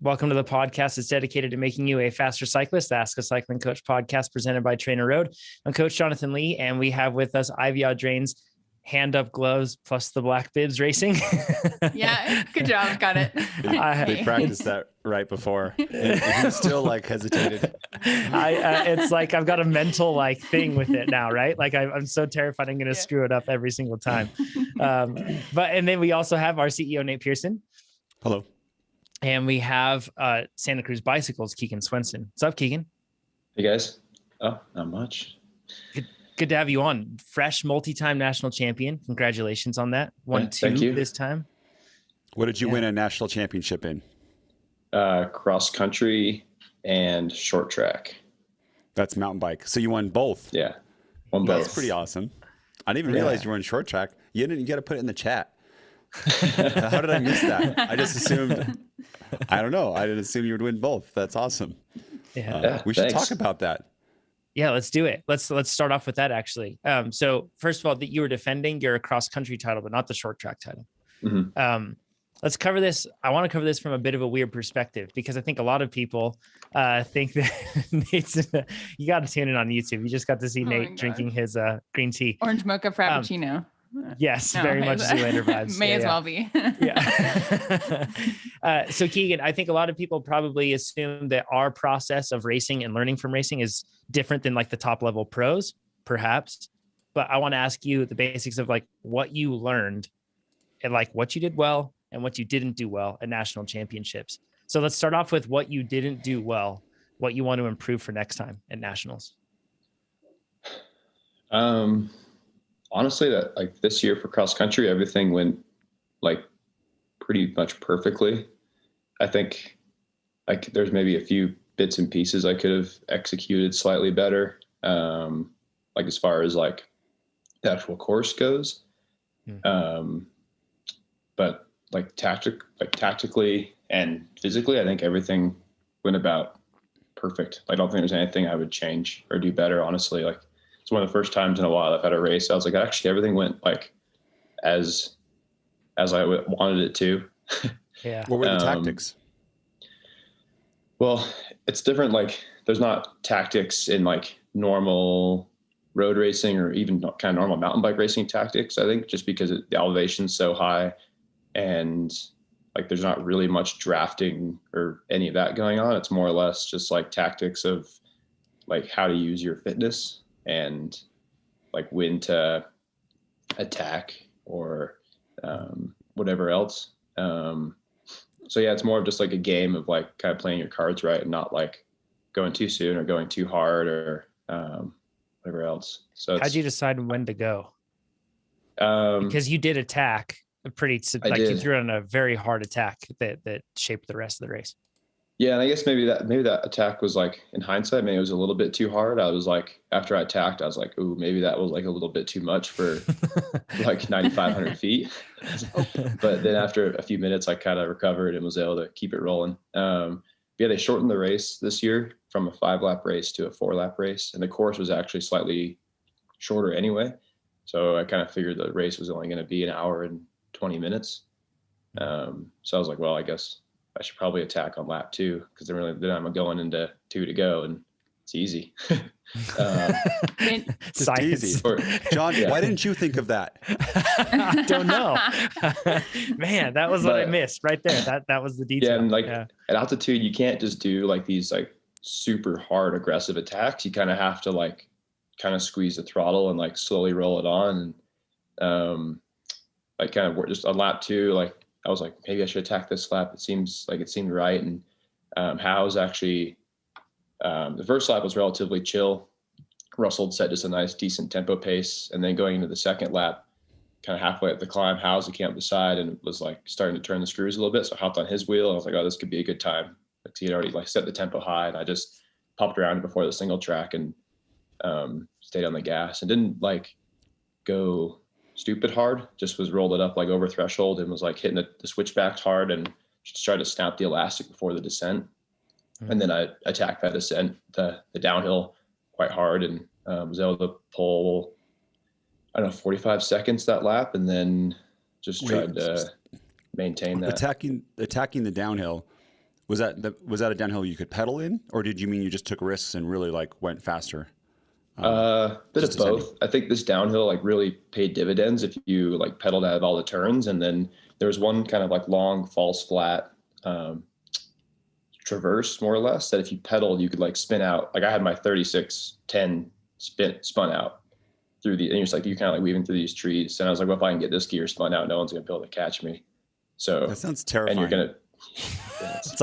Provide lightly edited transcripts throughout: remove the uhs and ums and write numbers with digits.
Welcome to the podcast. It's dedicated to making you a faster cyclist. The Ask a Cycling Coach podcast presented by TrainerRoad. I'm Coach Jonathan Lee, and we have with us Ivy Audrain's hand up gloves plus the black bibs racing. Yeah, good job. Got it. They practiced that right before. And he still hesitated. It's like I've got a mental thing with it now, right? Like I'm so terrified I'm going to screw it up every single time. And then we also have our CEO, Nate Pearson. Hello. And we have Santa Cruz Bicycles, Keegan Swenson. What's up, Keegan? Hey, guys. Oh, not much. Good to have you on. Fresh multi-time national champion. Congratulations on that. Won two this time. What did you win a national championship in? Cross country and short track. That's mountain bike. So you won both. Yeah. Won both. That's pretty awesome. I didn't even realize you were in short track. You got to put it in the chat. How did I miss that? I just assumed, I don't know. I didn't assume you would win both. That's awesome. We should talk about that. Yeah, let's do it. Let's start off with that actually. So first of all, that you were defending your cross country title, but not the short track title. Mm-hmm. Let's cover this. I want to cover this from a bit of a weird perspective because I think a lot of people think that you got to tune in on YouTube. You just got to see Nate drinking his green tea. Orange mocha frappuccino. Yes, very much Zoolander vibes. May as well be. So Keegan, I think a lot of people probably assume that our process of racing and learning from racing is different than the top level pros, perhaps. But I want to ask you the basics of what you learned and what you did well and what you didn't do well at national championships. So let's start off with what you didn't do well, what you want to improve for next time at nationals. Honestly, that this year for cross country, everything went pretty much perfectly. I think there's maybe a few bits and pieces I could have executed slightly better. As far as the actual course goes. But tactically and physically, I think everything went about perfect. I don't think there's anything I would change or do better, honestly. It's one of the first times in a while I've had a race. I was actually everything went as I wanted it to. Yeah. What were the tactics? Well, it's different. There's not tactics in normal road racing or even kind of normal mountain bike racing tactics. I think just because the elevation's so high and there's not really much drafting or any of that going on. It's more or less just tactics of how to use your fitness and when to attack or whatever else. So yeah, it's more of just a game of kind of playing your cards right and not going too soon or going too hard or whatever else. So how'd you decide when to go? Because you did attack you threw on a very hard attack that shaped the rest of the race. Yeah, and I guess maybe that attack was in hindsight, maybe it was a little bit too hard. I was after I attacked, I was ooh, maybe that was a little bit too much for 9,500 feet. But then after a few minutes, I kind of recovered and was able to keep it rolling. Yeah, they shortened the race this year from a 5-lap race to a 4-lap race, and the course was actually slightly shorter anyway. So I kind of figured the race was only going to be an hour and 20 minutes. So I was well, I guess I should probably attack on lap 2 because then I'm going into 2 to go and it's easy. Just easy. John, why didn't you think of that? I don't know. Man, that was what I missed right there. That was the detail. Yeah, and at altitude, you can't just do these super hard aggressive attacks. You kind of have to kind of squeeze the throttle and slowly roll it on. And kind of just on lap 2, I was maybe I should attack this lap. It seemed right. And Howe's actually, the first lap was relatively chill. Russell set just a nice, decent tempo pace. And then going into the second lap, kind of halfway up the climb, Howe's came up the side and was starting to turn the screws a little bit. So I hopped on his wheel. I was oh, this could be a good time. He had already set the tempo high, and I just popped around before the single track and stayed on the gas and didn't go stupid hard, just was rolled it up over threshold and was hitting the switchbacks hard and just tried to snap the elastic before the descent. Mm-hmm. And then I attacked that descent, the downhill quite hard and was able to pull, 45 seconds that lap and then just tried to maintain that. Attacking the downhill, Was that a downhill you could pedal in, or did you mean you just took risks and really like went faster? Bit of both. I think this downhill like really paid dividends if you like pedaled out of all the turns. And then there was one kind of like long false flat traverse more or less that if you pedaled, you could like spin out. Like I had my 3610 spun out through and you're just like, you kind of like weaving through these trees. And I was like, well, if I can get this gear spun out, no one's going to be able to catch me. So that sounds terrifying. And you're going to, it's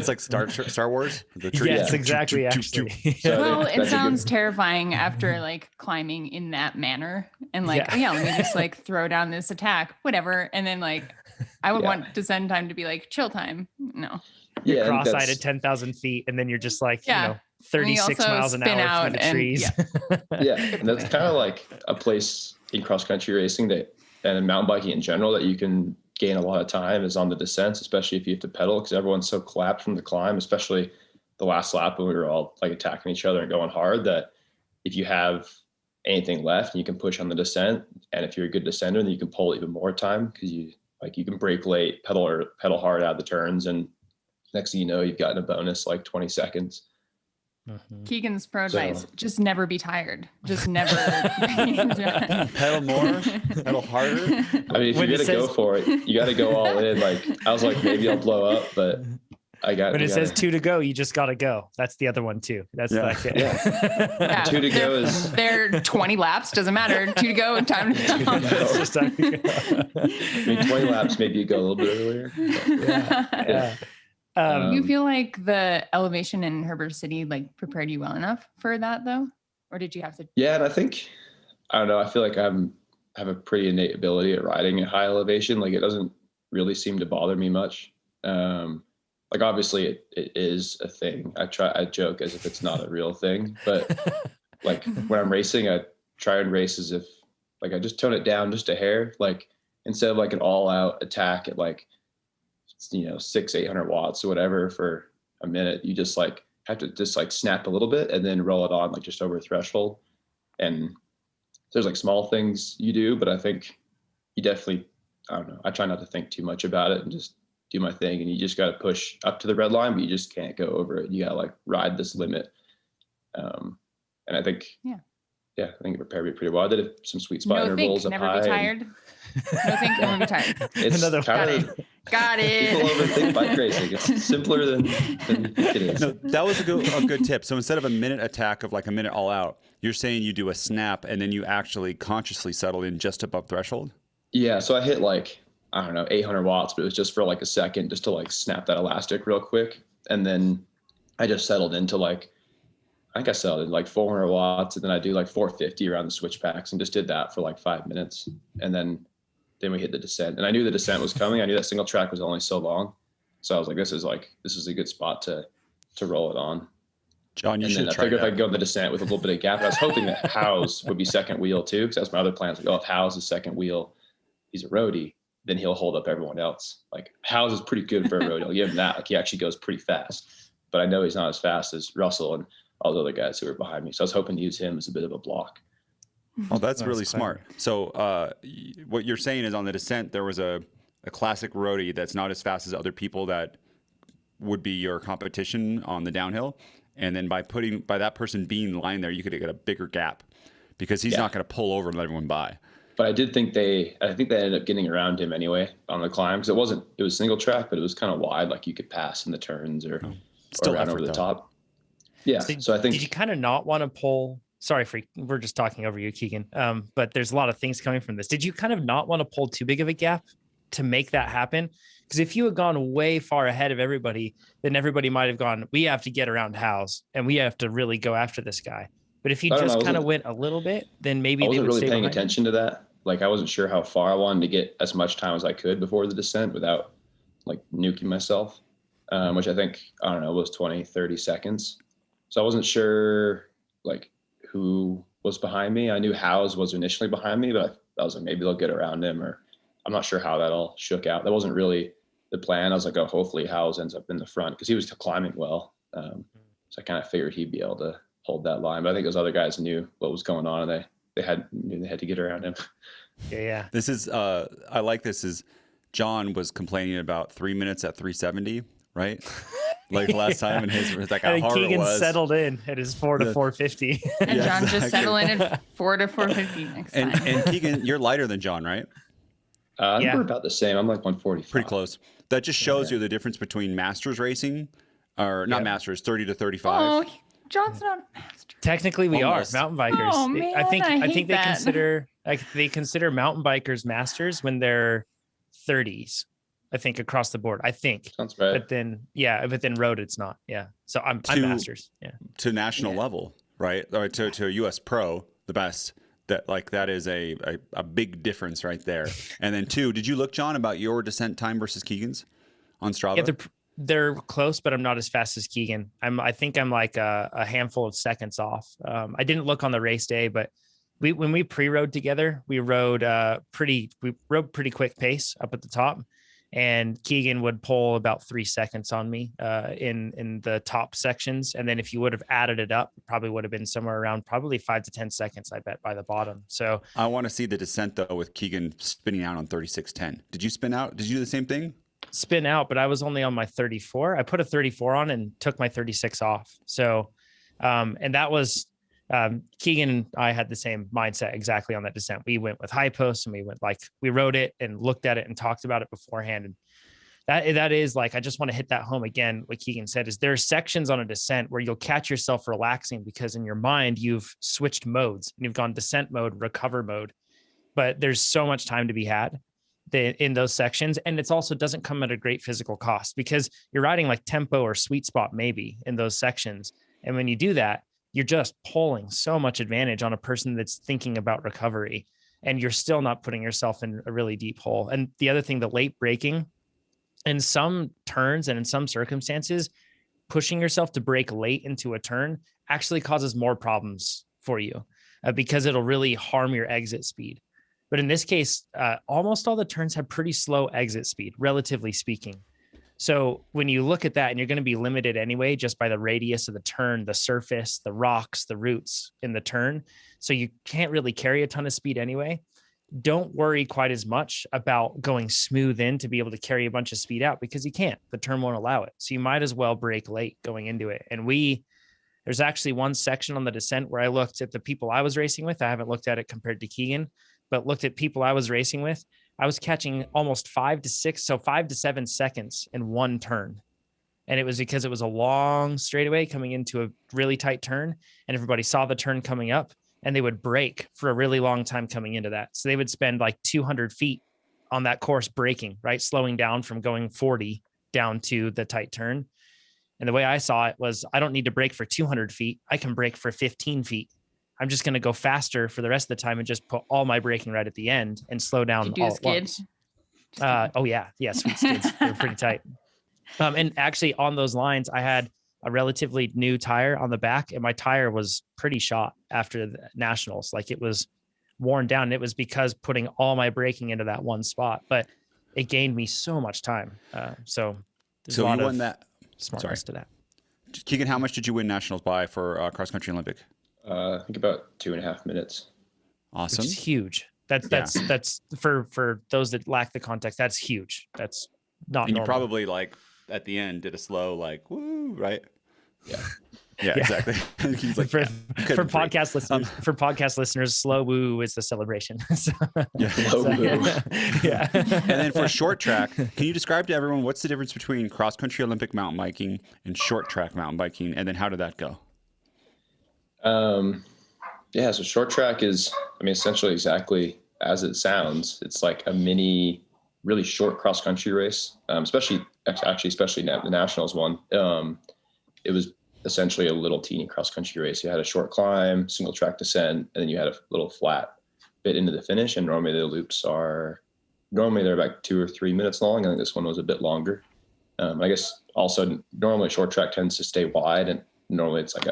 like Star Wars. The trees. Yes, exactly. Actually, well, it sounds terrifying after like climbing in that manner and like, let me just like throw down this attack, whatever. And then like, I would want descend time to be like chill time. No. You're cross-eyed at 10,000 feet, and then you're just like, 36 miles an hour through the trees. And that's kind of like a place in cross-country racing and in mountain biking in general that you can gain a lot of time is on the descents, especially if you have to pedal, because everyone's so collapsed from the climb, especially the last lap when we were all like attacking each other and going hard, that if you have anything left, you can push on the descent. And if you're a good descender, then you can pull even more time because you can brake late, pedal hard out of the turns, and next thing you know, you've gotten a bonus like 20 seconds. Mm-hmm. Keegan's pro advice: just never be tired. Just never pedal more, pedal harder. I mean, if you're gonna go for it, you got to go all in. Like I was like, maybe I'll blow up, but When it says 2 to go, you just got to go. That's the other one too. That's like it. Yeah. 2 to go is there. 20 laps doesn't matter. 2 to go. Time to go. It's just time to go. I mean, 20 laps, maybe you go a little bit earlier. You feel like the elevation in Herbert City like prepared you well enough for that though, or did you have to? Yeah, and I don't know. I feel like I have a pretty innate ability at riding at high elevation. Like it doesn't really seem to bother me much. Like obviously it is a thing. I joke as if it's not a real thing, but like when I'm racing, I try and race as if like I just tone it down just a hair. Like instead of like an all out attack at like 600-800 watts or whatever for a minute, you just like have to just like snap a little bit and then roll it on like just over a threshold. And there's like small things you do, but I think you definitely, I don't know, I try not to think too much about it and just do my thing. And you just got to push up to the red line, but you just can't go over it. You got to like ride this limit. And I think, I think it prepared me pretty well. I did some sweet spot intervals up high. Never be tired. No think, never be tired. It's Another Got it. People overthink bike racing. It's simpler than it is. No, that was a good tip. So instead of a minute attack of like a minute all out, you're saying you do a snap and then you actually consciously settle in just above threshold? Yeah. So I hit like, I don't know, 800 watts, but it was just for like a second just to like snap that elastic real quick. And then I just settled into like, I think I settled in like 400 watts, and then I do like 450 around the switchbacks and just did that for like 5 minutes. And then we hit the descent, and I knew the descent was coming. I knew that single track was only so long. So I was like, this is a good spot to roll it on. John, you should try that. I figured if I could go in the descent with a little bit of gap. I was hoping that Howes would be second wheel too, because that's my other plan. Like, if Howes is second wheel, he's a roadie, then he'll hold up everyone else. Like Howes is pretty good for a roadie. I'll give him that. Like he actually goes pretty fast, but I know he's not as fast as Russell and all the other guys who were behind me. So I was hoping to use him as a bit of a block. Oh, that's really smart. So what you're saying is on the descent, there was a classic roadie that's not as fast as other people that would be your competition on the downhill. And then by that person being lined there, you could get a bigger gap because he's not going to pull over and let everyone by. But I think they ended up getting around him anyway on the climb, because it was single track, but it was kind of wide. Like you could pass in the turns or around over the top. Yeah. So I think, did you kind of not want to pull? Sorry, we're just talking over you, Keegan. But there's a lot of things coming from this. Did you kind of not want to pull too big of a gap to make that happen? Because if you had gone way far ahead of everybody, then everybody might have gone, we have to get around Howes and we have to really go after this guy. But if you just kind of went a little bit, then maybe I wasn't really paying behind attention to that. Like I wasn't sure how far I wanted to get as much time as I could before the descent without like nuking myself, which I think, I don't know, was 20, 30 seconds. So I wasn't sure like who was behind me. I knew Howes was initially behind me, but I was like, maybe they'll get around him, or I'm not sure how that all shook out. That wasn't really the plan. I was like, oh, hopefully Howes ends up in the front, because he was climbing well. So I kind of figured he'd be able to hold that line. But I think those other guys knew what was going on, and they had to get around him. Yeah. This is I like this. Is John was complaining about 3 minutes at 370, right? like last time, and his was like how hard Keegan it was. settled in at his 4 to 450. And Yeah, John just exactly. settle in at 4 to 450 next time. And Keegan, you're lighter than John, right? I think we're about the same. I'm like 145. Pretty close. That just shows you the difference between masters racing, or not masters, 30 to 35. Oh, John's not a master. Technically, we Almost. are mountain bikers. Oh, man, I think hate they that. consider mountain bikers masters when they're 30s. I think across the board. I think. Sounds right. But then road it's not. Yeah. So I'm masters. Yeah. To national level, right? Or to a US pro, the best. That is a big difference right there. And then 2, did you look, John, about your descent time versus Keegan's on Strava? Yeah, they're close, but I'm not as fast as Keegan. I think I'm like a handful of seconds off. I didn't look on the race day, but when we pre-rode together, we rode pretty quick pace up at the top, and Keegan would pull about 3 seconds on me in the top sections. And then if you would have added it up, it probably would have been somewhere around probably 5 to 10 seconds, I bet, by the bottom. So I want to see the descent though with Keegan spinning out on 3610. Did you spin out? Did you do the same thing? Spin out, but I was only on my 34. I put a 34 on and took my 36 off. So, and that was, Keegan and I had the same mindset exactly on that descent. We went with high posts, and we rode it and looked at it and talked about it beforehand. And that is like, I just want to hit that home again. What Keegan said is there are sections on a descent where you'll catch yourself relaxing because in your mind, you've switched modes and you've gone descent mode, recover mode, but there's so much time to be had in those sections. And it's also doesn't come at a great physical cost because you're riding like tempo or sweet spot, maybe in those sections. And when you do that, you're just pulling so much advantage on a person that's thinking about recovery, and you're still not putting yourself in a really deep hole. And the other thing, the late braking in some turns and in some circumstances, pushing yourself to brake late into a turn actually causes more problems for you because it'll really harm your exit speed. But in this case, almost all the turns have pretty slow exit speed, relatively speaking. So when you look at that, and you're going to be limited anyway, just by the radius of the turn, the surface, the rocks, the roots in the turn. So you can't really carry a ton of speed anyway. Don't worry quite as much about going smooth in to be able to carry a bunch of speed out because you can't. The turn won't allow it. So you might as well brake late going into it. And there's actually one section on the descent where I looked at the people I was racing with. I haven't looked at it compared to Keegan, but looked at people I was racing with. I was catching almost 5 to 7 seconds in one turn. And it was because it was a long straightaway coming into a really tight turn, and everybody saw the turn coming up and they would brake for a really long time coming into that. So they would spend like 200 feet on that course braking, right? Slowing down from going 40 down to the tight turn. And the way I saw it was, I don't need to brake for 200 feet. I can brake for 15 feet. I'm just going to go faster for the rest of the time and just put all my braking right at the end and slow down all at once. Oh yeah. Yeah. Sweet skids. They were pretty tight. And actually on those lines, I had a relatively new tire on the back, and my tire was pretty shot after the nationals. Like it was worn down. And it was because putting all my braking into that one spot, but it gained me so much time. So there's a lot of smartness to that. Keegan, how much did you win nationals by for cross country Olympic? I think about 2.5 minutes. Awesome. Which is huge. That's for those that lack the context. That's huge. That's not and normal. You probably like at the end did a slow like woo, right? Yeah. Yeah, exactly. He's like, for podcast listeners, slow woo is the celebration. Yeah. And then for short track, can you describe to everyone what's the difference between cross country Olympic mountain biking and short track mountain biking, and then how did that go? So short track is, essentially exactly as it sounds. It's like a mini, really short cross country race, especially the nationals one. It was essentially a little teeny cross country race. You had a short climb, single track descent, and then you had a little flat bit into the finish. And normally the loops they're about 2 or 3 minutes long. I think this one was a bit longer. I guess also normally short track tends to stay wide, and normally it's like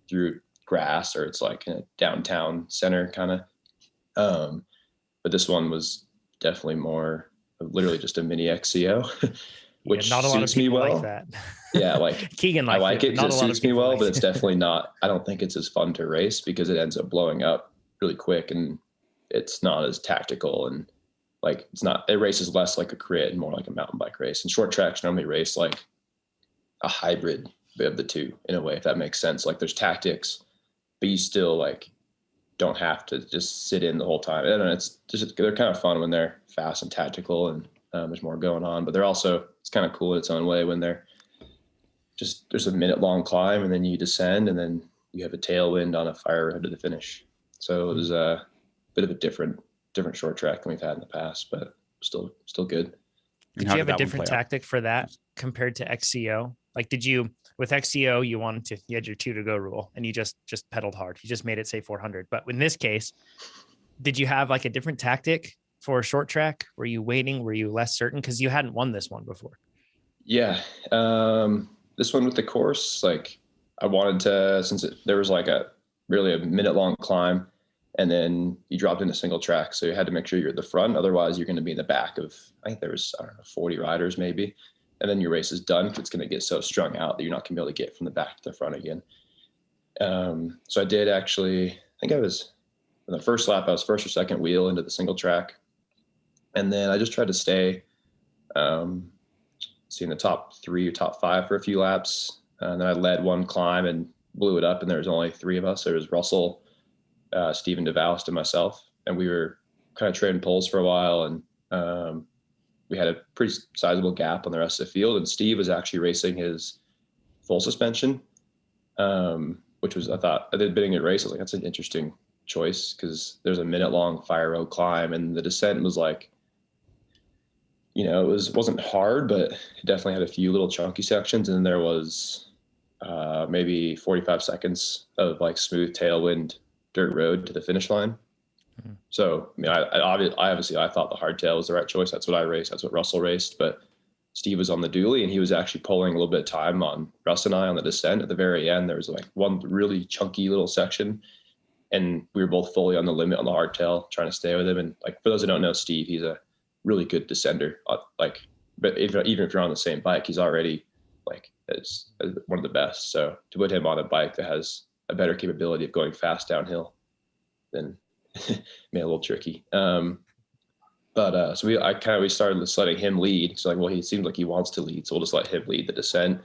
through grass, or it's like in a downtown center kind of. But this one was definitely more literally just a mini XCO, which not a lot of suits me people well. like that. Yeah, like Keegan, I like it because it suits me well, like but it's definitely not. I don't think it's as fun to race because it ends up blowing up really quick, and it's not as tactical, and like it races less like a crit and more like a mountain bike race. And short tracks normally race like a hybrid of the two in a way, if that makes sense. Like there's tactics, but you still like don't have to just sit in the whole time. And it's just, they're kind of fun when they're fast and tactical and there's more going on, but they're also, it's kind of cool in its own way when they're just, there's a minute long climb and then you descend and then you have a tailwind on a fire road to the finish. So it was a bit of a different short track than we've had in the past, but still good. Did you have a different tactic for that compared to XCO? Like, did you, with XCO, you had your 2 to go rule and you just pedaled hard. You just made it say 400. But in this case, did you have like a different tactic for a short track? Were you waiting? Were you less certain? Cause you hadn't won this one before. Yeah. This one with the course, like I wanted to, since there was like really a minute long climb and then you dropped in a single track. So you had to make sure you're at the front. Otherwise you're going to be in the back of, I think there was, 40 riders maybe. And then your race is done. It's going to get so strung out that you're not going to be able to get from the back to the front again. So I did actually, I think I was in the first lap, I was first or second wheel into the single track. And then I just tried to stay, in the top 3 or top 5 for a few laps. And then I led one climb and blew it up. And there was only 3 of us. There was Russell, Steven DeVoust and myself. And we were kind of trading poles for a while. And we had a pretty sizable gap on the rest of the field. And Steve was actually racing his full suspension, which was, I thought, I did bidding a race. I was like, that's an interesting choice because there's a minute long fire road climb. And the descent was like, it wasn't hard, but it definitely had a few little chunky sections. And then there was maybe 45 seconds of like smooth tailwind dirt road to the finish line. Mm-hmm. So, I mean, I thought the hardtail was the right choice. That's what I raced. That's what Russell raced. But Steve was on the dually and he was actually pulling a little bit of time on Russ and I on the descent. At the very end, there was like one really chunky little section and we were both fully on the limit on the hardtail trying to stay with him. And like, for those who don't know Steve, he's a really good descender. But even if you're on the same bike, he's already like as one of the best. So to put him on a bike that has a better capability of going fast downhill, then made it a little tricky. So we started just letting him lead. So like, well, he seems like he wants to lead, so we'll just let him lead the descent.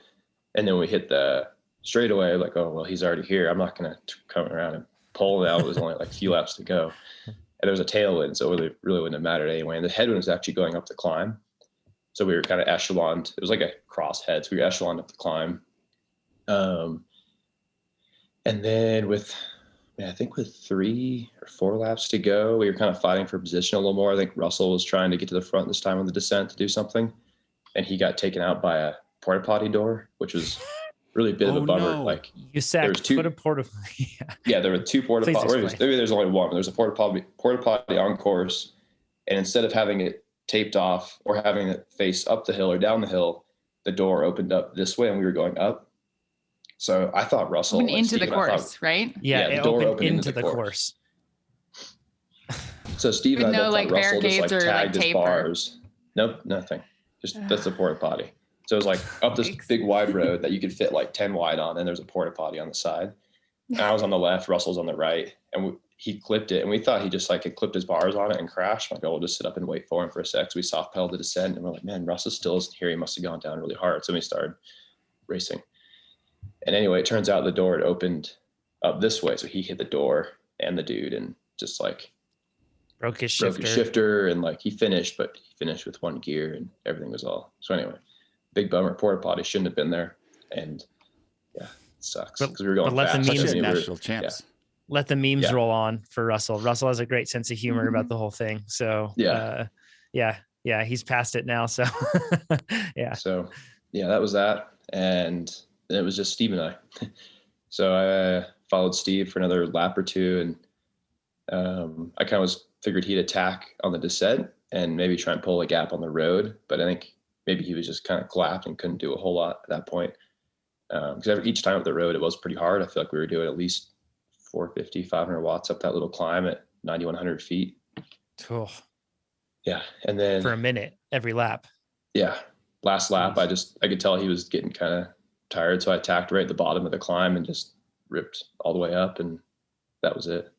And then we hit the straightaway, like, oh well, he's already here. I'm not gonna come around and pull now. It was only like a few laps to go. And there was a tailwind, so it really wouldn't have mattered anyway. And the headwind was actually going up the climb. So we were kind of echeloned. It was like a cross head. So we were echeloned up the climb. And then I think with 3 or 4 laps to go, we were kind of fighting for position a little more. I think Russell was trying to get to the front this time on the descent to do something. And he got taken out by a porta potty door, which was really a bit of a bummer. No. Like you sacked there were 2 porta potties. Maybe there's only one. There's a porta potty on course, and instead of having it taped off or having it face up the hill or down the hill, the door opened up this way, and we were going up. So I thought Russell went into the course, right? Yeah, the door opened into the course. So Steve and I thought Russell just like tagged his bars. Nope, nothing. Just that's the porta potty. So it was like up this big wide road that you could fit like 10 wide on, and there's a porta potty on the side. And I was on the left, Russell's on the right, and he clipped it, and we thought he just like had clipped his bars on it and crashed. I'm like, oh, we'll just sit up and wait for him for a sec. So we soft pedaled the descent, and we're like, man, Russell still isn't here. He must have gone down really hard. So we started racing. And anyway, it turns out the door had opened up this way, so he hit the door and the dude, and just like broke his shifter, and like he finished, but he finished with 1 gear, and everything was all. So anyway. Big bummer. Porta potty shouldn't have been there, and yeah, it sucks because we were going fast. Let the memes, national champs. Yeah. Let the memes roll on for Russell. Russell has a great sense of humor about the whole thing. So he's past it now. So yeah. So yeah, that was that, and then it was just Steve and I. So I followed Steve for another lap or 2, and I kind of figured he'd attack on the descent and maybe try and pull a gap on the road, but I think maybe he was just kind of clapped and couldn't do a whole lot at that point. Because each time up the road, it was pretty hard. I feel like we were doing at least 450, 500 watts up that little climb at 9,100 feet. Oh. Yeah. And then for a minute, every lap. Yeah. Last lap, I could tell he was getting kind of tired. So I attacked right at the bottom of the climb and just ripped all the way up. And that was it.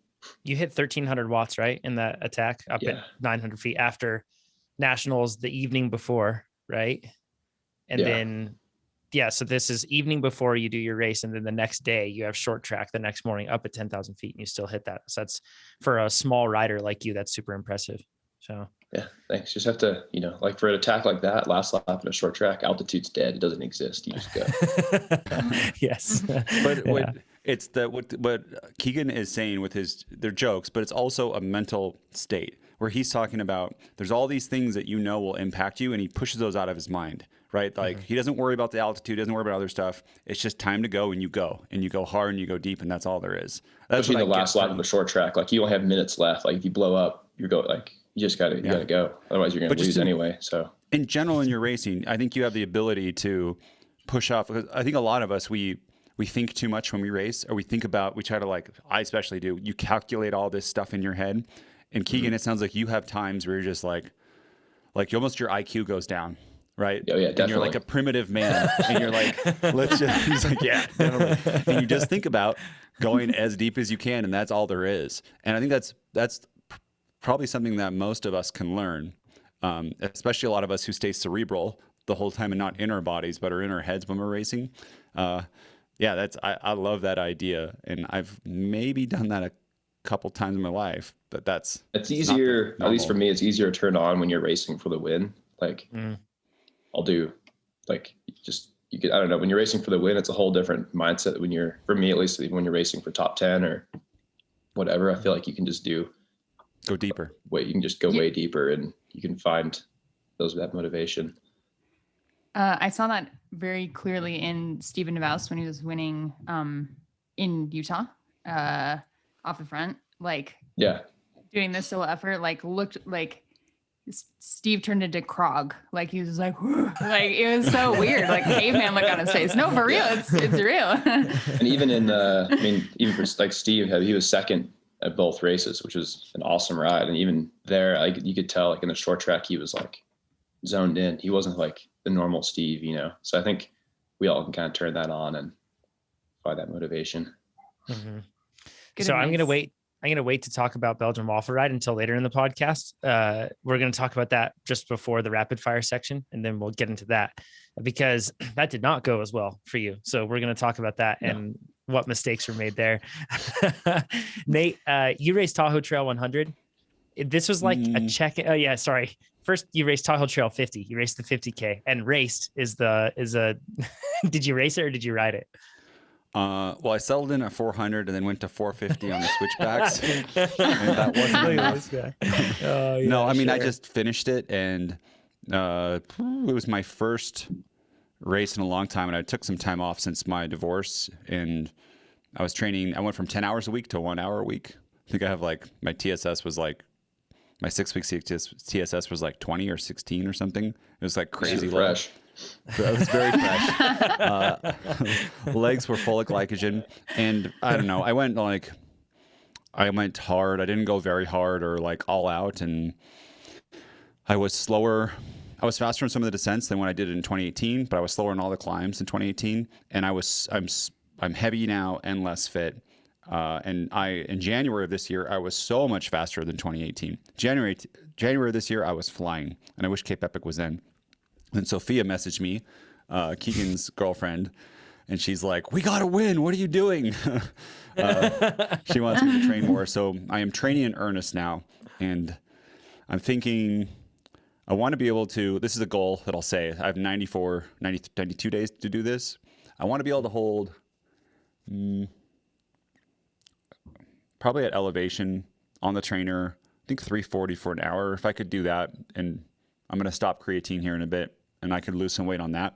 You hit 1,300 watts, right? In that attack up at 900 feet after nationals the evening before. Right. And then yeah, so this is evening before you do your race. And then the next day you have short track the next morning up at 10,000 feet and you still hit that. So that's, for a small rider like you, that's super impressive. So yeah, thanks. Just have to, like for an attack like that, last lap in a short track, altitude's dead. It doesn't exist. You just go. Yes. But what Keegan is saying with they're jokes, but it's also a mental state where he's talking about there's all these things that will impact you, and he pushes those out of his mind, right? Like he doesn't worry about the altitude, doesn't worry about other stuff. It's just time to go, and you go hard and you go deep, and that's all there is. That's especially the last lap of a short track. Like you don't have minutes left. Like if you blow up, you just gotta go. Otherwise you're gonna lose anyway. So in general, in your racing, I think you have the ability to push off. I think a lot of us, we think too much when we race, or we try to, I especially do, you calculate all this stuff in your head. And Keegan, it sounds like you have times where you're just like almost your IQ goes down, right? Oh yeah, definitely. And you're like a primitive man, and you're like, he's like, yeah, definitely. And you just think about going as deep as you can, and that's all there is. And I think that's probably something that most of us can learn, especially a lot of us who stay cerebral the whole time and not in our bodies, but are in our heads when we're racing. Yeah, I love that idea, and I've maybe done that a couple times in my life, but it's easier, at least for me, it's easier to turn on when you're racing for the win. I'll do I don't know, when you're racing for the win, it's a whole different mindset for me at least, when you're racing for top 10 or whatever. I feel like you can just go deeper. You can just go way deeper, and you can find that motivation. I saw that very clely in Steven Nevaus when he was winning in Utah off the front. Doing this solo effort, looked like Steve turned into Krog. He was like it was so weird, caveman look on his face. No, for real, it's real. And even even for Steve, he was second at both races, which was an awesome ride. And even there, you could tell, in the short track, he was zoned in. He wasn't the normal Steve, So I think we all can kind of turn that on and find that motivation. Mm-hmm. So I'm gonna wait to talk about Belgian Waffle Ride until later in the podcast. We're gonna talk about that just before the rapid fire section, and then we'll get into that, because that did not go as well for you. So we're gonna talk about that and what mistakes were made there. Nate, you raced Tahoe Trail 100. This was a check. Oh yeah, sorry. First, you raced Tahoe Trail 50. You raced the 50K, and raced is a. Did you race it or did you ride it? Well, I settled in at 400 and then went to 450 on the switchbacks. And that wasn't enough. I just finished it, and it was my first race in a long time, and I took some time off since my divorce, and I was training. I went from 10 hours a week to 1 hour a week. I think I have my TSS was my 6-week TSS was 20 or 16 or something. It was crazy fresh. It was very fresh. Legs were full of glycogen, and I don't know. I went hard. I didn't go very hard or all out, and I was slower. I was faster in some of the descents than when I did it in 2018, but I was slower in all the climbs in 2018. And I'm heavy now and less fit. And in January of this year, I was so much faster than 2018. January of this year, I was flying, and I wish Cape Epic was in. And Sophia messaged me, Keegan's girlfriend, and she's like, "We got to win. What are you doing?" She wants me to train more. So I am training in earnest now. And I'm thinking I want to be able to, this is a goal that I'll say, I have 92 days to do this. I want to be able to hold probably at elevation on the trainer, I think 340 for an hour. If I could do that, and I'm going to stop creatine here in a bit, and I could lose some weight on that.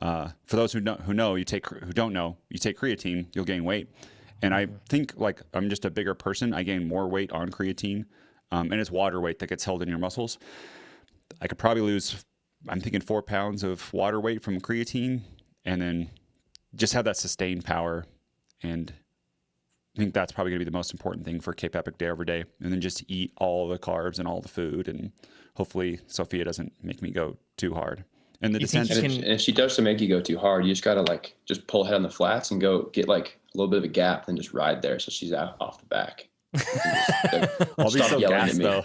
For those who don't know, you take creatine, you'll gain weight. And I think I'm just a bigger person. I gain more weight on creatine, and it's water weight that gets held in your muscles. I could probably lose, I'm thinking 4 pounds of water weight from creatine, and then just have that sustained power. And I think that's probably going to be the most important thing for Cape Epic Day over day. And then just eat all the carbs and all the food. And hopefully Sophia doesn't make me go too hard. And the descent. And if she does to make you go too hard, you just got to just pull ahead on the flats and go get a little bit of a gap and just ride there. So she's out off the back. I'll be so gassed though.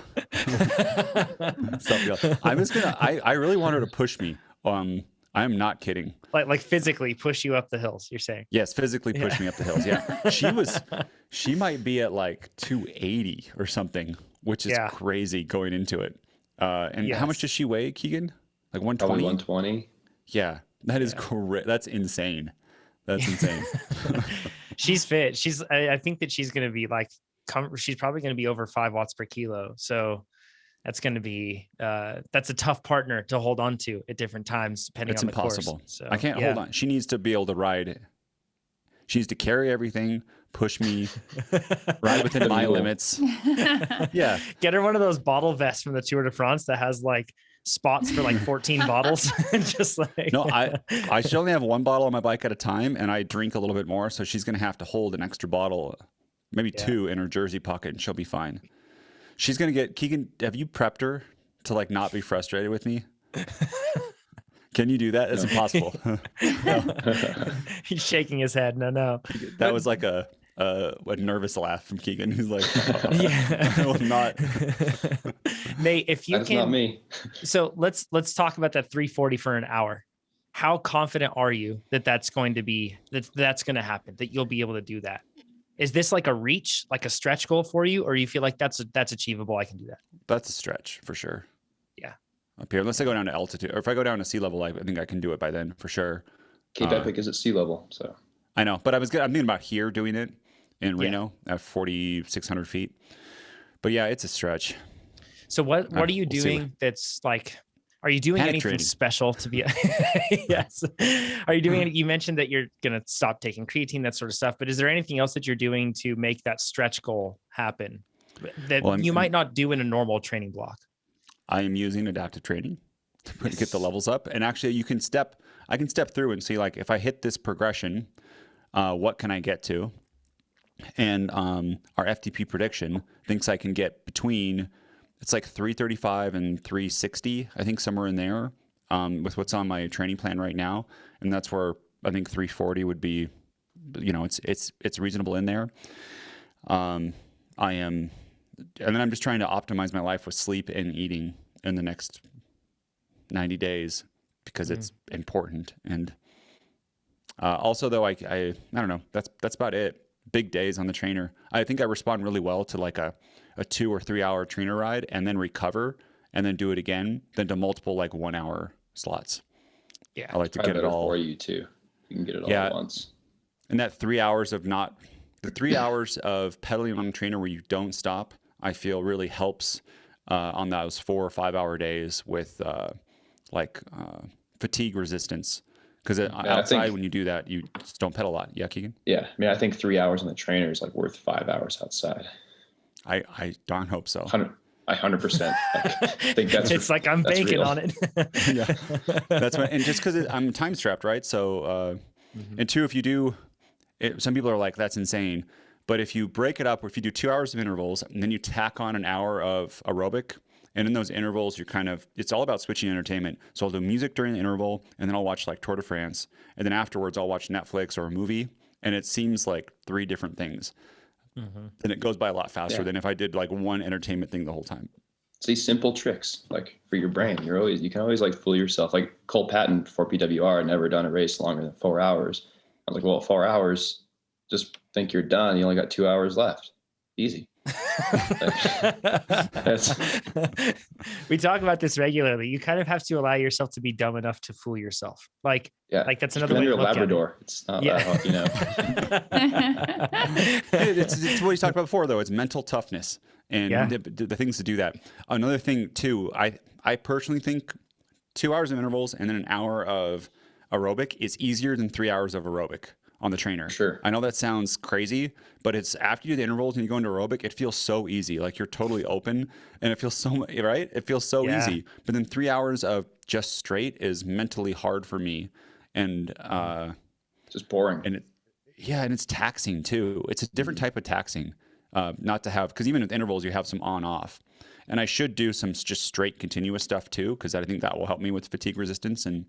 I'm just gonna. I really want her to push me on I'm not kidding. Like physically push you up the hills, you're saying? Yes, physically push me up the hills. Yeah. She might be at like 280 or something, which is crazy going into it. And how much does she weigh, Keegan? Like 120? Probably 120. Yeah, that is correct. That's insane. That's insane. She's fit. I think that she's going to be like, she's probably going to be over 5 watts per kilo. So that's going to be, that's a tough partner to hold on to at different times, depending on the course. It's impossible. So, I can't hold on. She needs to be able to ride. She needs to carry everything, push me, ride within my limits. Yeah. Get her one of those bottle vests from the Tour de France that has like spots for like 14 bottles. Just like, no, I should only have 1 bottle on my bike at a time, and I drink a little bit more. So she's going to have to hold an extra bottle, maybe 2 in her jersey pocket, and she'll be fine. She's going to get, Keegan, have you prepped her to like not be frustrated with me? Can you do that? It's impossible. No. He's shaking his head. No. That was like a nervous laugh from Keegan. He's like, not. Nate, if you That's can, not me. So let's talk about that 340 for an hour. How confident are you that that's going to happen, that you'll be able to do that? Is this like a reach, like a stretch goal for you, or you feel like that's achievable? I can do that. That's a stretch for sure. Yeah. Up here, unless I go down to altitude, or if I go down to sea level, I think I can do it by then for sure. Cape Epic is at sea level, so. I know, but I'm thinking about here doing it in Reno at 4,600 feet. But yeah, it's a stretch. So what are you doing that's like, are you doing anything special to be, yes. Are you doing any, you mentioned that you're going to stop taking creatine, that sort of stuff, but is there anything else that you're doing to make that stretch goal happen that you might not do in a normal training block? I am using adaptive training to get the levels up. And actually I can step through and see, like, if I hit this progression, what can I get to? And our FTP prediction thinks I can get between, it's like 335 and 360, I think somewhere in there, with what's on my training plan right now. And that's where I think 340 would be, it's reasonable in there. And then I'm just trying to optimize my life with sleep and eating in the next 90 days because it's important. And also, though, I don't know, that's about it. Big days on the trainer. I think I respond really well to like a 2 or 3 hour trainer ride and then recover and then do it again, than to multiple like 1 hour slots. Yeah. I like to get it all for you too. You can get it all at once. And that 3 hours of the 3 hours of pedaling on a trainer where you don't stop, I feel really helps on those 4 or 5 hour days with fatigue resistance. Because outside, when you do that, you just don't pedal a lot. Yeah, Keegan? Yeah. I mean, I think 3 hours on the trainer is like worth 5 hours outside. I darn hope so. 100%. I think that's. It's like I'm banking on it. Yeah, that's what. And just because I'm time strapped, right? So, and 2, if you do, some people are like, that's insane. But if you break it up, or if you do 2 hours of intervals and then you tack on an hour of aerobic, and in those intervals, it's all about switching entertainment. So I'll do music during the interval, and then I'll watch like Tour de France. And then afterwards, I'll watch Netflix or a movie. And it seems like 3 different things. And it goes by a lot faster than if I did like one entertainment thing the whole time. It's these simple tricks, like for your brain. You can always like fool yourself. Like Cole Patton for PWR never done a race longer than 4 hours. I was like, well, 4 hours, just think you're done. You only got 2 hours left. Easy. We talk about this regularly. You kind of have to allow yourself to be dumb enough to fool yourself. Like that's another way to look Labrador. At it. It's not that hard, it's what you talked about before, though. It's mental toughness and the things to do that. Another thing too, I personally think 2 hours of intervals and then an hour of aerobic is easier than 3 hours of aerobic on the trainer. Sure. I know that sounds crazy, but it's after you do the intervals and you go into aerobic, it feels so easy. Like you're totally open and it feels so, right? It feels so easy. But then 3 hours of just straight is mentally hard for me. And just boring. And and it's taxing too. It's a different type of taxing, not to have, because even with intervals, you have some on off. And I should do some just straight continuous stuff too, because I think that will help me with fatigue resistance and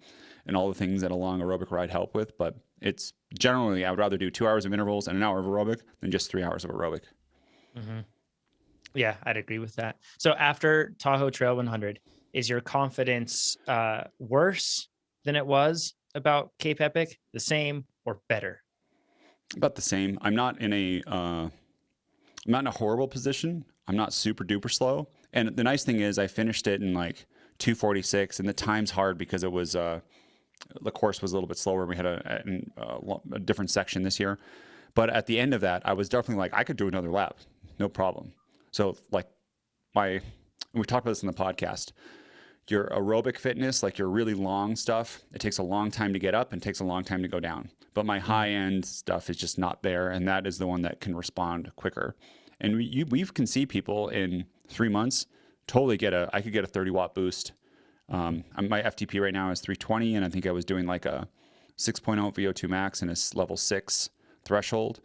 all the things that a long aerobic ride help with. But it's generally, I would rather do 2 hours of intervals and an hour of aerobic than just 3 hours of aerobic. Yeah, I'd agree with that. So after Tahoe Trail 100, is your confidence worse, than it was about Cape Epic? The same or better? About the same. I'm not in a horrible position. I'm not super duper slow. And the nice thing is I finished it in like 2:46, and the time's hard because it was the course was a little bit slower. We had a different section this year. But at the end of that, I was definitely like, I could do another lap, no problem. So like we talked about this in the podcast, your aerobic fitness, like your really long stuff, it takes a long time to get up and takes a long time to go down. But my high end stuff is just not there. And that is the one that can respond quicker. And we can see people in 3 months totally I could get a 30-watt boost. My FTP right now is 320, and I think I was doing like a 6.0 VO2 max and a level 6 threshold.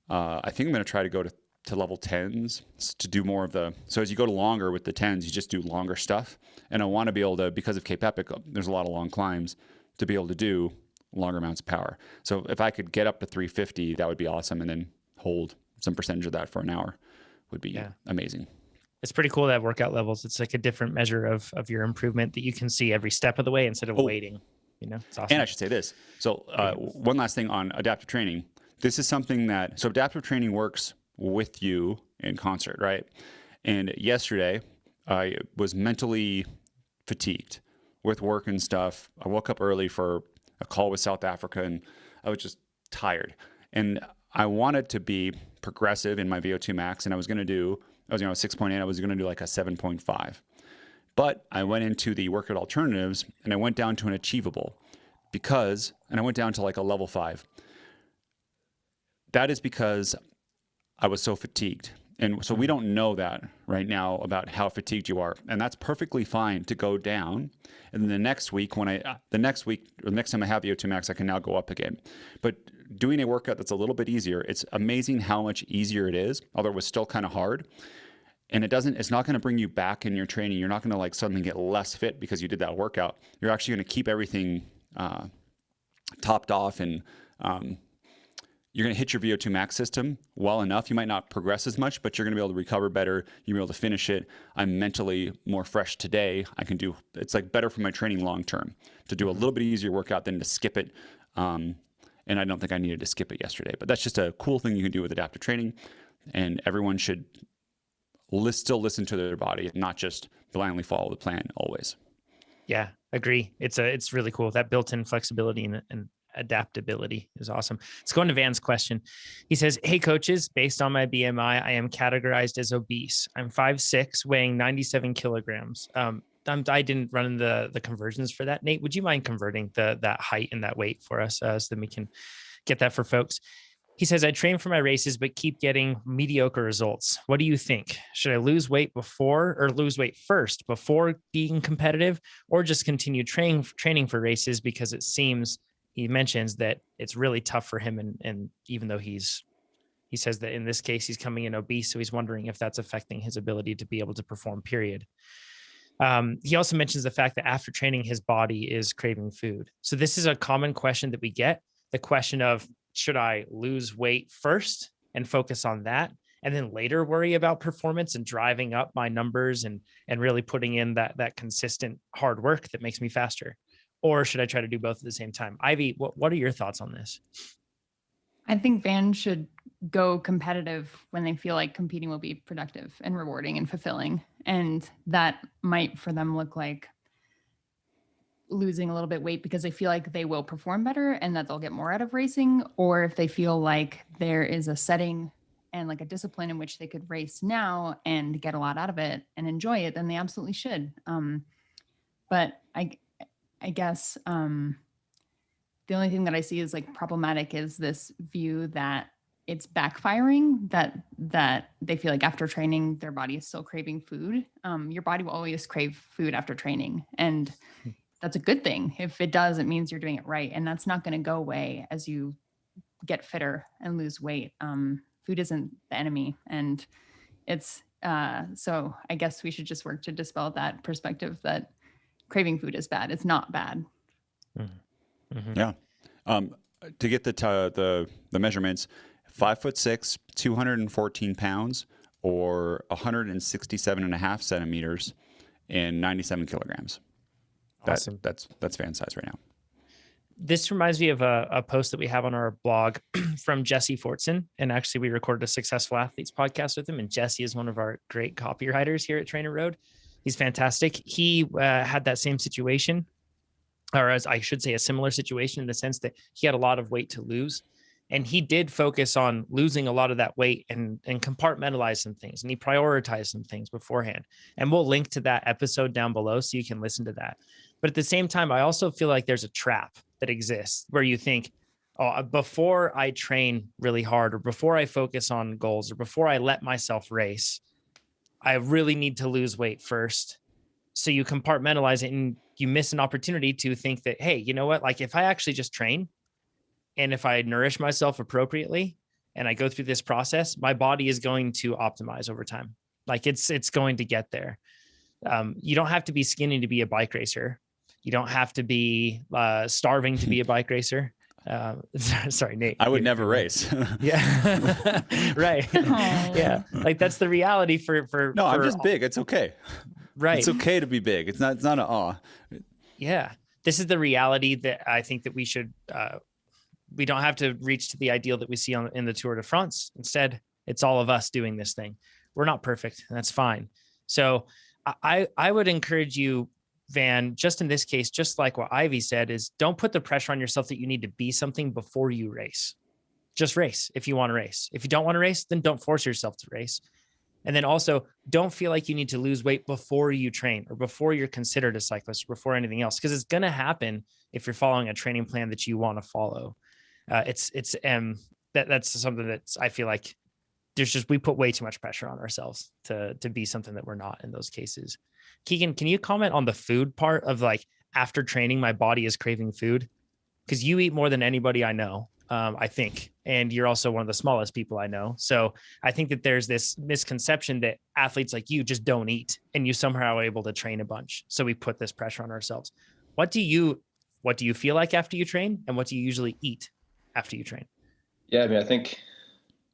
I think I'm going to try to go to level 10s to do more of so as you go to longer with the 10s, you just do longer stuff. And I want to be able to, because of Cape Epic, there's a lot of long climbs, to be able to do longer amounts of power. So if I could get up to 350, that would be awesome. And then hold some percentage of that for an hour would be amazing. It's pretty cool to have workout levels. It's like a different measure of your improvement that you can see every step of the way instead of waiting. It's awesome. And I should say this. So one last thing on adaptive training. This is something so adaptive training works with you in concert, right? And yesterday I was mentally fatigued with work and stuff. I woke up early for a call with South Africa, and I was just tired. And I wanted to be progressive in my VO2 max, and I was 6.8. I was going to do like a 7.5. But I went into the workout alternatives, and I went down to an achievable and I went down to like a level 5. That is because I was so fatigued. And so we don't know that right now about how fatigued you are. And that's perfectly fine to go down. And then the next time I have VO2 max, I can now go up again. But doing a workout that's a little bit easier, it's amazing how much easier it is, although it was still kind of hard. And it's not going to bring you back in your training. You're not going to like suddenly get less fit because you did that workout. You're actually going to keep everything topped off, and you're going to hit your VO2 max system well enough. You might not progress as much, but you're going to be able to recover better. You'll be able to finish it. I'm mentally more fresh today. It's like better for my training long term to do a little bit easier workout than to skip it. And I don't think I needed to skip it yesterday, but that's just a cool thing you can do with adaptive training. And everyone should still listen to their body, not just blindly follow the plan always. Yeah, agree. It's really cool. That built-in flexibility and adaptability is awesome. Let's go into Van's question. He says, hey coaches, based on my BMI, I am categorized as obese. I'm 5'6", weighing 97 kilograms. I didn't run the conversions for that. Nate, would you mind converting that height and that weight for us so that we can get that for folks? He says, I train for my races, but keep getting mediocre results. What do you think? Should I lose weight lose weight first before being competitive, or just continue training for races? Because it seems, he mentions that it's really tough for him. And even though he says that in this case, he's coming in obese. So he's wondering if that's affecting his ability to be able to perform, period. He also mentions the fact that after training, his body is craving food. So this is a common question that we get, the question of, should I lose weight first and focus on that, and then later worry about performance and driving up my numbers and really putting in that consistent hard work that makes me faster? Or should I try to do both at the same time? Ivy, what are your thoughts on this? I think Van should go competitive when they feel like competing will be productive and rewarding and fulfilling. And that might for them look like losing a little bit weight because they feel like they will perform better and that they'll get more out of racing. Or if they feel like there is a setting and like a discipline in which they could race now and get a lot out of it and enjoy it, then they absolutely should. But I guess the only thing that I see is like problematic is this view that it's backfiring, that they feel like after training, their body is still craving food. Your body will always crave food after training. And that's a good thing. If it does, it means you're doing it right. And that's not going to go away as you get fitter and lose weight. Food isn't the enemy. And it's, so I guess we should just work to dispel that perspective that craving food is bad. It's not bad. Mm-hmm. Yeah. To get the measurements, 5'6", 214 pounds, or 167.5 centimeters, and 97 kilograms. Awesome. That's fan size right now. This reminds me of a post that we have on our blog from Jesse Fortson. And actually, we recorded a Successful Athletes podcast with him. And Jesse is one of our great copywriters here at TrainerRoad. He's fantastic. He had that same situation, or as I should say, a similar situation in the sense that he had a lot of weight to lose. And he did focus on losing a lot of that weight and compartmentalize some things. And he prioritized some things beforehand. And we'll link to that episode down below so you can listen to that. But at the same time, I also feel like there's a trap that exists where you think, oh, before I train really hard, or before I focus on goals, or before I let myself race, I really need to lose weight first. So you compartmentalize it and you miss an opportunity to think that, hey, you know what? Like if I actually just train and if I nourish myself appropriately and I go through this process, my body is going to optimize over time. Like it's going to get there. You don't have to be skinny to be a bike racer. You don't have to be starving to be a bike racer. Sorry, Nate. I would never race. Yeah. Right. Yeah. Like that's the reality No, I'm just big. It's okay. Right. It's okay to be big. It's not an awe. Yeah. This is the reality that I think that we should, we don't have to reach to the ideal that we see in the Tour de France. Instead, it's all of us doing this thing. We're not perfect, and that's fine. So I would encourage you, Van, just in this case, just like what Ivy said, is don't put the pressure on yourself that you need to be something before you race. Just race if you want to race. If you don't want to race, then don't force yourself to race. And then also don't feel like you need to lose weight before you train or before you're considered a cyclist or before anything else, because it's going to happen if you're following a training plan that you want to follow. That's something that I feel like we put way too much pressure on ourselves to be something that we're not in those cases. Keegan, can you comment on the food part of like after training, my body is craving food? Because you eat more than anybody I know, I think. And you're also one of the smallest people I know. So I think that there's this misconception that athletes like you just don't eat and you somehow are able to train a bunch. So we put this pressure on ourselves. What do you feel like after you train? And what do you usually eat after you train? Yeah, I mean, I think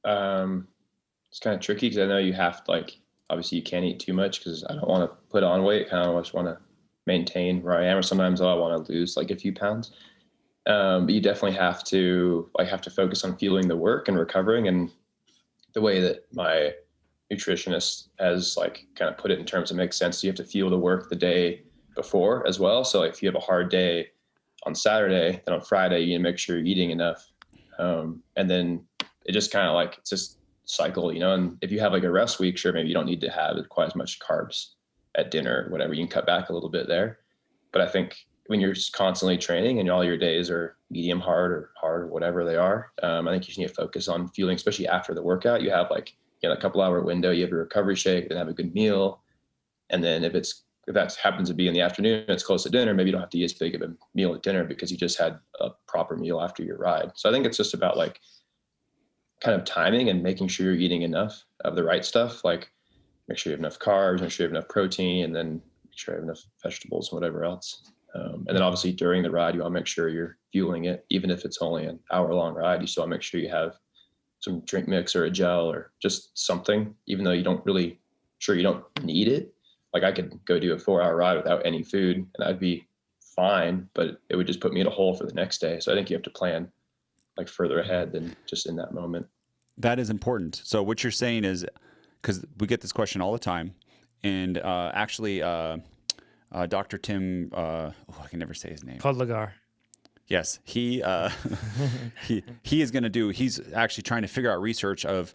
it's kind of tricky because I know you have to, like, obviously you can't eat too much because I don't want to put on weight. Kind of just want to maintain where I am, or sometimes I want to lose like a few pounds. But you definitely have to focus on fueling the work and recovering. And the way that my nutritionist has like kind of put it in terms that makes sense, you have to fuel the work the day before as well. So like if you have a hard day on Saturday, then on Friday, you need to make sure you're eating enough. And then it just kind of like, it's just cycle, you know, and if you have like a rest week, sure, maybe you don't need to have quite as much carbs at dinner or whatever, you can cut back a little bit there. But I think when you're constantly training and all your days are medium hard or whatever they are, I think you just need to focus on fueling, especially after the workout. You have like, you know, a couple hour window, you have a recovery shake, then have a good meal. And then if that happens to be in the afternoon, it's close to dinner, maybe you don't have to eat as big of a meal at dinner because you just had a proper meal after your ride. So I think it's just about like kind of timing and making sure you're eating enough of the right stuff. Like make sure you have enough carbs, make sure you have enough protein, and then make sure you have enough vegetables and whatever else. And then obviously during the ride, you want to make sure you're fueling it. Even if it's only an hour-long ride, you still want to make sure you have some drink mix or a gel or just something, even though you don't need it. Like I could go do a 4-hour ride without any food and I'd be fine, but it would just put me in a hole for the next day. So I think you have to plan like further ahead than just in that moment. That is important. So what you're saying is, because we get this question all the time, and actually Dr. Tim, I can never say his name. Podlagar. Yes, he is going to do. He's actually trying to figure out research of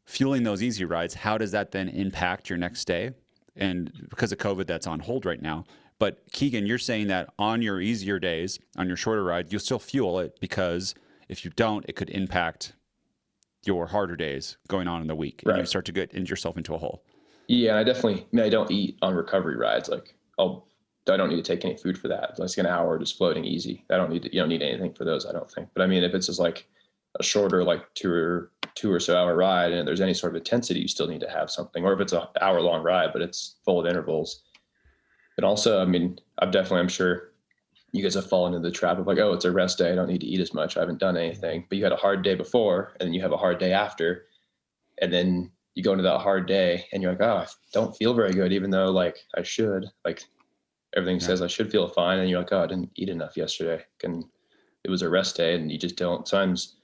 fueling those easy rides. How does that then impact your next day? And because of COVID, that's on hold right now. But Keegan, you're saying that on your easier days, on your shorter ride, you'll still fuel it, because if you don't, it could impact your harder days going on in the week. Right. And you start to get yourself into a hole. Yeah, I don't eat on recovery rides. Like I don't need to take any food for that. It's like an hour just floating easy. You don't need anything for those, I don't think. But I mean, if it's just like a shorter, like two or so hour ride, and if there's any sort of intensity, you still need to have something. Or if it's an hour long ride, but it's full of intervals. But also, I mean, I'm sure you guys have fallen into the trap of like, oh, it's a rest day, I don't need to eat as much, I haven't done anything. But you had a hard day before, and then you have a hard day after, and then you go into that hard day and you're like, oh, I don't feel very good, even though like I should, like everything says I should feel fine. And you're like, oh, I didn't eat enough yesterday. And it was a rest day and you just don't, sometimes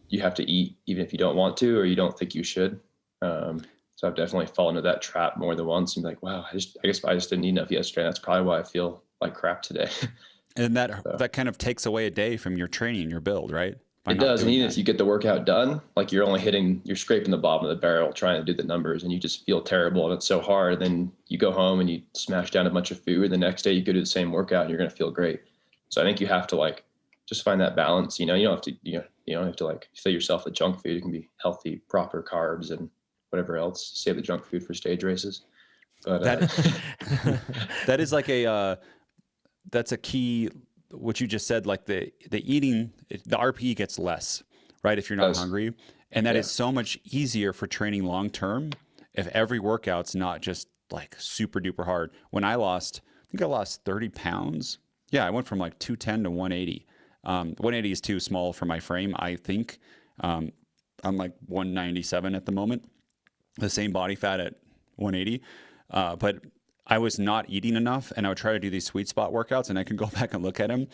you have to eat even if you don't want to, or you don't think you should. So I've definitely fallen into that trap more than once and be like, wow, I guess I just didn't eat enough yesterday. That's probably why I feel like crap today. And that kind of takes away a day from your training, your build, right? It does. And even if you get the workout done, like you're scraping the bottom of the barrel trying to do the numbers, and you just feel terrible and it's so hard. Then you go home and you smash down a bunch of food. The next day you go do the same workout and you're going to feel great. So I think you have to like just find that balance. You know, you don't have to like fill yourself with junk food. It can be healthy, proper carbs and whatever else. Save the junk food for stage races. But that is like that's a key, what you just said, like the eating, the RPE gets less, right? If you're not hungry. And that is so much easier for training long-term if every workout's not just like super duper hard. When I think I lost 30 pounds. Yeah. I went from like 210 to 180. 180 is too small for my frame, I think. I'm like 197 at the moment, the same body fat at 180. But I was not eating enough, and I would try to do these sweet spot workouts, and I can go back and look at them,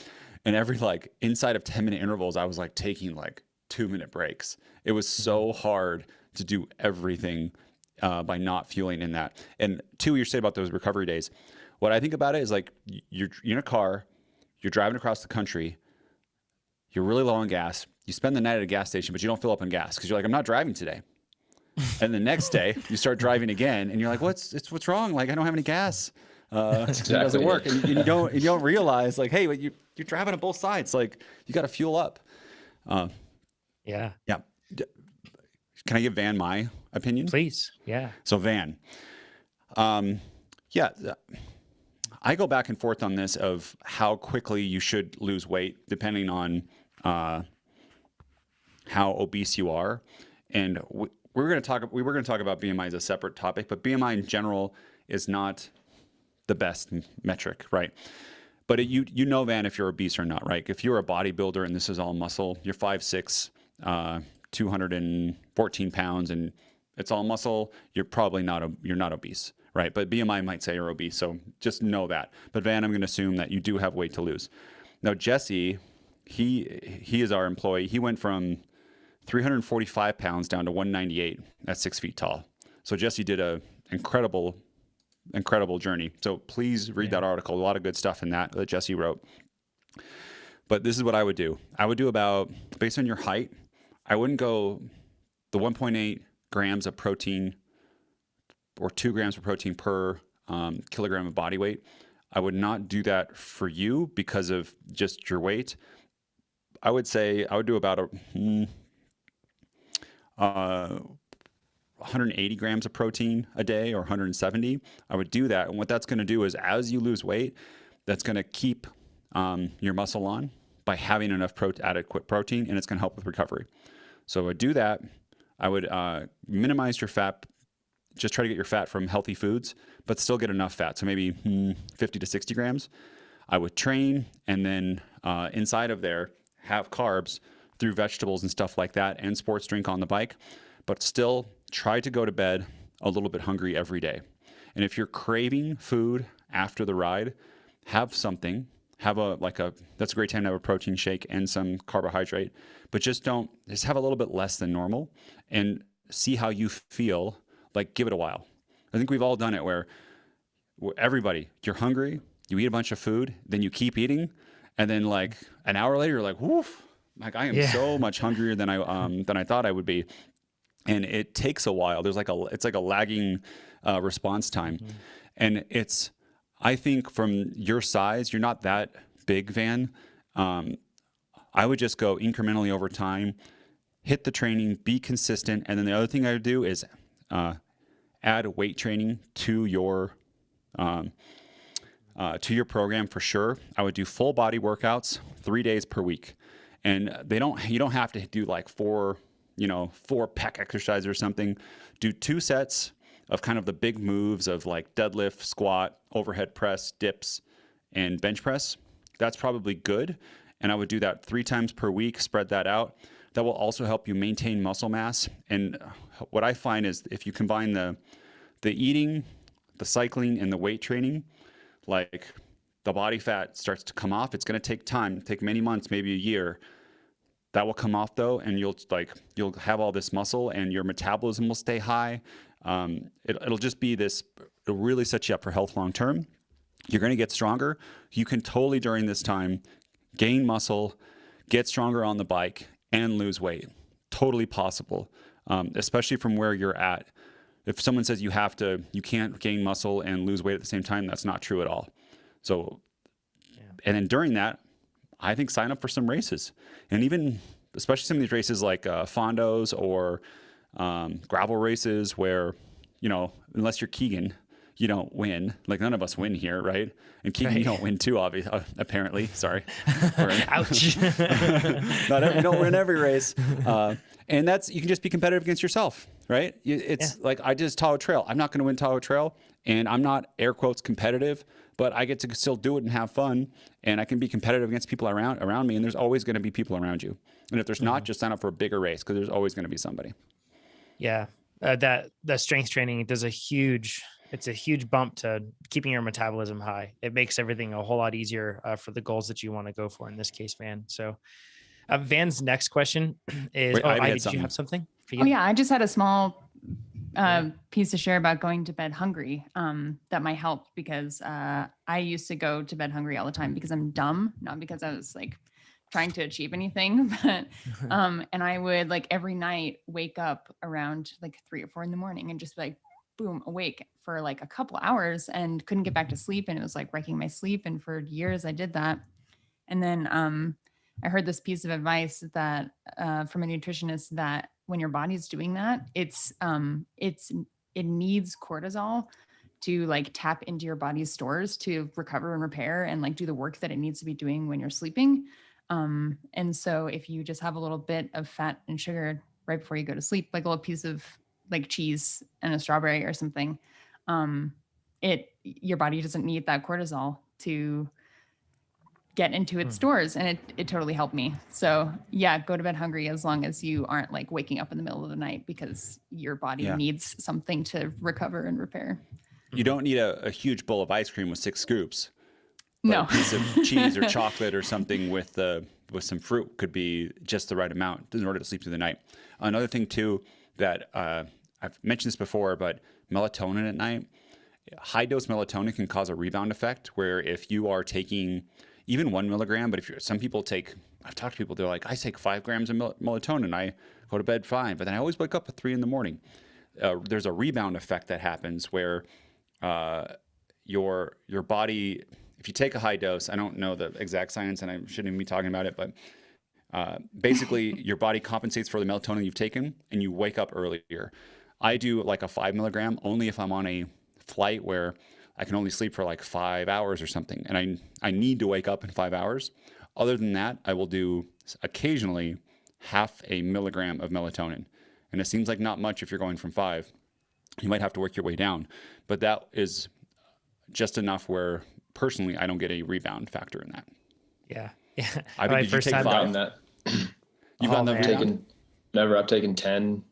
and every like inside of 10-minute intervals, I was like taking like 2-minute breaks. It was so hard to do everything by not fueling in that. And two, you said about those recovery days. What I think about it is like you're in a car, you're driving across the country, you're really low on gas, you spend the night at a gas station, but you don't fill up on gas because you're like, I'm not driving today. And the next day you start driving again and you're like, what's wrong? Like, I don't have any gas. It doesn't work. And you don't realize like, hey, you're driving on both sides. Like you got to fuel up. Yeah. Can I give Van my opinion? Please. Yeah. So Van, I go back and forth on this of how quickly you should lose weight depending on how obese you are. And we were going to talk about BMI as a separate topic, but BMI in general is not the best metric, right? But you know, Van, if you're obese or not, right? If you're a bodybuilder and this is all muscle, you're 5'6", 214 pounds, and it's all muscle, you're probably not obese, right? But BMI might say you're obese, so just know that. But Van, I'm going to assume that you do have weight to lose. Now, Jesse, he is our employee. He went from 345 pounds down to 198 at 6 feet tall. So Jesse did a incredible journey. So please read that article. A lot of good stuff in that Jesse wrote. But this is what I would do. I would do about, based on your height, I wouldn't go the 1.8 grams of protein or 2 grams of protein per kilogram of body weight. I would not do that for you because of just your weight. I would say I would do about 180 grams of protein a day or 170. I would do that. And what that's going to do is as you lose weight, that's going to keep your muscle on by having enough adequate protein, and it's going to help with recovery. So I would do that. I would minimize your fat, just try to get your fat from healthy foods, but still get enough fat. So maybe 50 to 60 grams. I would train, and then inside of there, have carbs through vegetables and stuff like that, and sports drink on the bike, but still try to go to bed a little bit hungry every day. And if you're craving food after the ride, have something, that's a great time to have a protein shake and some carbohydrate, but just have a little bit less than normal and see how you feel. Like, give it a while. I think we've all done it where everybody, you're hungry, you eat a bunch of food, then you keep eating, and then like an hour later, you're like, woof, like I am so much hungrier than I thought I would be. And it takes a while. It's like a lagging response time. Mm-hmm. And I think from your size, you're not that big, Van. I would just go incrementally over time, hit the training, be consistent. And then the other thing I would do is add weight training to your program for sure. I would do full body workouts 3 days per week. And you don't have to do like 4 pec exercises or something. Do 2 sets of kind of the big moves of like deadlift, squat, overhead press, dips, and bench press. That's probably good. And I would do that 3 times per week, spread that out. That will also help you maintain muscle mass. And what I find is if you combine the eating, the cycling, and the weight training, like the body fat starts to come off. It's going to take time, take many months, maybe a year. That will come off though, and you'll have all this muscle, and your metabolism will stay high. It'll just be this. It'll really set you up for health long term. You're going to get stronger. You can totally during this time gain muscle, get stronger on the bike, and lose weight. Totally possible, especially from where you're at. If someone says you can't gain muscle and lose weight at the same time, that's not true at all. So, and then during that, I think sign up for some races, and even especially some of these races like fondos or gravel races where, unless you're Keegan, you don't win. Like none of us win here, right? And Keegan, you don't win too, obviously. Apparently, sorry. Ouch. You don't win every race, and you can just be competitive against yourself, right? It's like I did Tahoe Trail. I'm not going to win Tahoe Trail, and I'm not air quotes competitive, but I get to still do it and have fun, and I can be competitive against people around me. And there's always going to be people around you, and if there's not, just sign up for a bigger race because there's always going to be somebody. Yeah, that strength training does a huge bump to keeping your metabolism high. It makes everything a whole lot easier for the goals that you want to go for, in this case, Van. So Van's next question is, Ivy, did you have something for you? Oh yeah, I just had a small piece to share about going to bed hungry that might help, because I used to go to bed hungry all the time because I'm dumb, not because I was like trying to achieve anything, but and I would like every night wake up around like 3 or 4 in the morning and just be like, boom, awake for like a couple hours and couldn't get back to sleep, and it was like wrecking my sleep. And for years I did that. And then I heard this piece of advice that from a nutritionist, that when your body's doing that, it needs cortisol to like tap into your body's stores to recover and repair and like do the work that it needs to be doing when you're sleeping. And so if you just have a little bit of fat and sugar right before you go to sleep, like a little piece of like cheese and a strawberry or something, your body doesn't need that cortisol to get into its stores, and it totally helped me. So yeah, go to bed hungry as long as you aren't like waking up in the middle of the night, because your body needs something to recover and repair. You don't need a huge bowl of ice cream with 6 scoops. No. A piece of cheese or chocolate or something with some fruit could be just the right amount in order to sleep through the night. Another thing too that I've mentioned this before, but melatonin at night, high dose melatonin can cause a rebound effect where if you are taking even 1 milligram, but some people I've talked to people, they're like, I take 5 grams of melatonin, I go to bed fine, but then I always wake up at 3 in the morning. There's a rebound effect that happens where your body, if you take a high dose, I don't know the exact science and I shouldn't even be talking about it, but basically your body compensates for the melatonin you've taken and you wake up earlier. I do like a 5 milligram only if I'm on a flight where I can only sleep for like 5 hours or something, and I need to wake up in 5 hours. Other than that, I will do occasionally 0.5 milligram of melatonin, and it seems like not much if you're going from 5. You might have to work your way down, but that is just enough where personally I don't get a rebound factor in that. Yeah. I mean, did you take 5? That. You've gotten that? I've taken 10,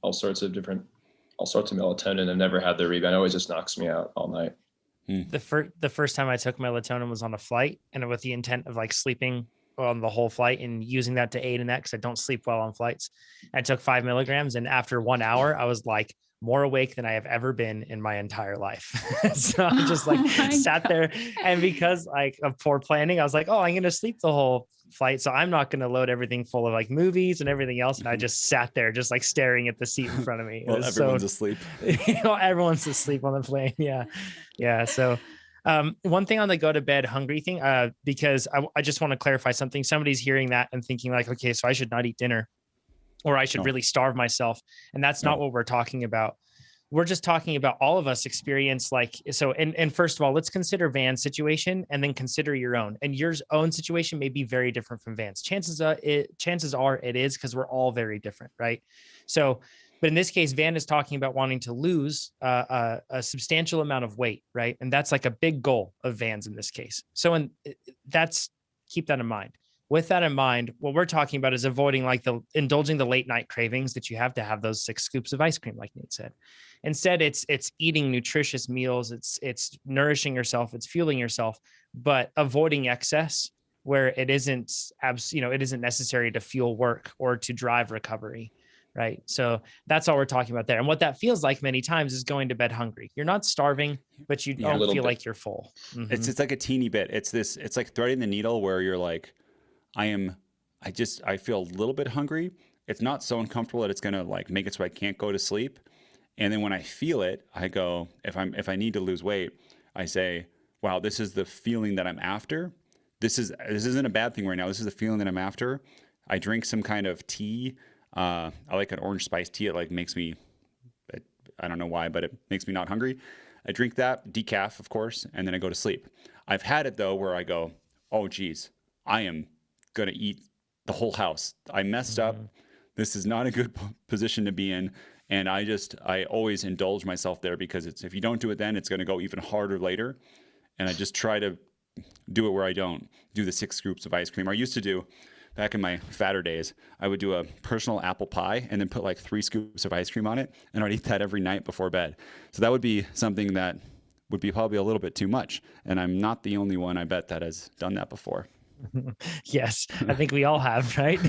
all sorts of melatonin. I've never had the rebound. It always just knocks me out all night. The first time I took melatonin was on a flight, and with the intent of like sleeping on the whole flight and using that to aid in that, because I don't sleep well on flights. I took 5 milligrams, and after 1 hour, I was like more awake than I have ever been in my entire life. So I just sat there, and because like of poor planning, I was like, oh, I'm going to sleep the whole flight. So I'm not going to load everything full of like movies and everything else. And I just sat there just like staring at the seat in front of me. Well, everyone's asleep. Everyone's asleep on the plane. Yeah. Yeah. So one thing on the go to bed hungry thing, because I just want to clarify something. Somebody's hearing that and thinking like, okay, so I should not eat dinner, or I should really starve myself. And that's not what we're talking about. We're just talking about all of us experience and first of all, let's consider Van's situation and then consider your own. And your own situation may be very different from Van's. Chances are it is, because we're all very different, right? So, but in this case, Van is talking about wanting to lose a substantial amount of weight, right? And that's like a big goal of Van's in this case. So keep that in mind. with that in mind, what we're talking about is avoiding like indulging the late night cravings that you have to have those 6 scoops of ice cream, like Nate said. Instead, it's eating nutritious meals. It's nourishing yourself. It's fueling yourself, but avoiding excess where it isn't, it isn't necessary to fuel work or to drive recovery. Right. So that's all we're talking about there. And what that feels like many times is going to bed hungry. You're not starving, but you don't feel like you're full. Mm-hmm. It's like a teeny bit. It's like threading the needle where you're like, I feel a little bit hungry. It's not so uncomfortable that it's going to like make it so I can't go to sleep. And then when I feel it, I go, if I need to lose weight, I say, wow, this is the feeling that I'm after. This isn't a bad thing right now. This is the feeling that I'm after. I drink some kind of tea. I like an orange spice tea. It like makes me, I don't know why, but it makes me not hungry. I drink that, decaf, of course, and then I go to sleep. I've had it though, where I go, oh geez, I am going to eat the whole house. I messed up. This is not a good position to be in. And I always indulge myself there because if you don't do it then, it's going to go even harder later. And I just try to do it where I don't do the 6 scoops of ice cream. I used to do, back in my fatter days, I would do a personal apple pie and then put like 3 scoops of ice cream on it. And I'd eat that every night before bed. So that would be something that would be probably a little bit too much. And I'm not the only one, I bet, that has done that before. Yes, I think we all have, right?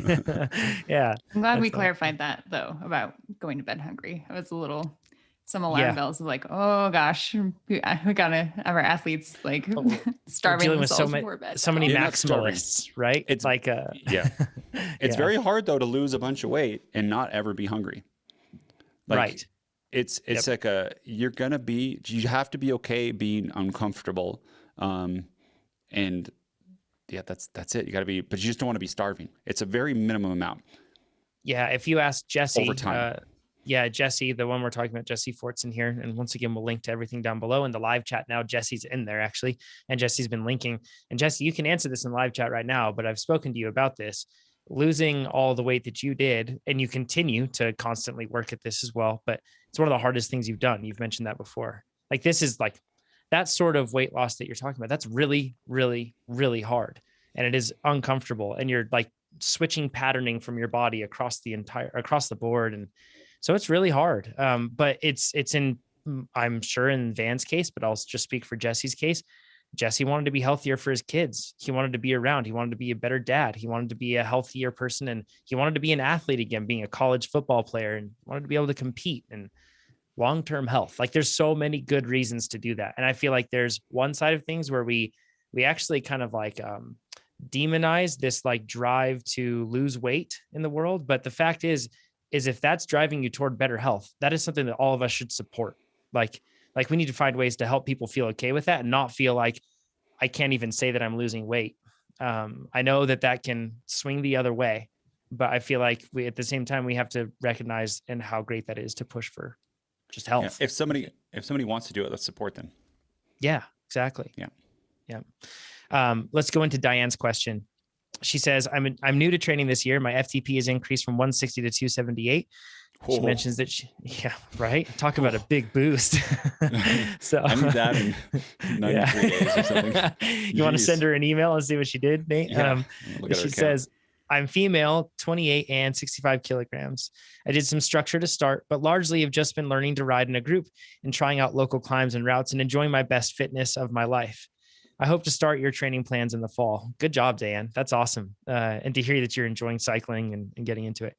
Yeah. I'm glad we clarified that though, about going to bed hungry. I was some alarm bells of like, oh gosh, we gotta have our athletes like starving themselves before bed. So many maximalists, right? It's like it's very hard though to lose a bunch of weight and not ever be hungry. Right. It's like you have to be okay being uncomfortable. And yeah, that's it. You got to be, but you just don't want to be starving. It's a very minimum amount. Yeah. If you ask Jesse, over time. Jesse, the one we're talking about, Jesse Fortson here. And once again, we'll link to everything down below in the live chat now. Jesse's in there actually. And Jesse's been linking. And Jesse, you can answer this in live chat right now, but I've spoken to you about this. Losing all the weight that you did, and you continue to constantly work at this as well. But it's one of the hardest things you've done. You've mentioned that before. Like this is like that sort of weight loss that you're talking about. That's really, really, really hard. And it is uncomfortable. And you're like switching patterning from your body across the board. And so it's really hard. But it's I'm sure in Van's case, but I'll just speak for Jesse's case. Jesse wanted to be healthier for his kids. He wanted to be around. He wanted to be a better dad. He wanted to be a healthier person. And he wanted to be an athlete again, being a college football player, and wanted to be able to compete and long-term health. Like there's so many good reasons to do that. And I feel like there's one side of things where we actually kind of like demonize this like drive to lose weight in the world. But the fact is if that's driving you toward better health, that is something that all of us should support. Like we need to find ways to help people feel okay with that and not feel like I can't even say that I'm losing weight. I know that can swing the other way, but I feel like at the same time, we have to recognize and how great that is to push for just health. Yeah, if somebody wants to do it, let's support them. Yeah, exactly. Yeah. Let's go into Diane's question. She says, I'm new to training this year. My FTP has increased from 160 to 278. She mentions that right. Talk about a big boost. So I need that in 93 days or something. You want to send her an email and see what she did, Nate? Yeah. She says, I'm female, 28 and 65 kilograms. I did some structure to start, but largely have just been learning to ride in a group and trying out local climbs and routes and enjoying my best fitness of my life. I hope to start your training plans in the fall. Good job, Diane. That's awesome. And to hear that you're enjoying cycling and getting into it.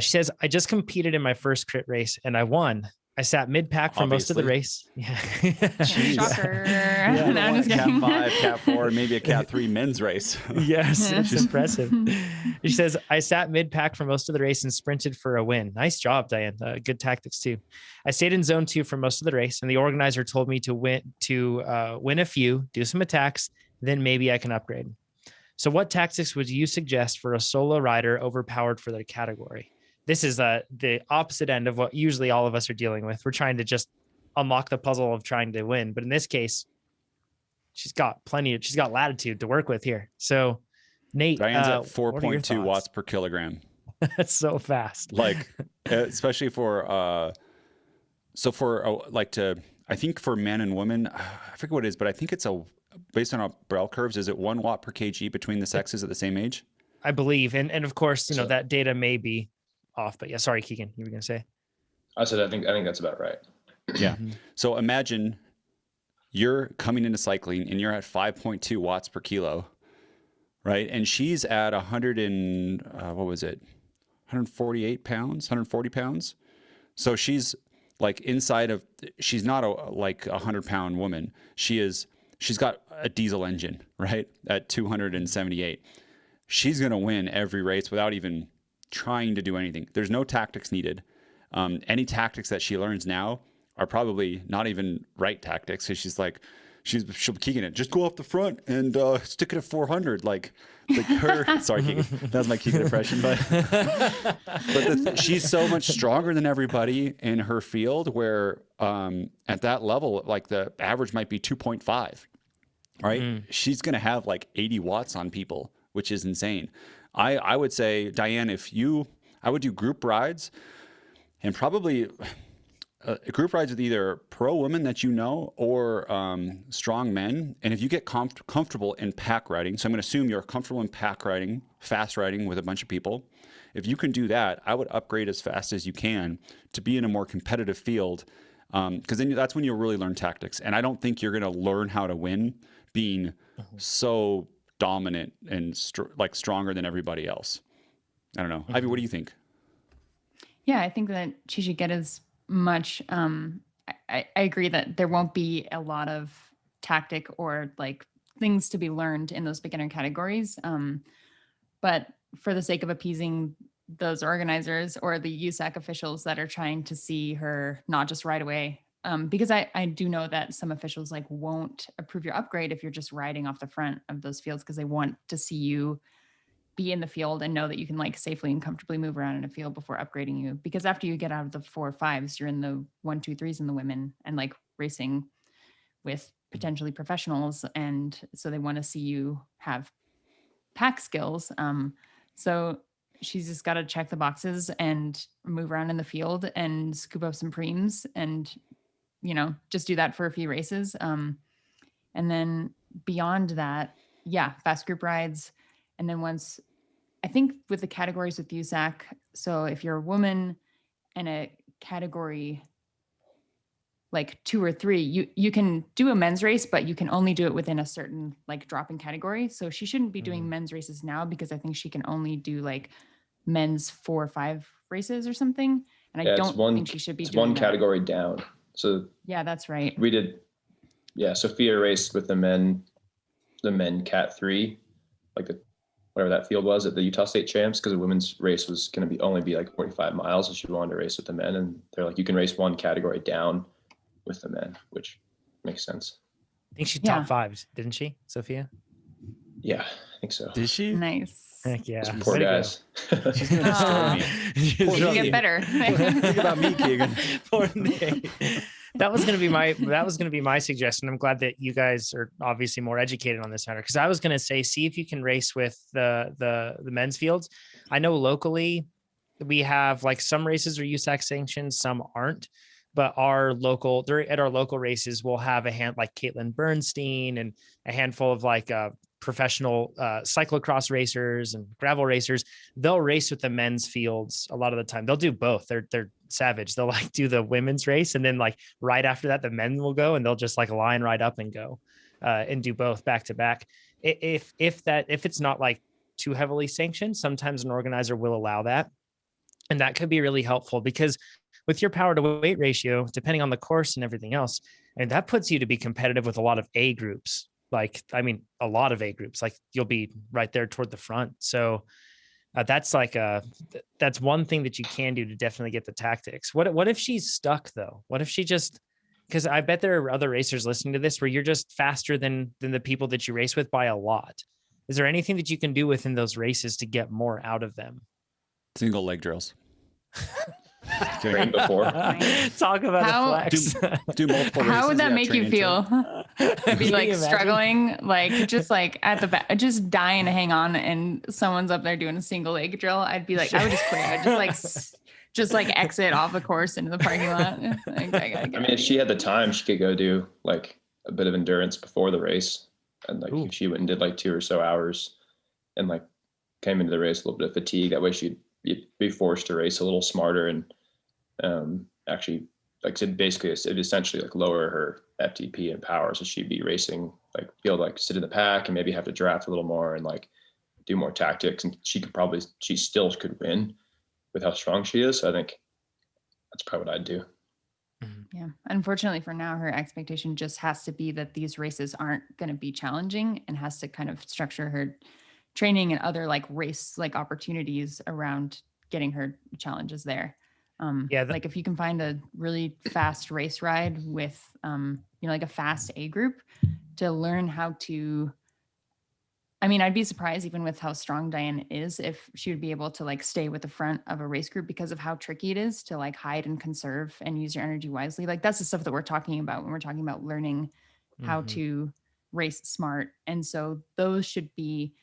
She says, I just competed in my first crit race and I won. I sat mid-pack for most of the race. Yeah. Shocker. Yeah, No, I'm just Cat 5, Cat 4, maybe a Cat 3 men's race. Yes, it's impressive. She says, I sat mid-pack for most of the race and sprinted for a win. Nice job, Diane. Good tactics too. I stayed in zone 2 for most of the race, and the organizer told me to win a few, do some attacks, then maybe I can upgrade. So what tactics would you suggest for a solo rider overpowered for the category? This is the opposite end of what usually all of us are dealing with. We're trying to just unlock the puzzle of trying to win. But in this case, she's got latitude to work with here. So Nate, Diane's at 4.2 watts per kilogram. That's so fast. Like, especially for, I think for men and women, I forget what it is, but I think it's based on our bell curves, is it 1 watt per kg between the sexes at the same age? I believe. And of course, So- that data may be off, but yeah, sorry, Keegan, you were going to say. I said, I think that's about right. Yeah. So imagine you're coming into cycling and you're at 5.2 watts per kilo, right? And she's at 148 pounds, 140 pounds. So she's like she's not a 100-pound woman. She's got a diesel engine, right? At 278. She's going to win every race without even trying to do anything. There's no tactics needed. Any tactics that she learns now are probably not even right tactics. So she'll be kicking it. Just go off the front and stick it at 400. Like her. Sorry, Keegan. That was my Keegan impression. But she's so much stronger than everybody in her field. Where at that level, like the average might be 2.5. Right? She's gonna have like 80 watts on people, which is insane. I would say, Diane, I would do group rides, and probably. Group rides with either pro women that or strong men. And if you get comfortable in pack riding, so I'm going to assume you're comfortable in pack riding, fast riding with a bunch of people. If you can do that, I would upgrade as fast as you can to be in a more competitive field, because then that's when you'll really learn tactics. And I don't think you're going to learn how to win being so dominant and stronger than everybody else. I don't know. Ivy, what do you think? Yeah, I think that she should get as much. I agree that there won't be a lot of tactic or like things to be learned in those beginner categories. But for the sake of appeasing those organizers or the USAC officials that are trying to see her not just right away, because I do know that some officials won't approve your upgrade if you're just riding off the front of those fields, because they want to see you be in the field and know that you can safely and comfortably move around in a field before upgrading you. Because after you get out of the 4 5s, you're in the 1 2 3s in the women and racing with potentially professionals. And so they want to see you have pack skills. So she's just got to check the boxes and move around in the field and scoop up some preems and, just do that for a few races. And then beyond that, fast group rides. And then I think with the categories with USAC, so if you're a woman in a category 2 or 3, you can do a men's race, but you can only do it within a certain drop-in category. So she shouldn't be doing men's races now, because I think she can only do men's 4 or 5 races or something. And I don't think she should be doing one that. category down. So yeah, that's right. We did. Yeah. Sophia raced with the men Cat 3, whatever that field was at the Utah State Champs, because the women's race was going to only be 45 miles. So she wanted to race with the men, and they're you can race one category down with the men, which makes sense. I think she top 5s, didn't she, Sophia? Yeah, I think so. Did she? Nice. Heck yeah. Poor guys. She's going to destroy me. She'll get better. Think about me, Keegan. Poor Nate. That was going to be my suggestion. I'm glad that you guys are obviously more educated on this matter, because I was going to say, see if you can race with the men's fields. I know locally we have some races are USAC sanctioned, some aren't, but at our local races, we'll have a hand like Caitlin Bernstein and a handful of professional cyclocross racers and gravel racers. They'll race with the men's fields a lot of the time. They'll do both. They're savage. They'll do the women's race, and then right after that, the men will go, and they'll just line right up and go and do both back to back. If it's not too heavily sanctioned, sometimes an organizer will allow that. And that could be really helpful, because with your power to weight ratio, depending on the course and everything else, and that puts you to be competitive with a lot of A groups. A lot of A groups, you'll be right there toward the front. So that's that's one thing that you can do to definitely get the tactics. What if she's stuck though? What if she because I bet there are other racers listening to this where you're just faster than the people that you race with by a lot. Is there anything that you can do within those races to get more out of them? Single leg drills. Trained before. Talk about a flex. Do multiple races. How would that make you feel? Be struggling, just at the back, just dying to hang on, and someone's up there doing a single leg drill. I'd be I would just quit. I'd just exit off the course into the parking lot. I mean, if she had the time, she could go do a bit of endurance before the race. And like she went and did like 2 or so hours and like came into the race a little bit of fatigue. That way she'd be forced to race a little smarter and actually, like I said, basically it essentially like lower her FTP and power. So she'd be racing, like be able to like sit in the pack and maybe have to draft a little more and like do more tactics. And she still could win with how strong she is. So I think that's probably what I'd do. Yeah. Unfortunately for now, her expectation just has to be that these races aren't going to be challenging, and has to kind of structure her training and other like race like opportunities around getting her challenges there. Like if you can find a really fast race ride with, like a fast A group to learn how to, I mean, I'd be surprised even with how strong Diane is, if she would be able to like stay with the front of a race group because of how tricky it is to like hide and conserve and use your energy wisely. Like that's the stuff that we're talking about when we're talking about learning how to race smart. And so those should be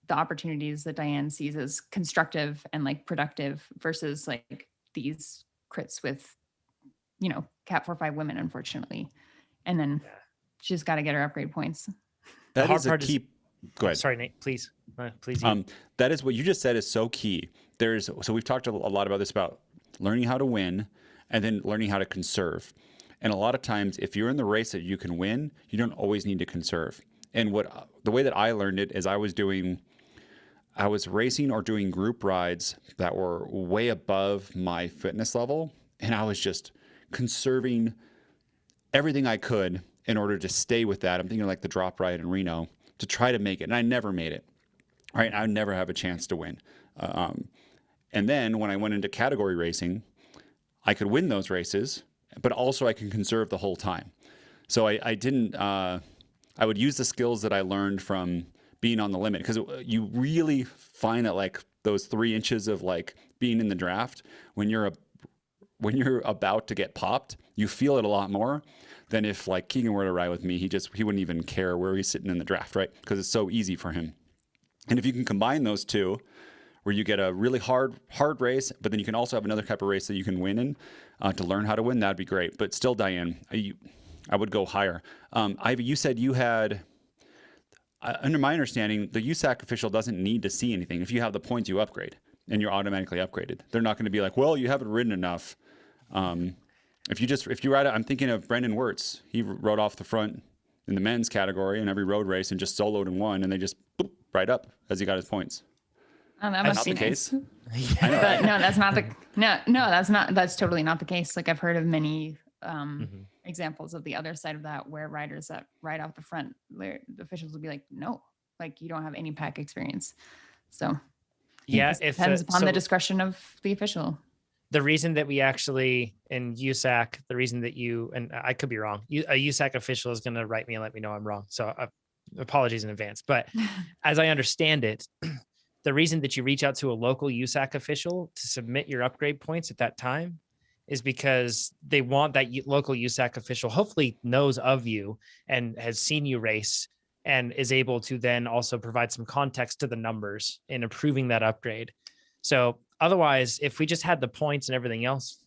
the opportunities that Diane sees as constructive and like productive versus like these crits with, Cat 4-5 women, unfortunately. And then she's got to get her upgrade points. That is a key. Go ahead. Sorry, Nate, please. That is what you just said is so key. So we've talked a lot about this, about learning how to win and then learning how to conserve. And a lot of times, if you're in the race that you can win, you don't always need to conserve. And the way that I learned it is I was racing or doing group rides that were way above my fitness level. And I was just conserving everything I could in order to stay with that. I'm thinking like the drop ride in Reno, to try to make it. And I never made it, right? I would never have a chance to win. And then when I went into category racing, I could win those races, but also I can conserve the whole time. So I would use the skills that I learned from being on the limit, because you really find that like those 3 inches of like being in the draft, when you're about to get popped, you feel it a lot more than if like Keegan were to ride with me. He wouldn't even care where he's sitting in the draft, right? Because it's so easy for him. And if you can combine those two, where you get a really hard race, but then you can also have another type of race that you can win in, to learn how to win, that'd be great. But still, Diane, I would go higher. Ivy, you said you had, under my understanding, the USAC official doesn't need to see anything. If you have the points, you upgrade, and you're automatically upgraded. They're not going to be like, well, you haven't ridden enough. If you ride it, I'm thinking of Brendan Wirtz. He rode off the front in the men's category in every road race and just soloed and won, and they just boop, right up as he got his points. Oh, that must not be the nice. case. But no, that's not the that's totally not the case. Like I've heard of many examples of the other side of that, where riders that ride off the front, the officials will be like, no, like you don't have any pack experience. So it depends upon the discretion of the official. The reason that we actually in USAC, the reason that and I could be wrong, a USAC official is going to write me and let me know I'm wrong. So apologies in advance. But as I understand it, the reason that you reach out to a local USAC official to submit your upgrade points at that time is because they want that local USAC official hopefully knows of you and has seen you race and is able to then also provide some context to the numbers in approving that upgrade. So otherwise, if we just had the points and everything else,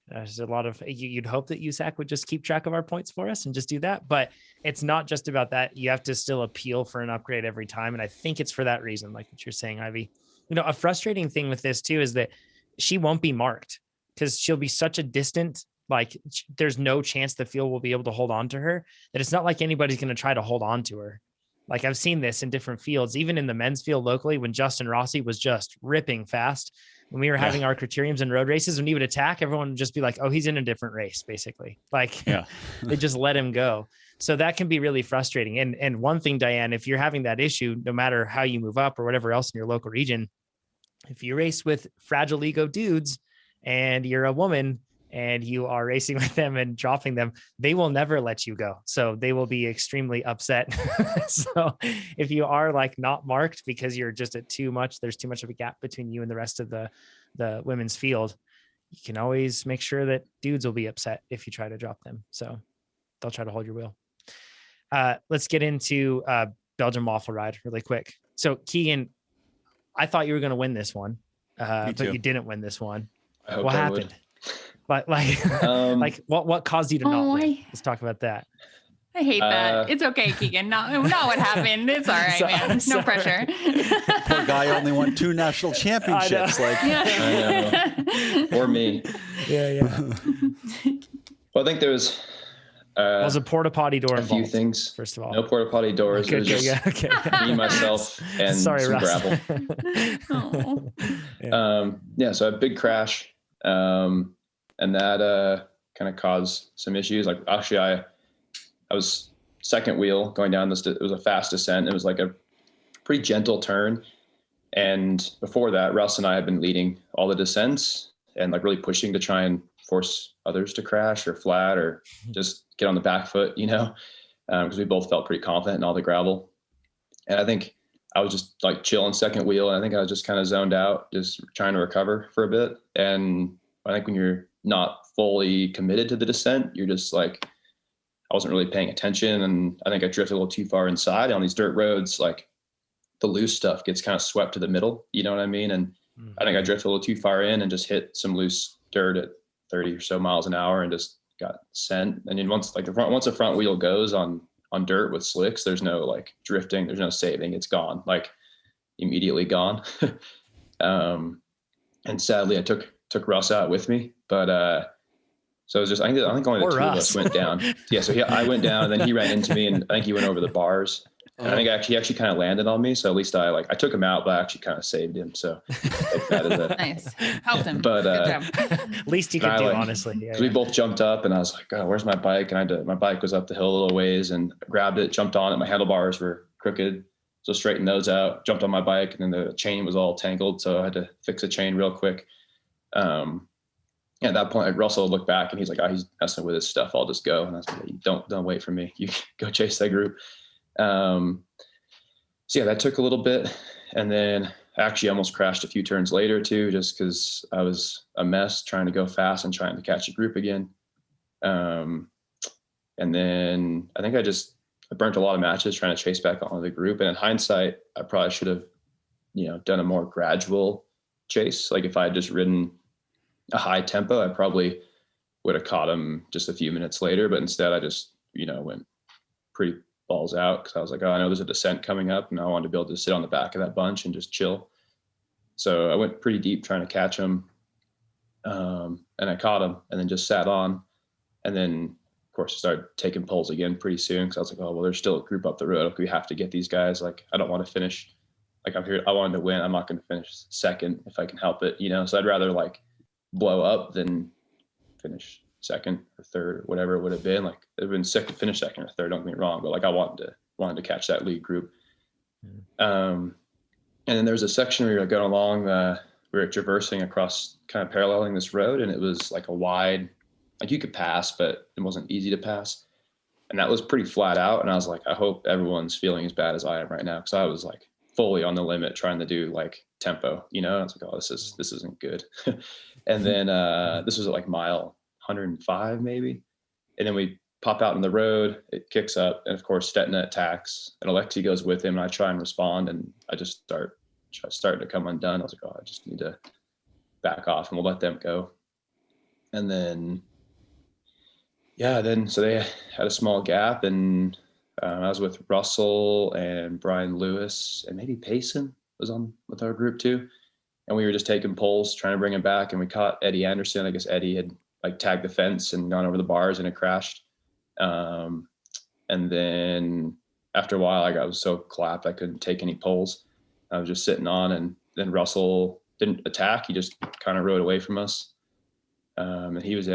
there's a lot of, you'd hope that USAC would just keep track of our points for us and just do that. But it's not just about that. You have to still appeal for an upgrade every time. And I think it's for that reason, like what you're saying, Ivy. A frustrating thing with this too is that she won't be marked because she'll be such a distant, like there's no chance the field will be able to hold on to her, that it's not like anybody's going to try to hold on to her. Like I've seen this in different fields, even in the men's field locally, when Justin Rossi was just ripping fast. When we were having our criteriums and road races, when he would attack, everyone would just be like, oh, he's in a different race, basically. Like they just let him go. So that can be really frustrating. And one thing, Diane, if you're having that issue, no matter how you move up or whatever else in your local region, if you race with fragile ego dudes and you're a woman and you are racing with them and dropping them, they will never let you go. So they will be extremely upset. So if you are like not marked because you're just at there's too much of a gap between you and the rest of the women's field, you can always make sure that dudes will be upset if you try to drop them. So they'll try to hold your wheel. Let's get into Belgian Waffle ride really quick. So Keegan, I thought you were going to win this one, but you didn't win this one. What happened? But like, what caused you to not win? Let's talk about that. I hate that. It's okay, Keegan. Not what happened. It's all right, man. No pressure. Poor guy only won 2 national championships. I know. Or me. Yeah. Well, I think there was a porta potty door a involved, few things. First of all, no porta potty doors. It was just me, myself, and Sorry, some Russ. gravel. So a big crash, and that kind of caused some issues. Like actually, I was second wheel going down this. It was a fast descent. It was like a pretty gentle turn, and before that, Russ and I had been leading all the descents and like really pushing to try and force others to crash or flat or just get on the back foot, because we both felt pretty confident in all the gravel. And I think I was just like chilling second wheel. And I think I was just kind of zoned out, just trying to recover for a bit. And I think when you're not fully committed to the descent, you're just like, I wasn't really paying attention. And I think I drifted a little too far inside on these dirt roads. Like the loose stuff gets kind of swept to the middle. You know what I mean? And I think I drifted a little too far in and just hit some loose dirt at 30 or so miles an hour and just got sent. And then once the front wheel goes on dirt with slicks, there's no like drifting, there's no saving. It's gone, like immediately gone. And sadly I took Russ out with me, but so it was just, I think only the two of us went down. Yeah. So I went down and then he ran into me and I think he went over the bars. And I think he actually kind of landed on me. So at least I took him out, but I actually kind of saved him. So that is nice. Helped him. But least you could do, honestly. Yeah, we both jumped up and I was like, oh, where's my bike? And my bike was up the hill a little ways and grabbed it, jumped on it. My handlebars were crooked. So straightened those out, jumped on my bike, and then the chain was all tangled. So I had to fix the chain real quick. At that point, Russell looked back and he's like, oh, he's messing with his stuff. I'll just go. And I was like, don't wait for me. You go chase that group. So yeah, that took a little bit. And then I actually almost crashed a few turns later too, just because I was a mess trying to go fast and trying to catch a group again. And then I think I burnt a lot of matches trying to chase back onto the group. And in hindsight, I probably should have, done a more gradual chase. Like if I had just ridden a high tempo, I probably would have caught him just a few minutes later. But instead I just, went pretty balls out because I was like, oh, I know there's a descent coming up and I wanted to be able to sit on the back of that bunch and just chill. So I went pretty deep trying to catch him. And I caught him and then just sat on. And then of course I started taking pulls again pretty soon. Cause I was like, oh, well, there's still a group up the road. We have to get these guys. Like, I don't want to finish. Like I'm here. I wanted to win. I'm not going to finish second if I can help it, So I'd rather like blow up than finish second or third or whatever it would have been. Like it would have been sick to finish second or third, don't get me wrong, but like I wanted to catch that lead group. And then there was a section where we were going along, we were traversing across, kind of paralleling this road, and it was like a wide, like you could pass, but it wasn't easy to pass. And that was pretty flat out. And I was like, I hope everyone's feeling as bad as I am right now. Cause I was like fully on the limit trying to do like tempo, I was like, oh, this isn't good. And then this was at like mile 105 maybe. And then we pop out on the road, it kicks up. And of course, Stetina attacks and Alexi goes with him. And I try and respond and I just start to come undone. I was like, oh, I just need to back off and we'll let them go. And then, so they had a small gap and I was with Russell and Brian Lewis and maybe Payson was on with our group too. And we were just taking pulls, trying to bring him back. And we caught Eddie Anderson. I guess Eddie had like tagged the fence and gone over the bars and it crashed. And then after a while, I was so clapped, I couldn't take any pulls. I was just sitting on, and then Russell didn't attack. He just kind of rode away from us. And luckily he was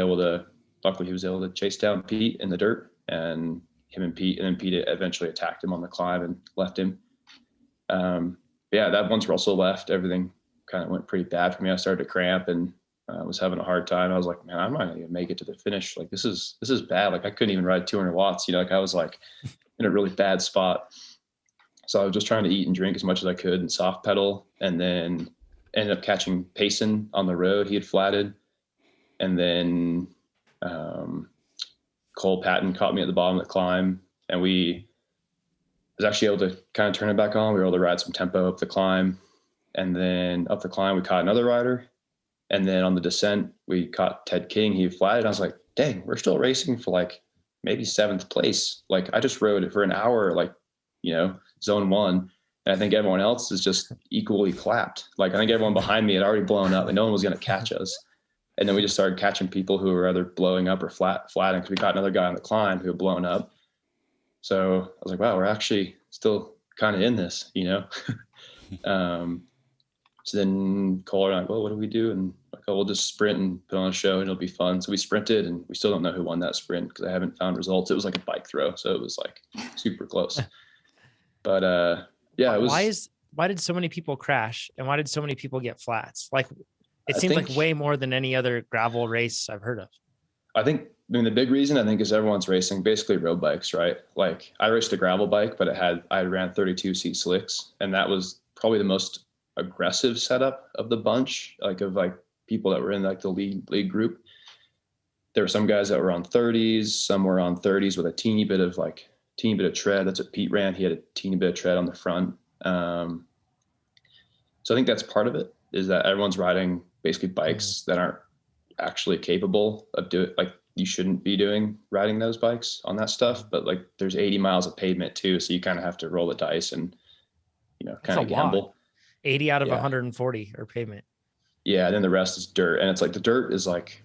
able to chase down Pete in the dirt, and then Pete eventually attacked him on the climb and left him. That once Russell left, everything kind of went pretty bad for me. I started to cramp and was having a hard time. I was like, man, I'm not gonna make it to the finish. Like this is bad. Like I couldn't even ride 200 watts. Like I was like in a really bad spot. So I was just trying to eat and drink as much as I could and soft pedal, and then ended up catching Payson on the road. He had flatted, and then Cole Patton caught me at the bottom of the climb, and we was actually able to kind of turn it back on. We were able to ride some tempo up the climb, and then up the climb we caught another rider. And then on the descent, we caught Ted King. He flatted. I was like, dang, we're still racing for like maybe 7th place. Like I just rode it for an hour, like, zone 1. And I think everyone else is just equally clapped. Like I think everyone behind me had already blown up and no one was going to catch us. And then we just started catching people who were either blowing up or flatting, because we got another guy on the climb who had blown up. So I was like, wow, we're actually still kind of in this, So then Cole and I, well, what do we do? And like, oh, we'll just sprint and put on a show and it'll be fun. So we sprinted, and we still don't know who won that sprint because I haven't found results. It was like a bike throw, so it was like super close. But yeah, it was. Why did so many people crash, and why did so many people get flats? Like it seems like way more than any other gravel race I've heard of. I mean, the big reason I think is everyone's racing basically road bikes, right? Like I raced a gravel bike, but I ran 32C slicks, and that was probably the most aggressive setup of the bunch, like of like people that were in like the league group. There were some guys that were on 30s, some were on 30s with a teeny bit of tread. That's what Pete ran. He had a teeny bit of tread on the front. So I think that's part of it, is that everyone's riding basically bikes that aren't actually capable of like you shouldn't be riding those bikes on that stuff. But like there's 80 miles of pavement too. So you kind of have to roll the dice and, kind of gamble. Lot. 80 out of 140 are pavement. Yeah. And then the rest is dirt. And it's like the dirt is like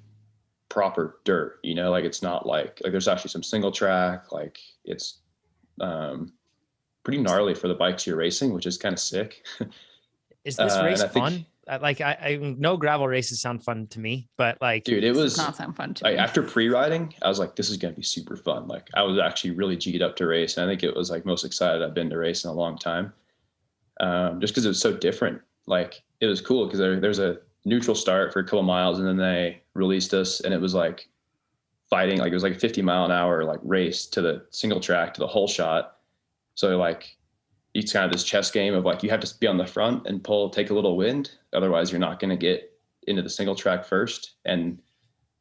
proper dirt, like it's not like there's actually some single track, like it's pretty gnarly for the bikes you're racing, which is kind of sick. Is this race fun? I know gravel races sound fun to me, but like, dude, it was not sound fun to me. Me. After pre-riding, I was like, this is going to be super fun. Like I was actually really G'd up to race. And I think it was like most excited I've been to race in a long time. Just because it was so different. Like it was cool because there's a neutral start for a couple miles, and then they released us, and it was like fighting, like it was like a 50-mile-an-hour like race to the single track to the whole shot. So like it's kind of this chess game of like you have to be on the front and take a little wind, otherwise you're not going to get into the single track first. And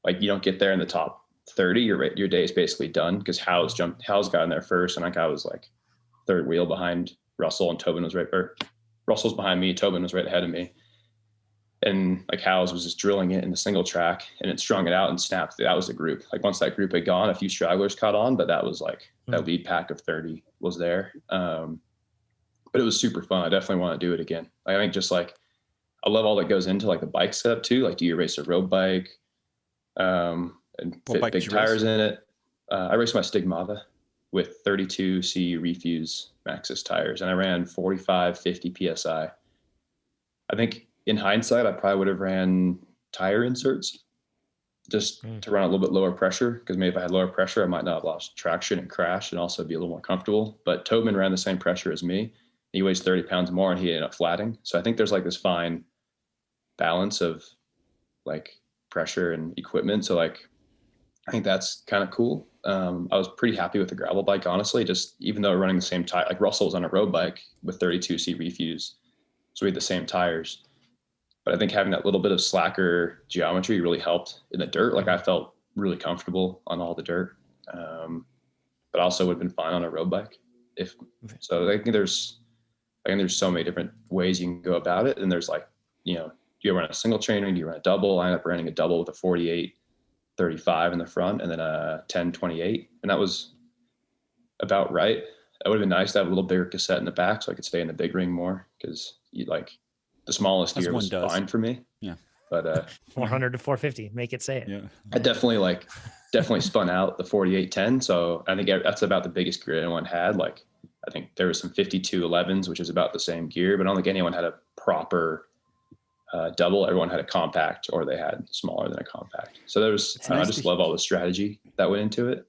like you don't get there in the top 30, your day is basically done, because Howes got in there first, and like I was like third wheel behind Russell, and Russell's behind me, Tobin was right ahead of me. And like Howes was just drilling it in the single track, and it strung it out and snapped. That was the group. Like once that group had gone, a few stragglers caught on, but that was like that lead pack of 30 was there. But it was super fun. I definitely want to do it again. I think just like, I love all that goes into like the bike setup too. Like, do you race a road bike and fit big tires in it? I raced my Stigmata with 32C Refuse Maxxis tires, and I ran 45, 50 PSI. I think in hindsight, I probably would have ran tire inserts just to run a little bit lower pressure, because maybe if I had lower pressure, I might not have lost traction and crashed and also be a little more comfortable. But Tobin ran the same pressure as me. He weighs 30 pounds more, and he ended up flatting. So I think there's like this fine balance of like pressure and equipment. So like, I think that's kind of cool. I was pretty happy with the gravel bike, honestly, just even though we're running the same tire. Like Russell was on a road bike with 32C Refuse, so we had the same tires. But I think having that little bit of slacker geometry really helped in the dirt. Like I felt really comfortable on all the dirt, but also would have been fine on a road bike. So I think there's so many different ways you can go about it. And there's like, do you run a single trainer? Do you run a double? I ended up running a double with a 48-35 in the front, and then a 10-28. And that was about right. It would have been nice to have a little bigger cassette in the back so I could stay in the big ring more, because the smallest gear was fine for me. Yeah. But 400 to 450, make it say it. Yeah. I definitely spun out the 48-10. So I think that's about the biggest gear anyone had. Like, I think there was some 52-11s, which is about the same gear, but I don't think anyone had a proper double. Everyone had a compact, or they had smaller than a compact. So there was, I just love all the strategy that went into it.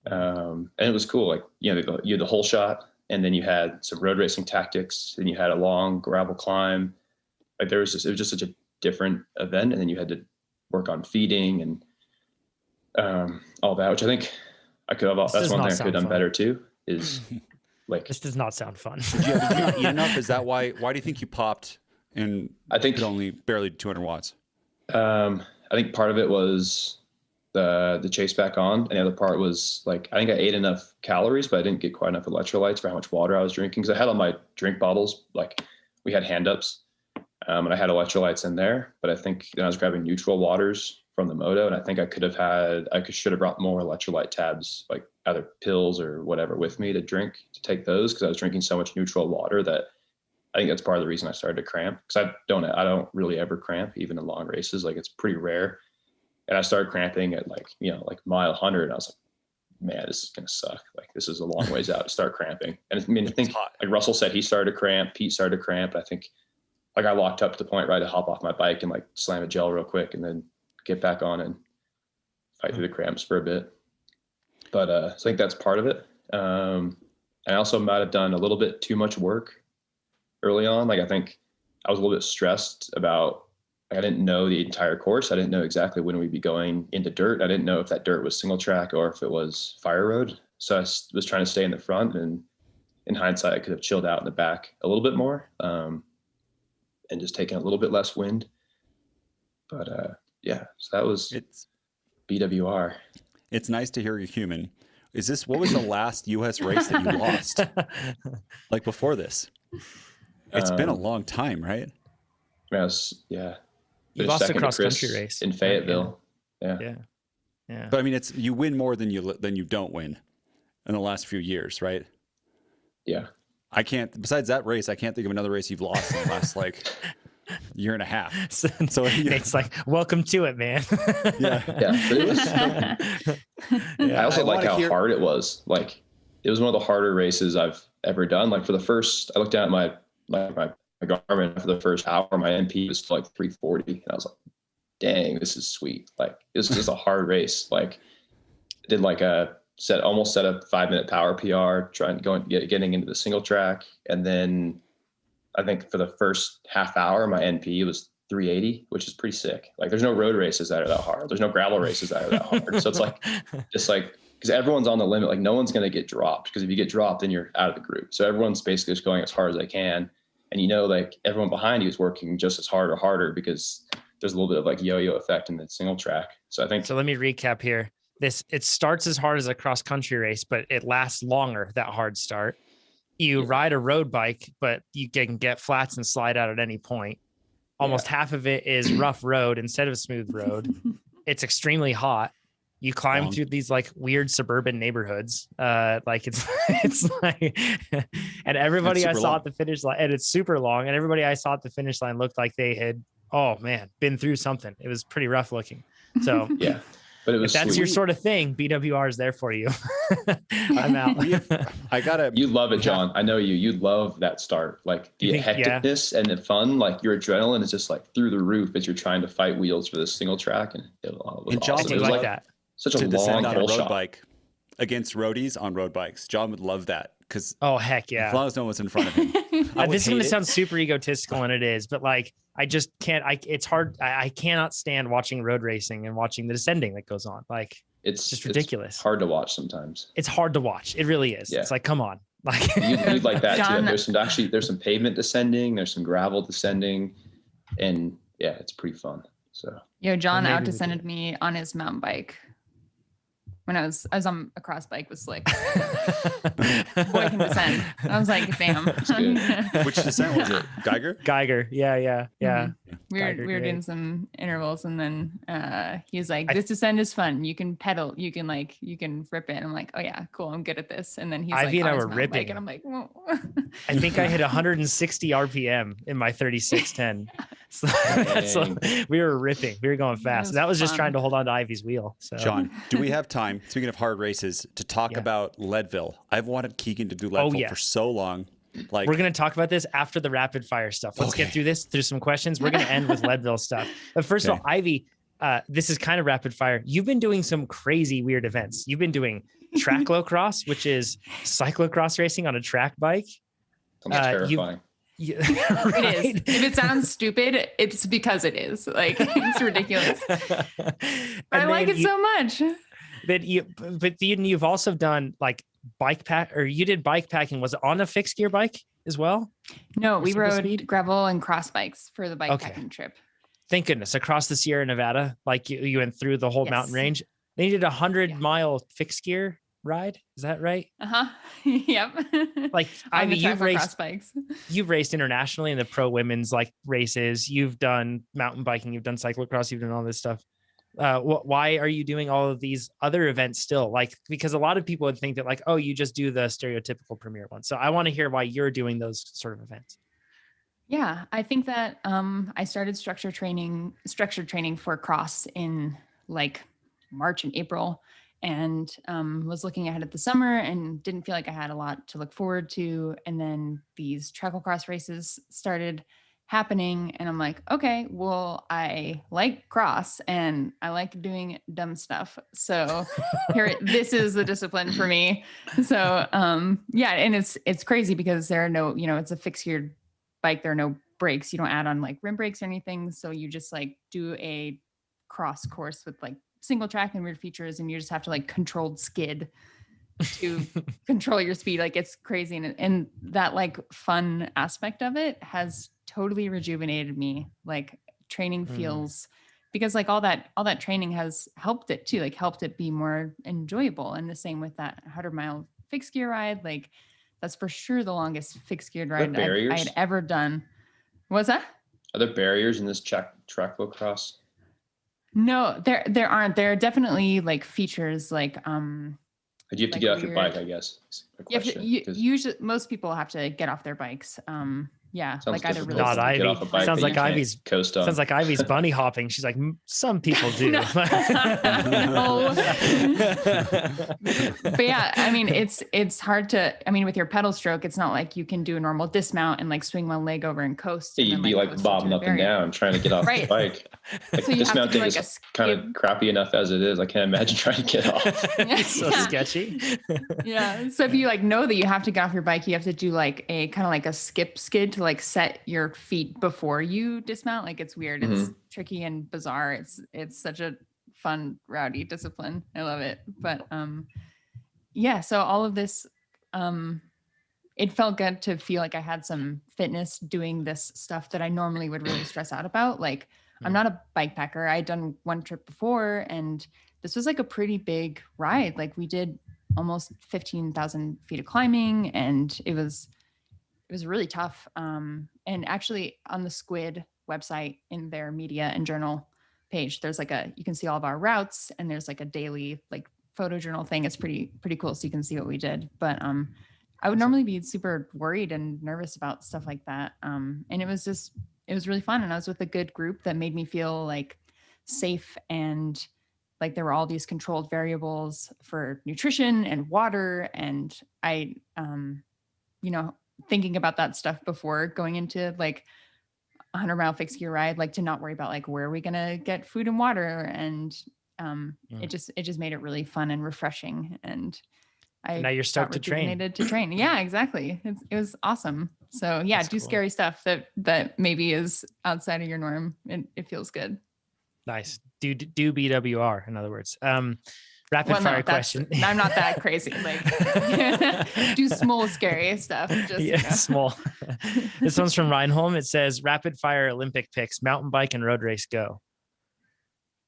And it was cool. Like, you had the whole shot, and then you had some road racing tactics, and you had a long gravel climb. Like it was just such a different event. And then you had to work on feeding and all that, which I think that's one thing I could have done better too, is like, this does not sound fun. Did you not eat enough? Is that why do you think you popped and I think only barely 200 watts? I think part of it was the chase back on, and the other part was like, I think I ate enough calories, but I didn't get quite enough electrolytes for how much water I was drinking. Cause I had all my drink bottles, like we had hand ups, and I had electrolytes in there, but I think I was grabbing neutral waters from the moto. And I think I should have brought more electrolyte tabs, like either pills or whatever with me to take those. Cause I was drinking so much neutral water that I think that's part of the reason I started to cramp. Cause I don't really ever cramp even in long races. Like it's pretty rare. And I started cramping at like mile 100. And I was like, man, this is going to suck. Like this is a long ways out to start cramping. And I mean, I think like Russell said, he started to cramp, Pete started to cramp. I think I got locked up to the point where I had to hop off my bike and like slam a gel real quick and then get back on and fight through the cramps for a bit. But so I think that's part of it. I also might have done a little bit too much work early on. Like I think I was a little bit stressed about, I didn't know the entire course. I didn't know exactly when we'd be going into dirt. I didn't know if that dirt was single track or if it was fire road. So I was trying to stay in the front, and in hindsight, I could have chilled out in the back a little bit more and just taken a little bit less wind. But yeah, so that was BWR. It's nice to hear you're human. What was the last US race that you lost? Like before this? It's been a long time, right? Yeah. You lost a cross country race in Fayetteville. Yeah. But I mean, you win more than you don't win in the last few years, right? Yeah. Besides that race, I can't think of another race you've lost in the last like year and a half. So it's like, welcome to it, man. Yeah. But I also like how hard it was. Like it was one of the harder races I've ever done. Like I looked down at my Garmin for the first hour, my MP was like 340. And I was like, dang, this is sweet. Like this is just a hard race. Like I did like almost set a 5-minute power PR, getting into the single track. And then I think for the first half hour, my NP was 380, which is pretty sick. Like there's no road races that are that hard. There's no gravel races that are that hard. So it's like, because everyone's on the limit, like no one's going to get dropped, because if you get dropped, then you're out of the group. So everyone's basically just going as hard as they can. And like everyone behind you is working just as hard or harder, because there's a little bit of like yo-yo effect in the single track. So let me recap here. It starts as hard as a cross country race, but it lasts longer, that hard start. You ride a road bike, but you can get flats and slide out at any point. Almost half of it is rough road instead of smooth road. It's extremely hot. You climb through these like weird suburban neighborhoods. Like it's like, and everybody I saw at the finish line, and it's super long, and everybody I saw at the finish line looked like they had, been through something. It was pretty rough looking. So yeah, but it was, if that's your sort of thing, BWR is there for you. I'm out. You love it, John. I know you love that start. Like the hecticness and the fun, like your adrenaline is just like through the roof as you're trying to fight wheels for this single track. And it was awesome. It was like that. Such a long on a road shot. Bike against roadies on road bikes. John would love that, because heck yeah, as long as no one's in front of him. This is going to sound super egotistical, and it is, but like I just can't. It's hard. I cannot stand watching road racing and watching the descending that goes on. Like it's just ridiculous. It's hard to watch sometimes. It's hard to watch. It really is. Yeah. It's like, come on. Like you'd like that John, too. There's some pavement descending. There's some gravel descending, and yeah, it's pretty fun. So John out descended me on his mountain bike when I was on a cross bike with slick. Boy can descend. I was like, damn. Which descent was it? Geiger. Yeah. Mm-hmm. We were doing some intervals, and then he was like, this descent is fun. You can pedal. You can rip it. I'm like, oh yeah, cool. I'm good at this. And then he's Ivy like, and I were ripping. Bike, and I'm like, whoa. I think I hit 160 RPM in my 3610. So we were ripping. We were going fast. That was just trying to hold on to Ivy's wheel. So. John, do we have time, speaking of hard races, to talk about Leadville? I've wanted Keegan to do Leadville for so long. Like, we're going to talk about this after the rapid fire stuff. Let's get through some questions. We're going to end with Leadville stuff. But first of all, Ivy, this is kind of rapid fire. You've been doing some crazy weird events. You've been doing tracklocross, which is cyclocross racing on a track bike. Terrifying. It is. If it sounds stupid, it's because it is. Like it's ridiculous. I like it so much. But you've also done like bike pack, or you did bike packing. Was it on a fixed gear bike as well? No, we rode gravel and cross bikes for the bike packing trip. Thank goodness. Across the Sierra Nevada, like you went through the whole mountain range. They did 100-mile fixed gear ride. Is that right? Yep. Like Ivy, you've raced internationally in the pro women's like races. You've done mountain biking, you've done cyclocross, you've done all this stuff. why are you doing all of these other events still? Like, because a lot of people would think that like, oh, you just do the stereotypical premier one. So I want to hear why you're doing those sort of events. Yeah, I think that I started structured training for cross in like March and April, and was looking ahead at the summer and didn't feel like I had a lot to look forward to. And then these trackle cross races started happening, and I'm like, okay, well, I like cross and I like doing dumb stuff. So this is the discipline for me. So yeah, and it's crazy because there are no, it's a fixed geared bike. There are no brakes. You don't add on like rim brakes or anything. So you just like do a cross course with like single track and weird features, and you just have to like controlled skid to control your speed. Like it's crazy. And that like fun aspect of it has totally rejuvenated me. Like training feels, because like all that training has helped it too, like helped it be more enjoyable. And the same with that 100-mile fixed gear ride. Like that's for sure the longest fixed geared ride I had ever done. What's that? Are there barriers in this track cross? No, there aren't. There are definitely like features like Do you have to get off your bike, I guess? Usually most people have to get off their bikes. Yeah, sounds like either really not Ivy. Sounds like Ivy's sounds like Ivy's bunny hopping. She's like, some people do. No. But yeah, I mean, it's hard to. I mean, with your pedal stroke, it's not like you can do a normal dismount and like swing one leg over and coast. Yeah, you'd be like bobbing up and down trying to get off the bike. Like, so dismounting is kind of crappy enough as it is. I can't imagine trying to get off. It's so sketchy. Yeah. So if you like know that you have to get off your bike, you have to do like a kind of like a skip skid to like set your feet before you dismount. Like it's weird. It's tricky and bizarre. It's such a fun, rowdy discipline. I love it. But yeah, so all of this, it felt good to feel like I had some fitness doing this stuff that I normally would really stress out about. Like I'm not a bike packer. I'd done one trip before, and this was like a pretty big ride. Like we did almost 15,000 feet of climbing, and it was really tough. And actually on the Squid website in their media and journal page, there's like you can see all of our routes, and there's like a daily like photo journal thing. It's pretty cool. So you can see what we did. But I would normally be super worried and nervous about stuff like that. And it was really fun. And I was with a good group that made me feel like safe, and like there were all these controlled variables for nutrition and water. And I, thinking about that stuff before going into like 100-mile fixed gear ride, like to not worry about like where are we going to get food and water. And it just made it really fun and refreshing. And now you're stoked to train. Yeah, exactly. It was awesome. So yeah, do scary stuff that maybe is outside of your norm. It feels good. Nice. Do BWR, in other words. Rapid fire question. I'm not that crazy. Like do small, scary stuff. Just, small. This one's from Reinholm. It says rapid fire Olympic picks, mountain bike and road race go.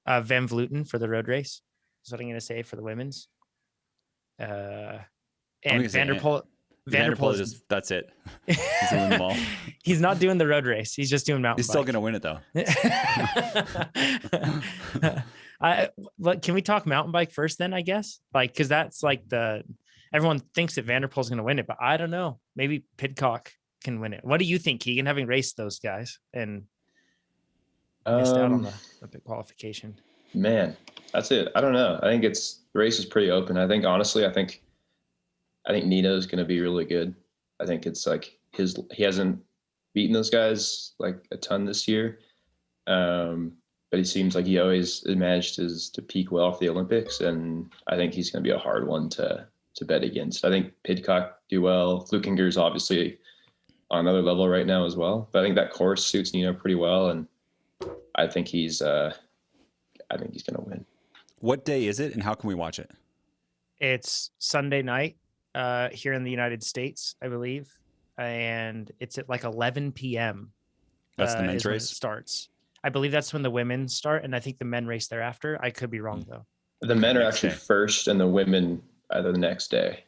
Van Vleuten for the road race. That's what I'm going to say for the women's. And Vanderpool is just, that's it. He's doing them all. He's not doing the road race. He's just doing mountain He's still going to win it though. Can we talk mountain bike first then, I guess? Like, cause that's like everyone thinks that Vanderpool's going to win it, but I don't know. Maybe Pidcock can win it. What do you think, Keegan, having raced those guys and missed out on the Olympic qualification? Man, that's it. I don't know. I think the race is pretty open. I think, honestly, I think Nino's going to be really good. I think it's like he hasn't beaten those guys like a ton this year. But he seems like he always managed to peak well for the Olympics. And I think he's going to be a hard one to bet against. I think Pidcock do well. Flukinger's obviously on another level right now as well. But I think that course suits Nino pretty well. And I think he's going to win. What day is it and how can we watch it? It's Sunday night here in the United States, I believe. And it's at like 11 p.m. That's the men's race? It starts. I believe that's when the women start. And I think the men race thereafter. I could be wrong, though. The men are actually first and the women either the next day.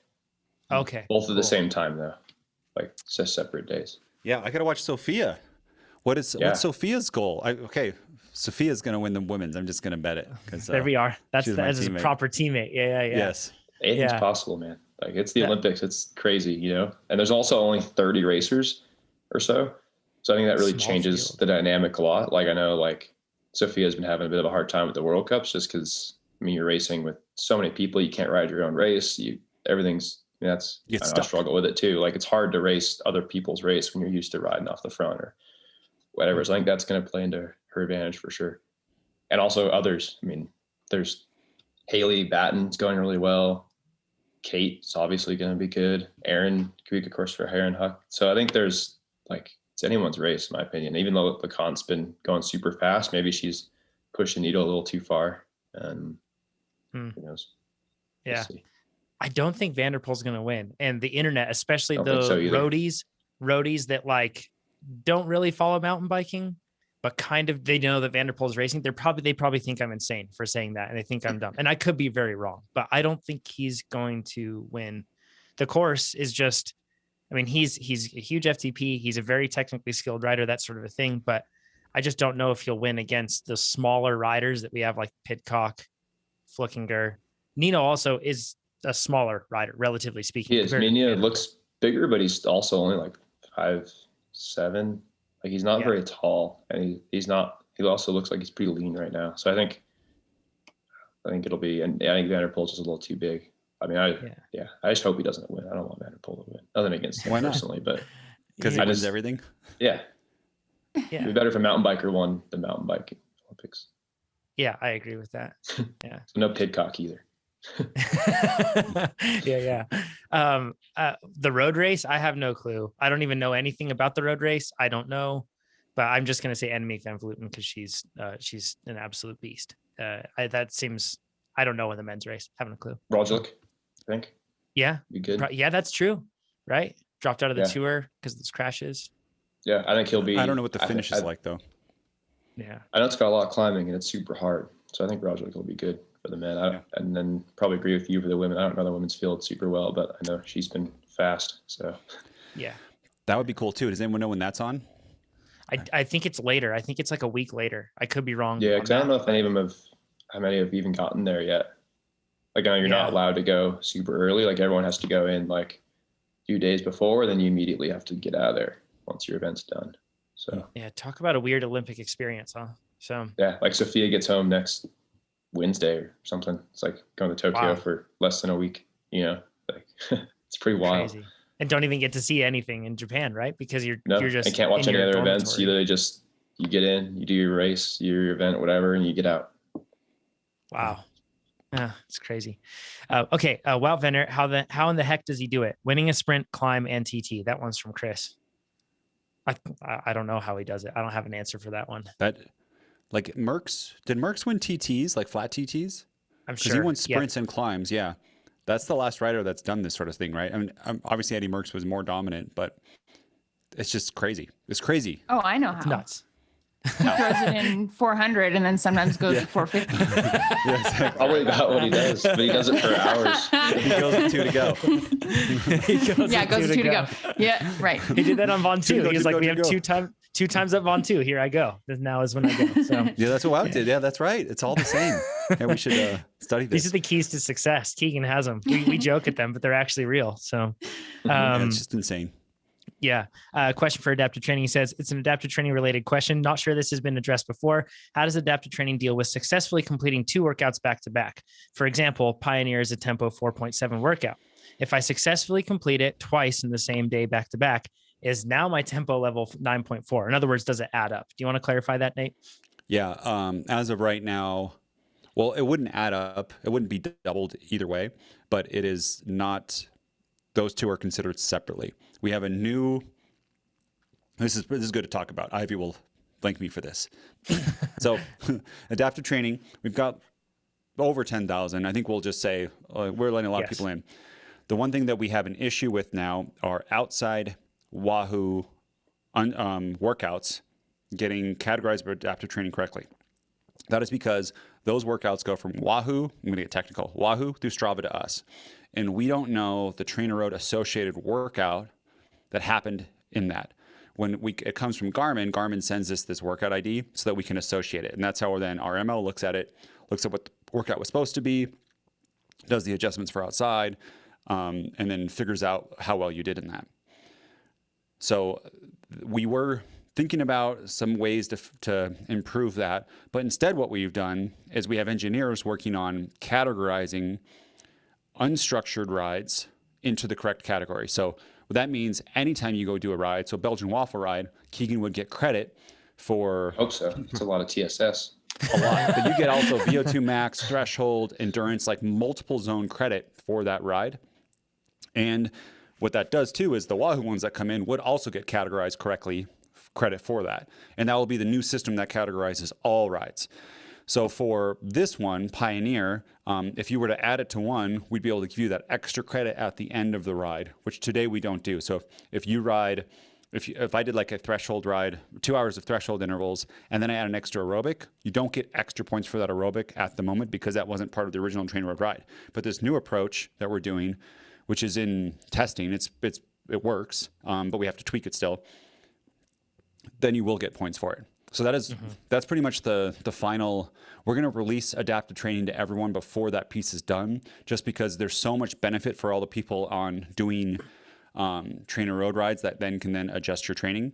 Okay. Both at the same time, though. Like separate days. Yeah, I got to watch Sophia. What's Sophia's goal? Sophia's going to win the women's. I'm just going to bet it. There we are. That's a proper teammate. Yeah. Yes. Anything's possible, man. Like it's the Olympics. It's crazy, and there's also only 30 racers or so. So I think that really changes the dynamic a lot. Like I know like Sophia's been having a bit of a hard time with the World Cups just because, you're racing with so many people. You can't ride your own race. I struggle with it too. Like it's hard to race other people's race when you're used to riding off the front or whatever. So I think that's going to play into her advantage for sure. And also others. There's Haley Batten's going really well. Kate's obviously going to be good. Aaron Creek, of course, for Aaron Huck. So I think there's it's anyone's race, in my opinion. Even though LeConte's been going super fast, maybe she's pushed the needle a little too far. And who knows? Yeah. We'll I don't think Vanderpool's going to win. And the internet, especially the roadies that don't really follow mountain biking, but kind of, they know that Vanderpool's racing. They probably think I'm insane for saying that. And they think I'm dumb. And I could be very wrong, but I don't think he's going to win. The course is just, he's a huge FTP. He's a very technically skilled rider, that sort of a thing. But I just don't know if he'll win against the smaller riders that we have, like Pidcock, Flickinger. Nino also is a smaller rider, relatively speaking. He is. Nino looks bigger, but he's also only like 5'7". Like he's not very tall, and he's not. He also looks like he's pretty lean right now. So I think it'll be. And I think Vanderpool's just a little too big. I just hope he doesn't win. I don't want Vanderpool to win. Nothing against him personally, but because he wins everything. Yeah. It'd be better if a mountain biker won the mountain biking Olympics. Yeah, I agree with that. Yeah. So no Pidcock either. Yeah. The road race, I have no clue. I don't even know anything about the road race. I don't know, but I'm just gonna say Annemiek van Vleuten because she's an absolute beast. I don't know in the men's race. Haven't a clue. Roglic, I think. Yeah. Be good. Yeah, that's true. Right. Dropped out of the tour because of those crashes. Yeah, I think he'll be. I don't know what the finish is like though. Yeah. I know it's got a lot of climbing and it's super hard. So I think Roglic will be good for the men. And then probably agree with you for the women. I don't know the women's field super well, but I know she's been fast. So yeah. That would be cool too. Does anyone know when that's on? I think it's later. I think it's like a week later. I could be wrong. Yeah, because I don't know if how many have even gotten there yet. Like I know you're not allowed to go super early. Like everyone has to go in like a few days before, then you immediately have to get out of there once your event's done. So yeah, talk about a weird Olympic experience, huh? So yeah, like Sophia gets home next Wednesday or something. It's like going to Tokyo for less than a week. Like it's pretty wild. Crazy. And don't even get to see anything in Japan, right? Because you're just and can't watch any other events. You literally you get in, you do your race, your event, whatever, and you get out. Wow. It's crazy. Okay. Wout van Aert, how in the heck does he do it? Winning a sprint, climb, and TT. That one's from Chris. I don't know how he does it. I don't have an answer for that one. Did Merckx win TTs, like flat TTs? I'm sure. Because he won sprints and climbs. Yeah. That's the last rider that's done this sort of thing, right? Obviously Eddie Merckx was more dominant, but it's just crazy. It's crazy. Oh, I know how. It's nuts. He throws it in 400 and then sometimes goes at 450. Yeah, exactly. Probably about what he does, but he does it for hours. He goes with 2 to go. Goes 2 to go. Yeah, right. He did that on Von 2. He was like, we have two times up Von 2. Here I go. Now is when I go. So yeah, that's what Wout did. Yeah, that's right. It's all the same. Yeah, we should study this. These are the keys to success. Keegan has them. We joke at them, but they're actually real. So it's just insane. Yeah. Question for adaptive training. He says it's an adaptive training related question. Not sure this has been addressed before. How does adaptive training deal with successfully completing 2 workouts back to back? For example, Pioneer is a tempo 4.7 workout. If I successfully complete it twice in the same day back to back, is now my tempo level 9.4? In other words, does it add up? Do you want to clarify that, Nate? Yeah. As of right now, well, it wouldn't add up. It wouldn't be doubled either way, but it is not. Those 2 are considered separately. We have a new. This is good to talk about. Ivy will thank me for this. So, adaptive training. We've got over 10,000. I think we'll just say we're letting a lot of people in. The one thing that we have an issue with now are outside Wahoo workouts getting categorized by adaptive training correctly. That is because those workouts go from Wahoo. I'm going to get technical. Wahoo through Strava to us. And we don't know the TrainerRoad associated workout that happened in that. when it comes from Garmin sends us this workout ID so that we can associate it. And that's how then our ML looks at it, looks at what the workout was supposed to be, does the adjustments for outside, and then figures out how well you did in that. So we were thinking about some ways to improve that. But instead what we've done is we have engineers working on categorizing unstructured rides into the correct category. So what that means, anytime you go do a ride, so Belgian Waffle ride, Keegan would get credit for... I hope so. It's a lot of TSS. A lot. But you get also VO2 max, threshold, endurance, like multiple zone credit for that ride. And what that does too is the Wahoo ones that come in would also get categorized correctly, credit for that. And that will be the new system that categorizes all rides. So for this one, Pioneer, if you were to add it to one, we'd be able to give you that extra credit at the end of the ride, which today we don't do. So if you ride, if I did like a threshold ride, 2 hours of threshold intervals, and then I add an extra aerobic, you don't get extra points for that aerobic at the moment because that wasn't part of the original TrainerRoad ride. But this new approach that we're doing, which is in testing, it works, but we have to tweak it still, then you will get points for it. So that's pretty much the final. We're going to release adaptive training to everyone before that piece is done, just because there's so much benefit for all the people on doing TrainerRoad rides that then can adjust your training.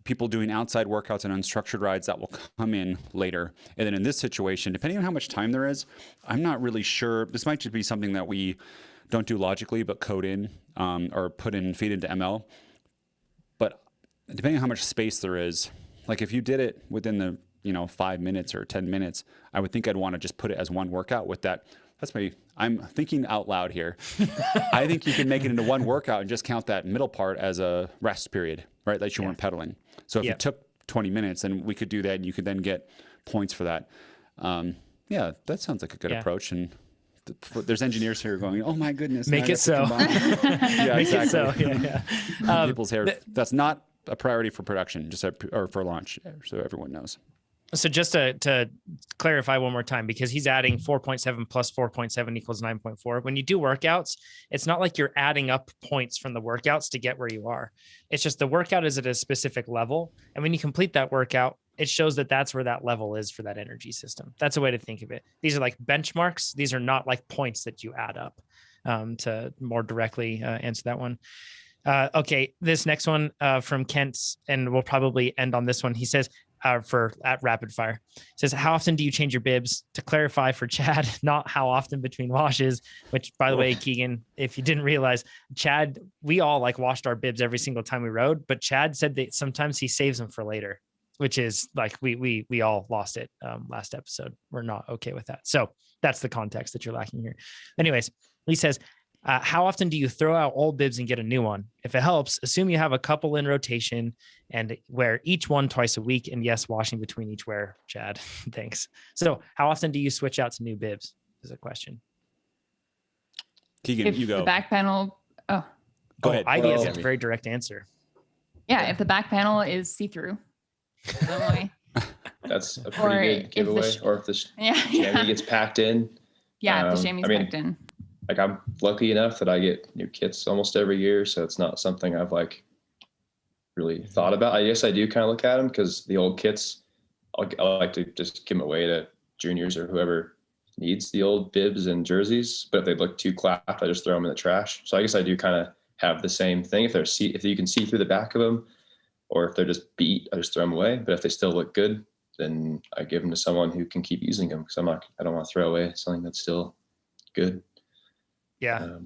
People doing outside workouts and unstructured rides, that will come in later. And then in this situation, depending on how much time there is, I'm not really sure. This might just be something that we don't do logically, but code in or feed into ML. But depending on how much space there is, like if you did it within the 5 minutes or 10 minutes, I would think I'd want to just put it as one workout with that. I'm thinking out loud here. I think you can make it into one workout and just count that middle part as a rest period, right? Like you weren't pedaling. So if it took 20 minutes, then we could do that and you could then get points for that. That sounds like a good approach. And there's engineers here going, oh my goodness. Make it so. Yeah, Make exactly. it so. Yeah. People's hair. That's not a priority for production, or for launch, so everyone knows. So just to clarify one more time, because he's adding 4.7 plus 4.7 equals 9.4. When you do workouts, it's not like you're adding up points from the workouts to get where you are. It's just the workout is at a specific level. And when you complete that workout, it shows that that's where that level is for that energy system. That's a way to think of it. These are like benchmarks. These are not like points that you add up. To more directly answer that one. Okay, this next one from Kent, and we'll probably end on this one. He says, at rapid fire, says, how often do you change your bibs? To clarify for Chad, not how often between washes, which by the way, Keegan, if you didn't realize, Chad, we all like washed our bibs every single time we rode, but Chad said that sometimes he saves them for later, which is like, we all lost it last episode. We're not okay with that. So that's the context that you're lacking here. Anyways, he says, how often do you throw out old bibs and get a new one? If it helps, assume you have a couple in rotation and wear each one twice a week. And yes, washing between each wear, Chad. Thanks. So how often do you switch out to new bibs is a question. Keegan, you go. The back panel. Oh, go ahead. I think it's a very direct answer. Yeah. If the back panel is see-through. That's a pretty good giveaway. Or if the chamois gets packed in. Yeah, if the chamois packed in. Like I'm lucky enough that I get new kits almost every year. So it's not something I've like really thought about. I guess I do kind of look at them because the old kits, I like to just give them away to juniors or whoever needs the old bibs and jerseys. But if they look too clapped, I just throw them in the trash. So I guess I do kind of have the same thing. If you can see through the back of them, or if they're just beat, I just throw them away. But if they still look good, then I give them to someone who can keep using them because I don't want to throw away something that's still good. Yeah.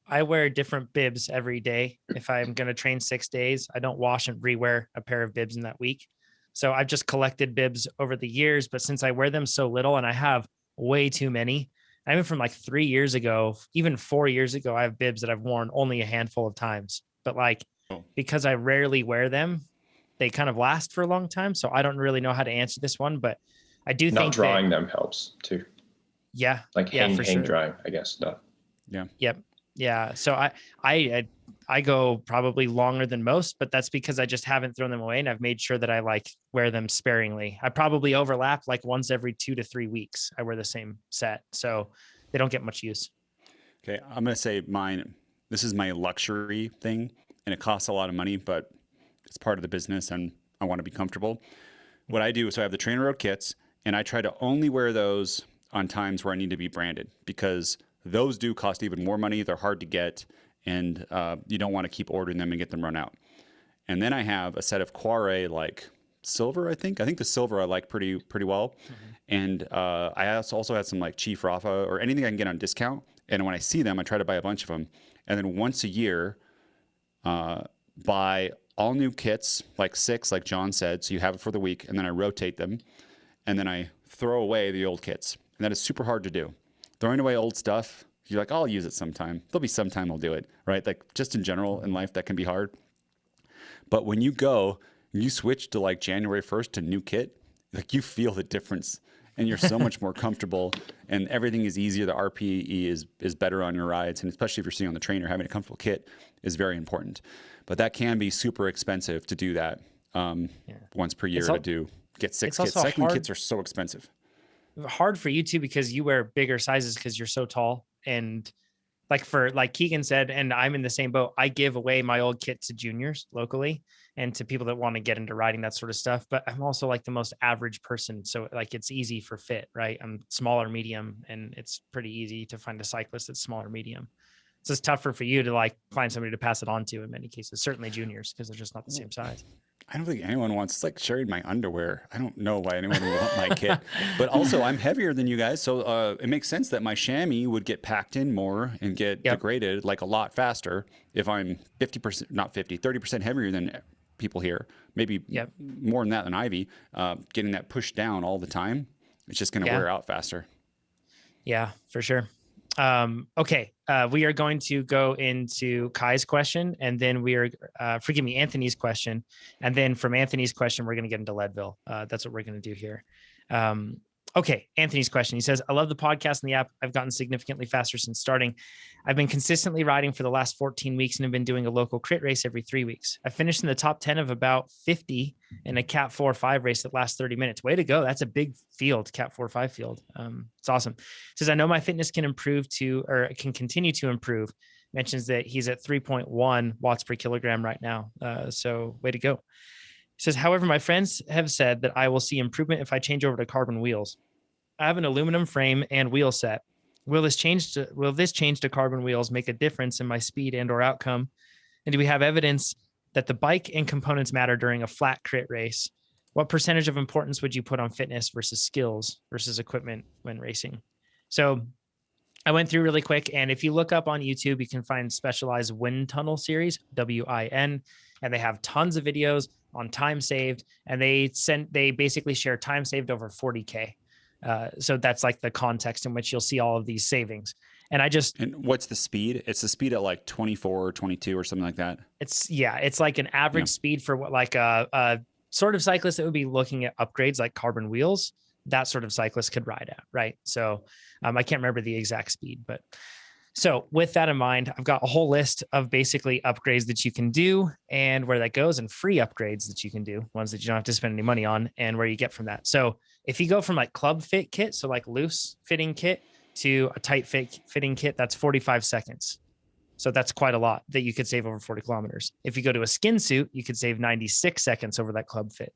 I wear different bibs every day. If I'm going to train 6 days, I don't wash and rewear a pair of bibs in that week. So I've just collected bibs over the years, but since I wear them so little and I have way too many, I mean, from like 3 years ago, even 4 years ago, I have bibs that I've worn only a handful of times, but like, because I rarely wear them, they kind of last for a long time. So I don't really know how to answer this one, but I do think drying them helps too. Yeah. Like hang drying, I guess. No. Yeah. Yep. Yeah. So I go probably longer than most, but that's because I just haven't thrown them away and I've made sure that I like wear them sparingly. I probably overlap like once every 2 to 3 weeks. I wear the same set. So they don't get much use. Okay. I'm going to say mine. This is my luxury thing. and it costs a lot of money, but it's part of the business and I want to be comfortable. What I do, so I have the TrainerRoad kits, and I try to only wear those on times where I need to be branded, because those do cost even more money. They're hard to get, and you don't want to keep ordering them and get them run out. And then I have a set of Quarry, like silver, I think the silver I like pretty well. And I also had some like Chief Rafa or anything I can get on discount. And when I see them, I try to buy a bunch of them. And then once a year, buy all new kits, like 6, like John said, so you have it for the week, and then I rotate them, and then I throw away the old kits. And that is super hard to do. Throwing away old stuff, you're like, I'll use it sometime. There'll be some time I'll do it, right? Like just in general in life, that can be hard. But when you go, you switch to like January 1st to new kit, like you feel the difference, and you're so much more comfortable, and everything is easier. The RPE is better on your rides, and especially if you're sitting on the trainer, having a comfortable kit is very important. But that can be super expensive to do that once per year get 6 kits. Cycling kits are so expensive. Hard for you too, because you wear bigger sizes because you're so tall. And like Keegan said, and I'm in the same boat, I give away my old kit to juniors locally and to people that want to get into riding, that sort of stuff. But I'm also like the most average person. So like it's easy for fit, right? I'm smaller, medium, and it's pretty easy to find a cyclist that's smaller, medium. It's just tougher for you to like find somebody to pass it on to in many cases, certainly juniors, because they're just not the same size. I don't think anyone wants, it's like sharing my underwear. I don't know why anyone would want my kit, but also I'm heavier than you guys. So it makes sense that my chamois would get packed in more and get degraded like a lot faster if I'm 50%, not 50, 30% heavier than people here, maybe more than that than Ivy, getting that pushed down all the time. It's just going to wear out faster. Yeah, for sure. Okay. We are going to go into Kai's question, and then we are, Anthony's question. And then from Anthony's question, we're going to get into Leadville. That's what we're going to do here. Okay. Anthony's question. He says, I love the podcast and the app. I've gotten significantly faster since starting. I've been consistently riding for the last 14 weeks and have been doing a local crit race every 3 weeks. I finished in the top 10 of about 50 in a Cat 4-5 race that lasts 30 minutes. Way to go. That's a big field, Cat 4-5 field. It's awesome. He says, I know my fitness can can continue to improve. Mentions that he's at 3.1 watts per kilogram right now. So way to go. He says, however, my friends have said that I will see improvement if I change over to carbon wheels. I have an aluminum frame and wheel set. Will this change to carbon wheels make a difference in my speed and or outcome? And do we have evidence that the bike and components matter during a flat crit race? What percentage of importance would you put on fitness versus skills versus equipment when racing? So I went through really quick, and if you look up on YouTube, you can find Specialized Wind Tunnel Series, WIN, and they have tons of videos on time saved, and they basically share time saved over 40K. So that's like the context in which you'll see all of these savings. And what's the speed? It's the speed at like 24 or 22 or something like that. It's like an average speed for what, like a sort of cyclist that would be looking at upgrades like carbon wheels, that sort of cyclist could ride at, right? So I can't remember the exact speed, but so with that in mind, I've got a whole list of basically upgrades that you can do and where that goes, and free upgrades that you can do, ones that you don't have to spend any money on, and where you get from that. So if you go from like club fit kit, so like loose fitting kit, to a tight fitting kit, that's 45 seconds. So that's quite a lot that you could save over 40 kilometers. If you go to a skin suit, you could save 96 seconds over that club fit.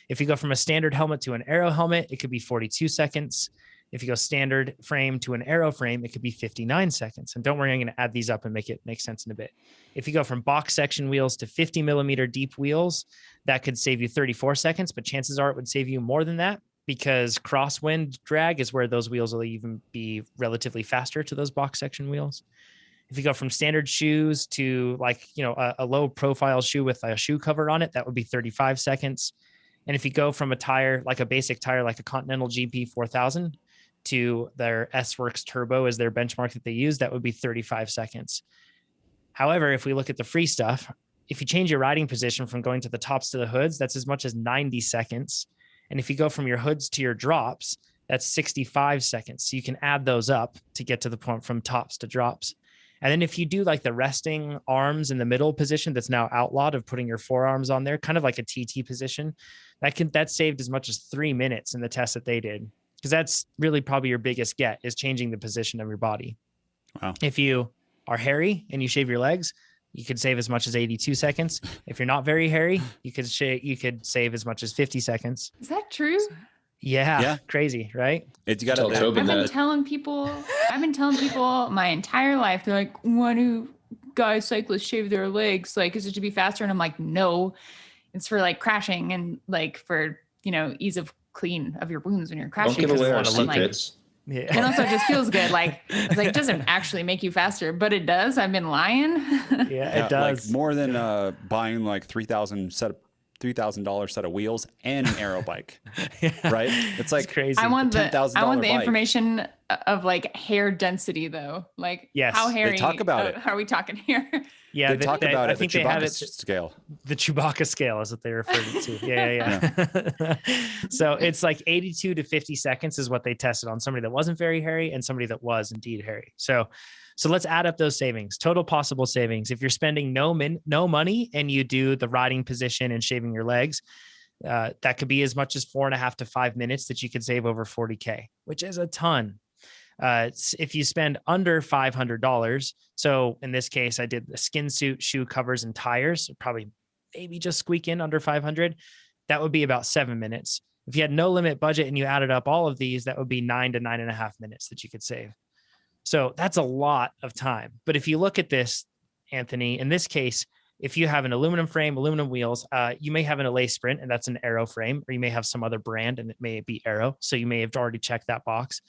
If you go from a standard helmet to an aero helmet, it could be 42 seconds. If you go standard frame to an aero frame, it could be 59 seconds. And don't worry, I'm going to add these up and make it make sense in a bit. If you go from box section wheels to 50 millimeter deep wheels, that could save you 34 seconds, but chances are it would save you more than that, because crosswind drag is where those wheels will even be relatively faster to those box section wheels. If you go from standard shoes to a low profile shoe with a shoe cover on it, that would be 35 seconds. And if you go from a tire, like a basic tire, like a Continental GP 4000 to their S-Works Turbo as their benchmark that they use, that would be 35 seconds. However, if we look at the free stuff, if you change your riding position from going to the tops to the hoods, that's as much as 90 seconds. And if you go from your hoods to your drops, that's 65 seconds. So you can add those up to get to the point from tops to drops. And then if you do like the resting arms in the middle position, that's now outlawed, of putting your forearms on there, kind of like a TT position, that saved as much as 3 minutes in the test that they did. Because that's really probably your biggest get, is changing the position of your body. Wow. If you are hairy and you shave your legs, you could save as much as 82 seconds. If you're not very hairy, you could save as much as 50 seconds. Is that true? Yeah. Crazy, right? It's got Tell Tobin I've been that. telling people my entire life, they're like, why do guys cyclists shave their legs? Like, is it to be faster? And I'm like, no, it's for like crashing and like for, ease of clean of your wounds when you're crashing. Don't give away our Like, secrets. Yeah. and also it just feels good. Like, it's like, it doesn't actually make you faster, but it does. I've been lying. Yeah, it does. Like more than buying like $3,000 set of wheels and an aero bike, right? It's like crazy. I want the $10,000 bike. information of like hair density though. Like, Yes, how they hairy talk about it. are we talking here? Yeah, They talk about I it. think The they have Chewbacca it. scale. The Chewbacca scale is what they refer to. Yeah. So it's like 82 to 50 seconds is what they tested on somebody that wasn't very hairy and somebody that was indeed hairy. So let's add up those savings, total possible savings. If you're spending no money and you do the riding position and shaving your legs, that could be as much as 4.5 to 5 minutes that you could save over 40K, which is a ton. If you spend under $500, so in this case, I did the skin suit, shoe covers, and tires, probably maybe just squeak in under 500. That would be about 7 minutes. If you had no limit budget and you added up all of these, that would be 9 to 9.5 minutes that you could save. So that's a lot of time. But if you look at this, Anthony, in this case, if you have an aluminum frame, aluminum wheels, you may have an Allay Sprint, and that's an Aero frame, or you may have some other brand and it may be Aero. So you may have already checked that box.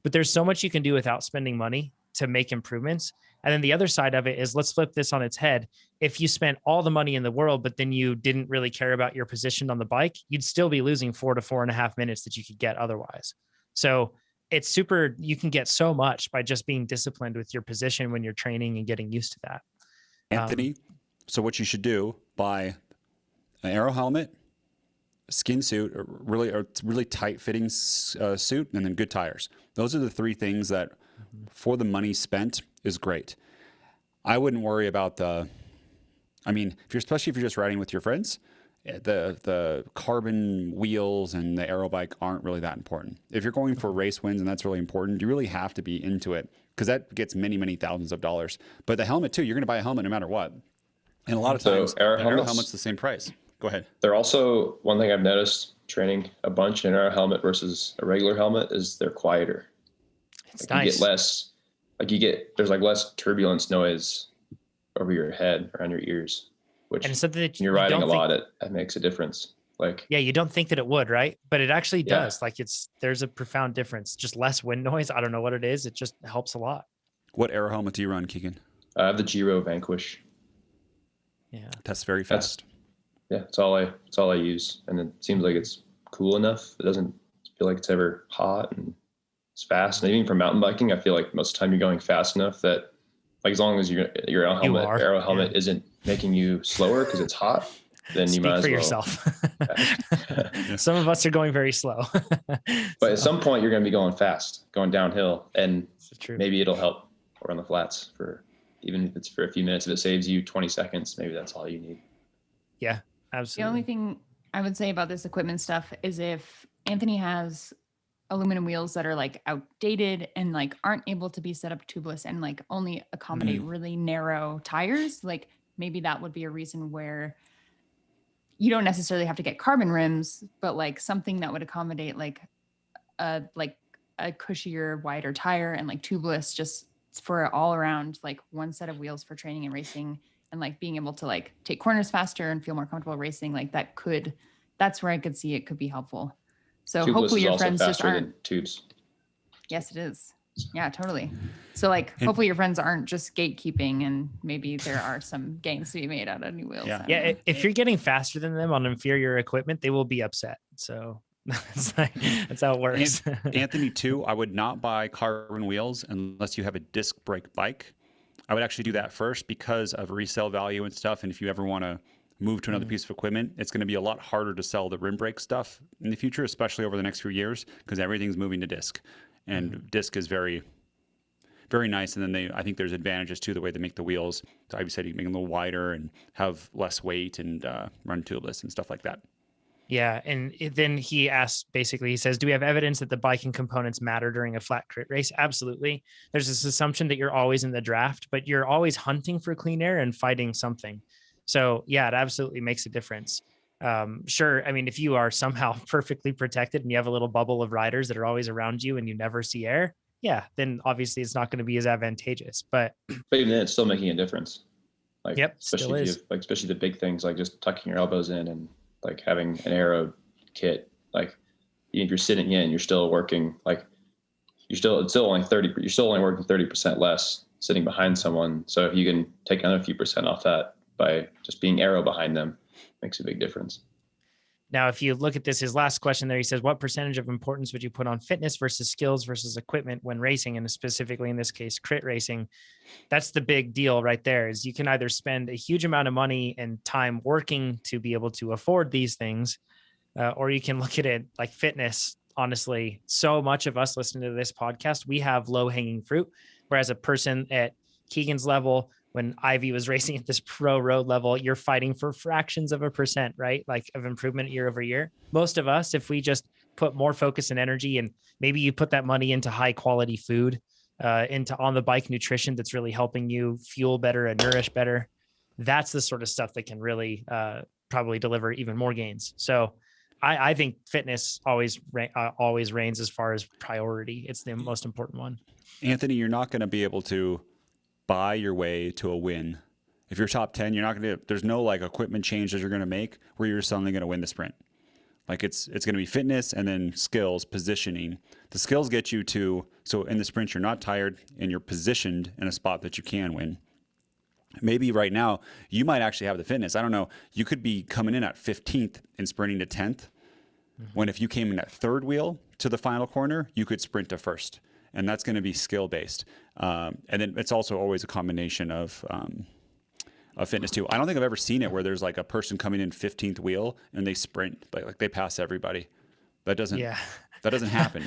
But there's so much you can do without spending money to make improvements. And then the other side of it is, let's flip this on its head. If you spent all the money in the world, but then you didn't really care about your position on the bike, you'd still be losing 4 to 4.5 minutes that you could get otherwise. So it's super, you can get so much by just being disciplined with your position when you're training and getting used to that. Anthony, so what you should do, buy an Aero helmet, a skin suit, a really tight fitting suit, and then good tires. Those are the 3 things that for the money spent is great. I wouldn't worry about especially if you're just riding with your friends, the carbon wheels and the aero bike aren't really that important. If you're going for race wins and that's really important, you really have to be into it because that gets many, many thousands of dollars. But the helmet too, you're going to buy a helmet no matter what. And a lot of times, aero helmet's the same price. Go ahead. They're also, one thing I've noticed training a bunch in our helmet versus a regular helmet is they're quieter. It's like nice. You get less, there's like less turbulence noise over your head, around your ears, which and so that when you're riding a lot, it makes a difference. Like, yeah, you don't think that it would, right? But it actually Yeah. does. Like there's a profound difference, just less wind noise. I don't know what it is. It just helps a lot. What aero helmet do you run, Keegan? I have the Giro Vanquish. Yeah. That's very fast. It's all I use. And it seems like it's cool enough. It doesn't feel like it's ever hot and it's fast. And even for mountain biking, I feel like most of the time you're going fast enough that, like, as long as your aero helmet isn't making you slower because it's hot, then you might as well. Yourself. Some of us are going very slow. But at some point you're going to be going fast, going downhill, and True. maybe it'll help or on the flats even if it's for a few minutes. If it saves you 20 seconds, maybe that's all you need. Yeah, absolutely. The only thing I would say about this equipment stuff is if Anthony has aluminum wheels that are like outdated and like aren't able to be set up tubeless and like only accommodate really narrow tires, like maybe that would be a reason where you don't necessarily have to get carbon rims, but like something that would accommodate like a cushier, wider tire and like tubeless, just for all around like one set of wheels for training and racing, and like being able to like take corners faster and feel more comfortable racing. Like that's where I could see it could be helpful. So Tubeless hopefully is your also friends just faster aren't. than tubes. Yes, it is. Yeah, totally. So like, hopefully your friends aren't just gatekeeping, and maybe there are some gains to be made out of new wheels. Yeah. If you're getting faster than them on inferior equipment, they will be upset. So that's how it works. Anthony, too, I would not buy carbon wheels unless you have a disc brake bike. I would actually do that first because of resale value and stuff. And if you ever want to move to another piece of equipment, it's going to be a lot harder to sell the rim brake stuff in the future, especially over the next few years, because everything's moving to disc. And disc is very, very nice. And then I think there's advantages too, the way they make the wheels. So I said you can make them a little wider and have less weight and run tubeless and stuff like that. Yeah. And then he asks, basically, he says, do we have evidence that the bike and components matter during a flat crit race? Absolutely. There's this assumption that you're always in the draft, but you're always hunting for clean air and fighting something. So yeah, it absolutely makes a difference. Sure. I mean, if you are somehow perfectly protected and you have a little bubble of riders that are always around you and you never see air, yeah, then obviously it's not going to be as advantageous, but even then it's still making a difference. Like, yep, especially if you have, like, especially the big things, like just tucking your elbows in and like having an aero kit, like if you're sitting in, you're still working, like it's still only 30, you're still only working 30% less sitting behind someone. So if you can take another few percent off that by just being aero behind them, makes a big difference. Now, if you look at this, his last question there, he says, what percentage of importance would you put on fitness versus skills versus equipment when racing? And specifically in this case, crit racing. That's the big deal right there, is you can either spend a huge amount of money and time working to be able to afford these things, or you can look at it like fitness. Honestly, so much of us listening to this podcast, we have low hanging fruit. Whereas a person at Keegan's level, when Ivy was racing at this pro road level, you're fighting for fractions of a percent, right? Like of improvement year over year. Most of us, if we just put more focus and energy, and maybe you put that money into high quality food, into on the bike nutrition that's really helping you fuel better and nourish better, that's the sort of stuff that can really probably deliver even more gains. So I think fitness always reigns as far as priority. It's the most important one. Anthony, you're not going to be able to buy your way to a win. If you're top 10, you're not going to, there's no like equipment changes you're going to make where you're suddenly going to win the sprint. Like it's going to be fitness and then skills, positioning. The skills get you to, so in the sprint, you're not tired and you're positioned in a spot that you can win. Maybe right now you might actually have the fitness. I don't know. You could be coming in at 15th and sprinting to 10th. When if you came in at third wheel to the final corner, you could sprint to first. And that's going to be skill based. And then it's also always a combination of fitness too. I don't think I've ever seen it where there's like a person coming in 15th wheel and they sprint, like they pass everybody. That doesn't happen.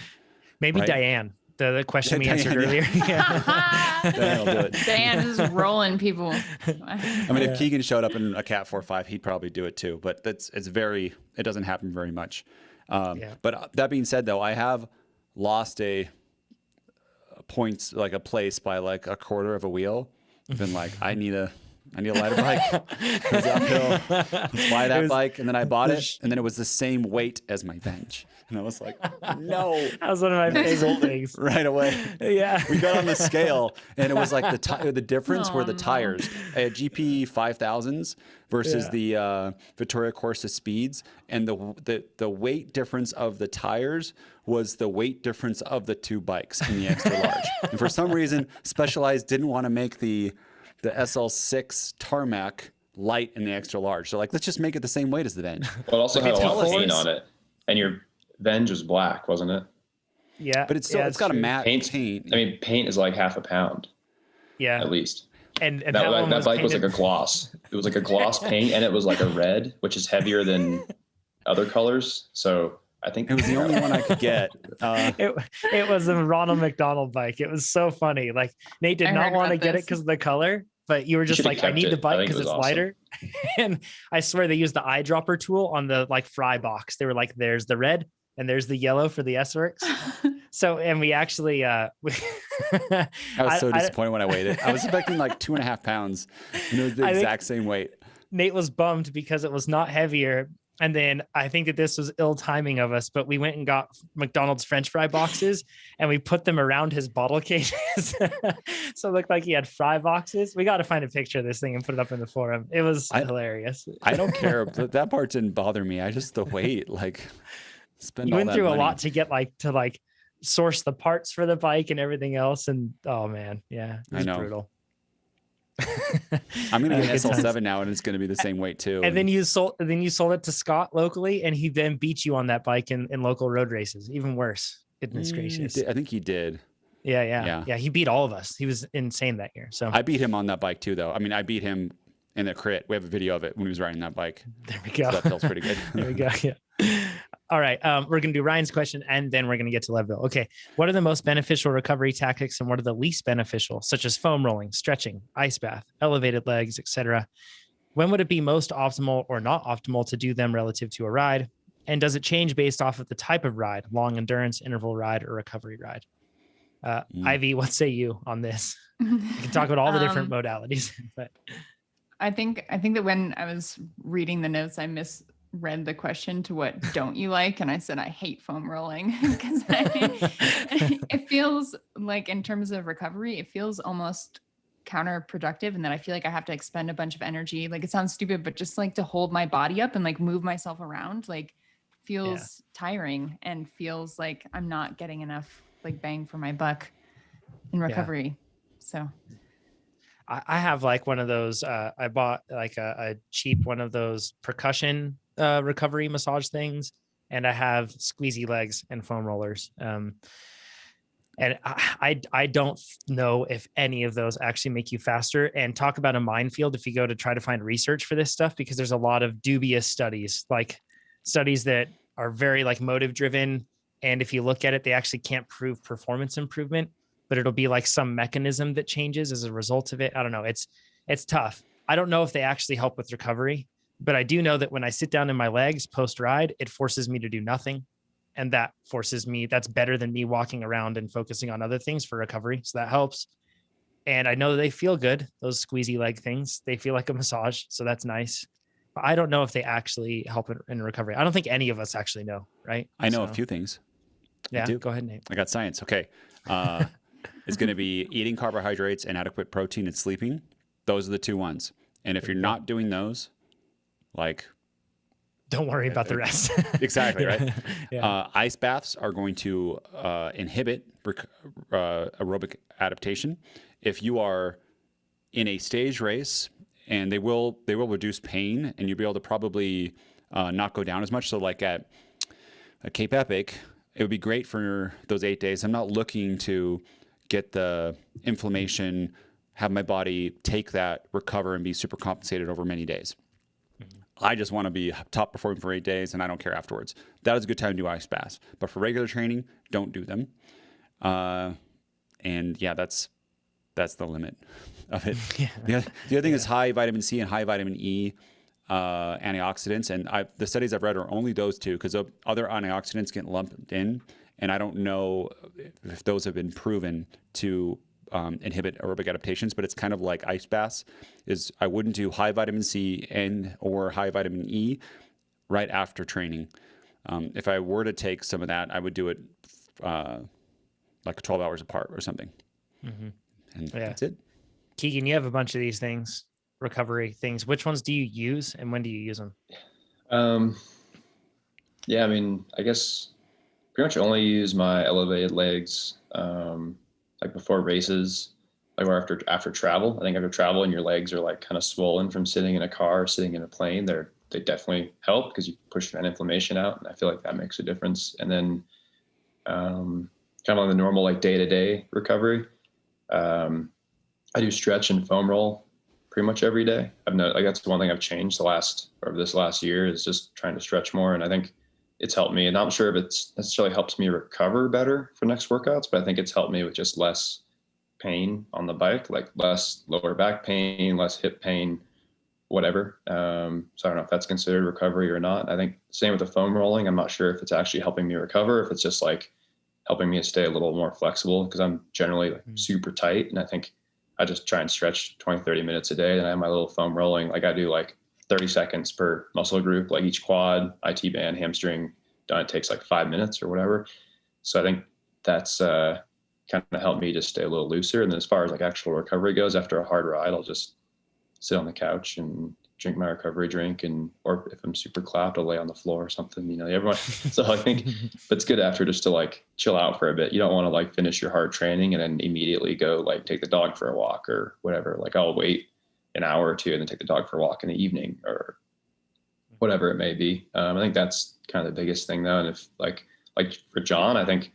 Maybe right? Diane, the question we answered earlier. Diane will do it. Diane is rolling people. I mean, if Keegan showed up in a Cat 4.5, he'd probably do it too, but it doesn't happen very much. But that being said though, I have lost a points, like a place by like a quarter of a wheel. I've been like, I need a lighter bike. It was uphill. Let's buy that bike. And then I bought it. And then it was the same weight as my bench. And I was like, no. That was one of my favorite things. Right away. Yeah. We got on the scale and it was like the difference were the tires. I had GP 5000s versus the Vittoria Corsa Speeds. And the weight difference of the tires was the weight difference of the two bikes in the extra large. And for some reason, Specialized didn't want to make the SL6 tarmac light in the extra large. So like, let's just make it the same weight as the Venge. Well, it also had a lot of paint on it. And your Venge was black, wasn't it? Yeah. But it's still, it's got a matte paint. I mean, paint is like half a pound. Yeah. At least. And that bike was like a gloss. It was like a gloss paint and it was like a red, which is heavier than other colors. So I think it was the only one I could get. It was a Ronald McDonald bike. It was so funny. Like Nate did not want to get it because of the color, but you were just like, I need the bike because it's awesome. Lighter. And I swear they used the eyedropper tool on the like fry box. They were like, there's the red and there's the yellow for the S-Works. So, and we actually, I was so disappointed when I weighed it. I was expecting like 2.5 pounds and it was the exact same weight. Nate was bummed because it was not heavier. And then I think that this was ill timing of us, but we went and got McDonald's French fry boxes and we put them around his bottle cages. So it looked like he had fry boxes. We got to find a picture of this thing and put it up in the forum. It was hilarious. I don't care. That part didn't bother me. I just the weight, like you went through a lot to get to source the parts for the bike and everything else. And oh man, yeah, it was brutal. I'm gonna get SL7 now, and it's gonna be the same weight too. And then you sold it to Scott locally, and he then beat you on that bike in local road races. Even worse. Goodness gracious. I think he did. Yeah. He beat all of us. He was insane that year. So I beat him on that bike too, though. I mean, I beat him in the crit. We have a video of it when he was riding that bike. There we go. So that feels pretty good. There we go. Yeah. All right. We're going to do Ryan's question and then we're going to get to Leadville. Okay. What are the most beneficial recovery tactics and what are the least beneficial, such as foam rolling, stretching, ice bath, elevated legs, etc.? When would it be most optimal or not optimal to do them relative to a ride? And does it change based off of the type of ride, long endurance, interval ride, or recovery ride? Ivy, what say you on this? You can talk about all the different modalities, but I think that when I was reading the notes, I misread the question to what don't you like? And I said, I hate foam rolling because it feels like, in terms of recovery, it feels almost counterproductive, and that I feel like I have to expend a bunch of energy. Like, it sounds stupid, but just like to hold my body up and like move myself around, like feels tiring, and feels like I'm not getting enough like bang for my buck in recovery. So I have like one of those, I bought like a cheap one of those percussion recovery massage things, and I have squeezy legs and foam rollers. And I don't know if any of those actually make you faster. And talk about a minefield if you go to try to find research for this stuff, because there's a lot of dubious studies, like studies that are very like motive driven. And if you look at it, they actually can't prove performance improvement, but it'll be like some mechanism that changes as a result of it. I don't know. It's tough. I don't know if they actually help with recovery, but I do know that when I sit down in my legs post ride, it forces me to do nothing. And that's better than me walking around and focusing on other things for recovery. So that helps. And I know they feel good. Those squeezy leg things, they feel like a massage. So that's nice. But I don't know if they actually help in recovery. I don't think any of us actually know, right? I know a few things. Yeah, go ahead, Nate. I got science. Okay. It's going to be eating carbohydrates and adequate protein and sleeping. Those are the two ones. And if you're not doing those, like, don't worry about the rest. Exactly, right? Ice baths are going to inhibit aerobic adaptation. If you are in a stage race, and they will reduce pain, and you'll be able to probably not go down as much. So like at Cape Epic, it would be great for those 8 days. I'm not looking to get the inflammation, have my body take that, recover, and be super compensated over many days. I just want to be top performing for 8 days, and I don't care afterwards. That is a good time to do ice baths. But for regular training, don't do them. And yeah, that's the limit of it. The other thing is high vitamin C and high vitamin E antioxidants. And the studies I've read are only those two, because other antioxidants get lumped in. And I don't know if those have been proven to inhibit aerobic adaptations, but it's kind of like ice baths. I wouldn't do high vitamin C or high vitamin E right after training. If I were to take some of that, I would do it like 12 hours apart or something. And that's it. Keegan, you have a bunch of these things, recovery things. Which ones do you use, and when do you use them? I mean, I guess pretty much only use my elevated legs like before races, like or after travel. I think after travel and your legs are like kind of swollen from sitting in a car, sitting in a plane, they definitely help because you push that inflammation out, and I feel like that makes a difference. And then kind of on the normal like day-to-day recovery, I do stretch and foam roll pretty much every day. That's the one thing I've changed this last year, is just trying to stretch more. And I think it's helped me. And I'm not sure if it's necessarily helps me recover better for next workouts, but I think it's helped me with just less pain on the bike, like less lower back pain, less hip pain, whatever. So I don't know if that's considered recovery or not. I think same with the foam rolling. I'm not sure if it's actually helping me recover, if it's just like helping me to stay a little more flexible, because I'm generally like super tight. And I think I just try and stretch 20, 30 minutes a day. And I have my little foam rolling. Like I do like 30 seconds per muscle group, like each quad, IT band, hamstring done. It takes like 5 minutes or whatever. So I think that's kind of helped me just stay a little looser. And then as far as like actual recovery goes, after a hard ride, I'll just sit on the couch and drink my recovery drink, or if I'm super clapped, I'll lay on the floor or something, everyone. So I think it's good after just to like chill out for a bit. You don't want to like finish your hard training and then immediately go like take the dog for a walk or whatever. Like I'll wait an hour or two and then take the dog for a walk in the evening or whatever it may be. I think that's kind of the biggest thing though. And if like for John, I think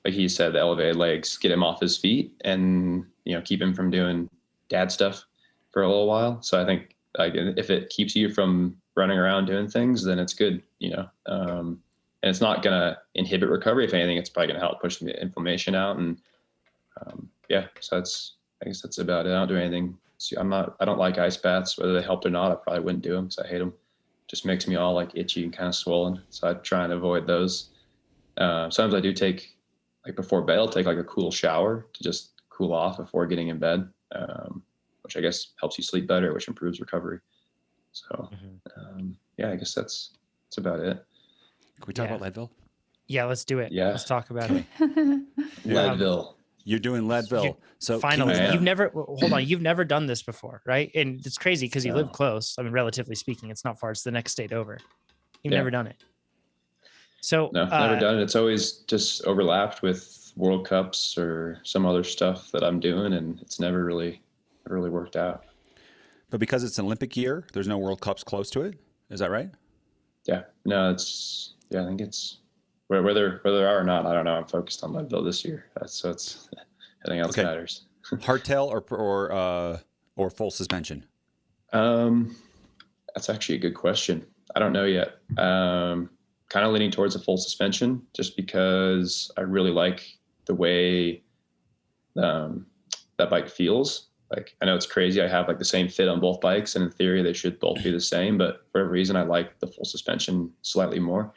like he said, the elevated legs get him off his feet and, keep him from doing dad stuff for a little while. So I think like if it keeps you from running around doing things, then it's good, and it's not going to inhibit recovery. If anything, it's probably going to help push the inflammation out. And so I guess that's about it. I don't do anything. I don't like ice baths, whether they helped or not. I probably wouldn't do them because I hate them. just makes me all like itchy and kind of swollen. So I try and avoid those. Sometimes I do take, like before bed, I'll take like a cool shower to just cool off before getting in bed, which I guess helps you sleep better, which improves recovery. So yeah, I guess that's about it. Can we talk about Leadville? Yeah, let's do it. Yeah. Let's talk about it. Leadville. You're doing Leadville. So finally, Keegan, hold on. You've never done this before, right? And it's crazy because you No. live close. I mean, relatively speaking, it's not far. It's the next state over. You've never done it. So No, never done it. It's always just overlapped with World Cups or some other stuff that I'm doing, and it's never really worked out. But because it's an Olympic year, there's no World Cups close to it. Is that right? Yeah. No, I think it's whether there are or not, I don't know. I'm focused on Leadville this year. So it's anything else matters. Hardtail or full suspension? That's actually a good question. I don't know yet. Kind of leaning towards a full suspension just because I really like the way that bike feels. Like, I know it's crazy. I have like the same fit on both bikes, and in theory they should both be the same, but for whatever reason I like the full suspension slightly more.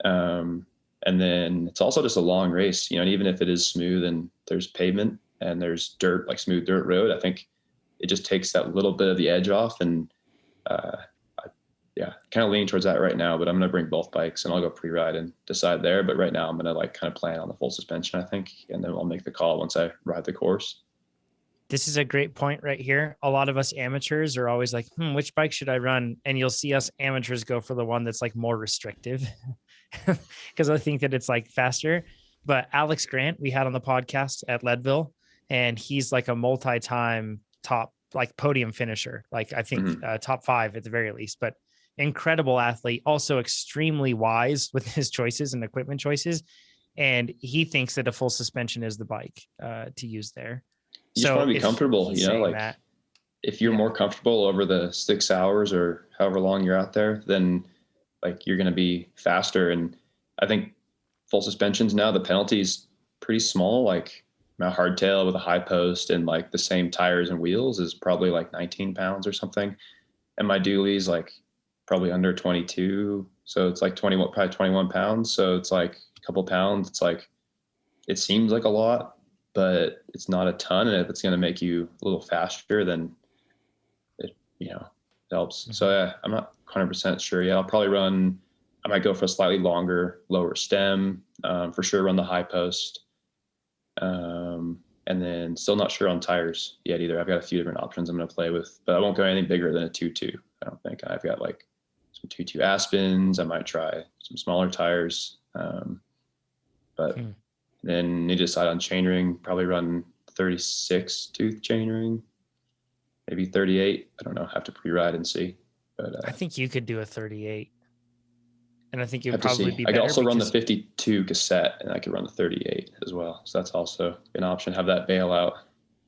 And then it's also just a long race, and even if it is smooth and there's pavement and there's dirt, like smooth dirt road, I think it just takes that little bit of the edge off. And kind of leaning towards that right now, but I'm going to bring both bikes and I'll go pre-ride and decide there. But right now I'm going to like kind of plan on the full suspension, I think, and then I'll make the call once I ride the course. This is a great point right here. A lot of us amateurs are always like, which bike should I run? And you'll see us amateurs go for the one that's like more restrictive because I think that it's like faster. But Alex Grant, we had on the podcast at Leadville, and he's like a multi-time top, like podium finisher. Like I think top 5 at the very least, but incredible athlete, also extremely wise with his choices and equipment choices. And he thinks that a full suspension is the bike to use there. You just want to be comfortable, like that, if you're more comfortable over the 6 hours or however long you're out there, then like you're going to be faster. And I think full suspensions now, the penalty is pretty small. Like my hardtail with a high post and like the same tires and wheels is probably like 19 pounds or something. And my dually's like probably under 22. So it's like probably 21 pounds. So it's like a couple pounds. It's like, it seems like a lot, but it's not a ton. And if it's going to make you a little faster, then it, helps. So yeah, I'm not 100% sure. Yeah, I might go for a slightly longer, lower stem, for sure run the high post. And then still not sure on tires yet either. I've got a few different options I'm going to play with, but I won't go anything bigger than a 2.2. I don't think. I've got like some 2.2 Aspens. I might try some smaller tires. But then need to decide on chainring, probably run 36 tooth chainring, maybe 38. I don't know. Have to pre-ride and see. But I think you could do a 38. And I think it would probably be better. I could also run the because 52 cassette, and I could run the 38 as well. So that's also an option. Have that bail out.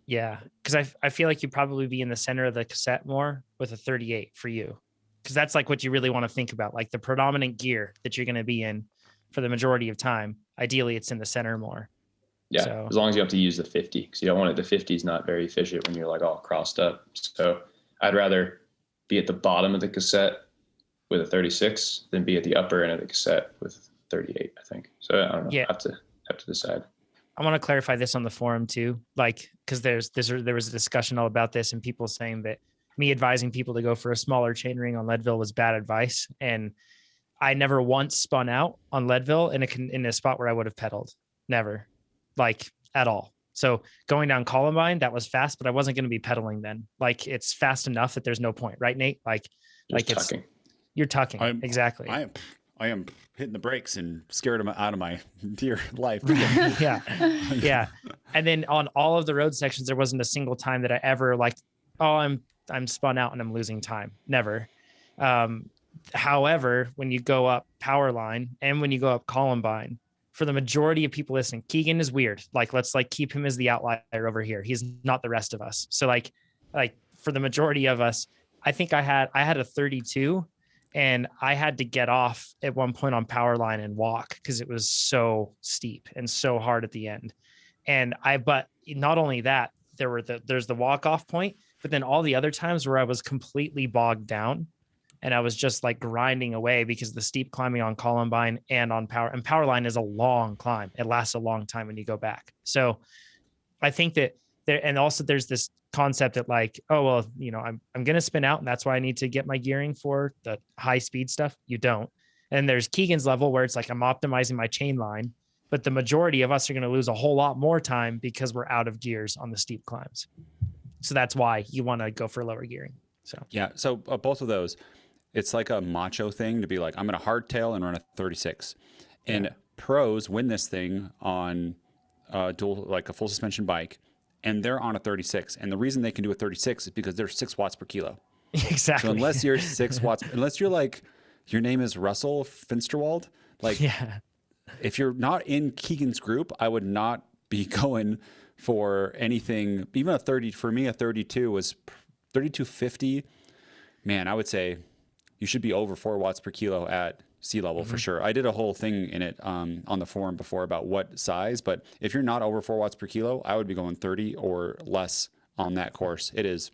Yeah, because I feel like you'd probably be in the center of the cassette more with a 38 for you, because that's like what you really want to think about, like the predominant gear that you're going to be in for the majority of time. Ideally, it's in the center more. Yeah, so, as long as you have to use the 50, because you don't want it. The 50 is not very efficient when you're like all crossed up. So I'd rather be at the bottom of the cassette with a 36 than be at the upper end of the cassette with 38, I think. So I don't know. Yeah. Have to decide. I want to clarify this on the forum too, like, because there was a discussion all about this and people saying that me advising people to go for a smaller chainring on Leadville was bad advice. And I never once spun out on Leadville in a spot where I would have pedaled. Never, like at all. So going down Columbine, that was fast, but I wasn't going to be pedaling then. Like it's fast enough that there's no point, right, Nate? You're tucking. Exactly. I am hitting the brakes and scared out of my dear life. Yeah. Yeah. And then on all of the road sections, there wasn't a single time that I ever like, oh, I'm spun out and I'm losing time. Never. However, when you go up Powerline and when you go up Columbine, for the majority of people listening, Keegan is weird. Like, let's like keep him as the outlier over here. He's not the rest of us. So like for the majority of us, I think I had a 32 and I had to get off at one point on Powerline and walk because it was so steep and so hard at the end. But not only that, there's the walk off point, but then all the other times where I was completely bogged down, and I was just like grinding away because the steep climbing on Columbine and on Powerline is a long climb. It lasts a long time when you go back. So I think that there, and also there's this concept that like, oh, well, you know, I'm going to spin out and that's why I need to get my gearing for the high speed stuff. You don't. And there's Keegan's level where it's like, I'm optimizing my chain line, but the majority of us are going to lose a whole lot more time because we're out of gears on the steep climbs. So that's why you want to go for lower gearing. So, yeah. So both of those, it's like a macho thing to be like, I'm going to hardtail and run a 36. And pros win this thing on dual, like a full suspension bike, and they're on a 36. And the reason they can do a 36 is because they're 6 watts per kilo. Exactly. So unless you're 6 watts, unless you're like, your name is Russell Finsterwald, like, if you're not in Keegan's group, I would not be going for anything. Even a 30, for me, a 32 was 3250. Man, I would say you should be over 4 watts per kilo at sea level for sure. I did a whole thing in it on the forum before about what size, but if you're not over 4 watts per kilo, I would be going 30 or less on that course. It is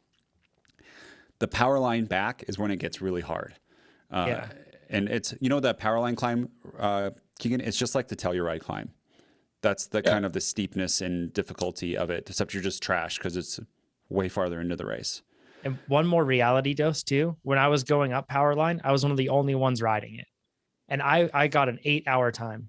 the power line back is when it gets really hard. And it's, you know, that power line climb, Keegan, it's just like the Telluride climb. That's the kind of the steepness and difficulty of it, except you're just trash because it's way farther into the race. And one more reality dose too. When I was going up Powerline, I was one of the only ones riding it. And I got an 8-hour time.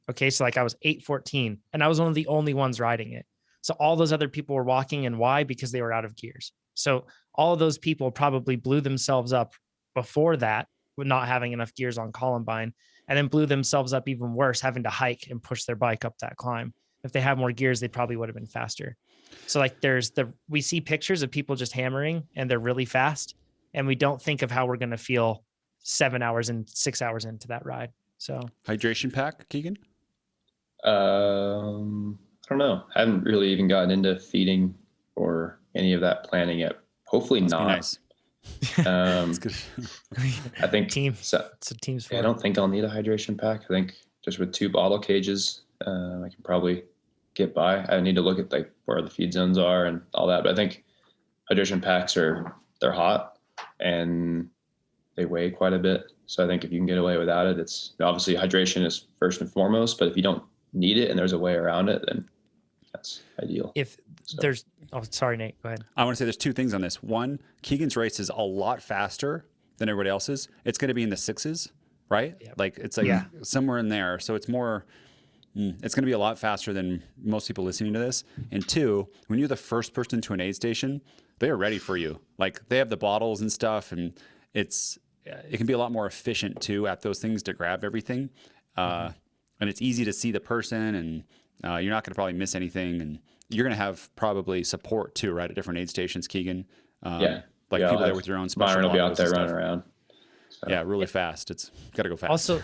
Okay. So like I was 8:14 and I was one of the only ones riding it. So all those other people were walking, and why? Because they were out of gears. So all of those people probably blew themselves up before that with not having enough gears on Columbine, and then blew themselves up even worse, having to hike and push their bike up that climb. If they had more gears, they probably would have been faster. So like we see pictures of people just hammering and they're really fast, and we don't think of how we're going to feel 7 hours and 6 hours into that ride. So hydration pack, Keegan? I don't know. I haven't really even gotten into feeding or any of that planning yet. Hopefully not. Nice. I think it's a team sport. I don't think I'll need a hydration pack. I think just with 2 bottle cages, I can probably get by. I need to look at like where the feed zones are and all that. But I think hydration packs they're hot and they weigh quite a bit. So I think if you can get away without it, it's obviously hydration is first and foremost, but if you don't need it and there's a way around it, then that's ideal. Sorry, Nate, go ahead. I want to say there's 2 things on this. One, Keegan's race is a lot faster than everybody else's. It's going to be in the 6s, right? Yep. Like it's like somewhere in there. So it's more, it's going to be a lot faster than most people listening to this. And 2, when you're the first person to an aid station, they are ready for you. Like they have the bottles and stuff, and it can be a lot more efficient too at those things to grab everything. And it's easy to see the person, and you're not going to probably miss anything. And you're going to have probably support too, right? At different aid stations, Keegan. People there with your own special Myron will be out there running around. So. Yeah, really fast. It's got to go fast. Also,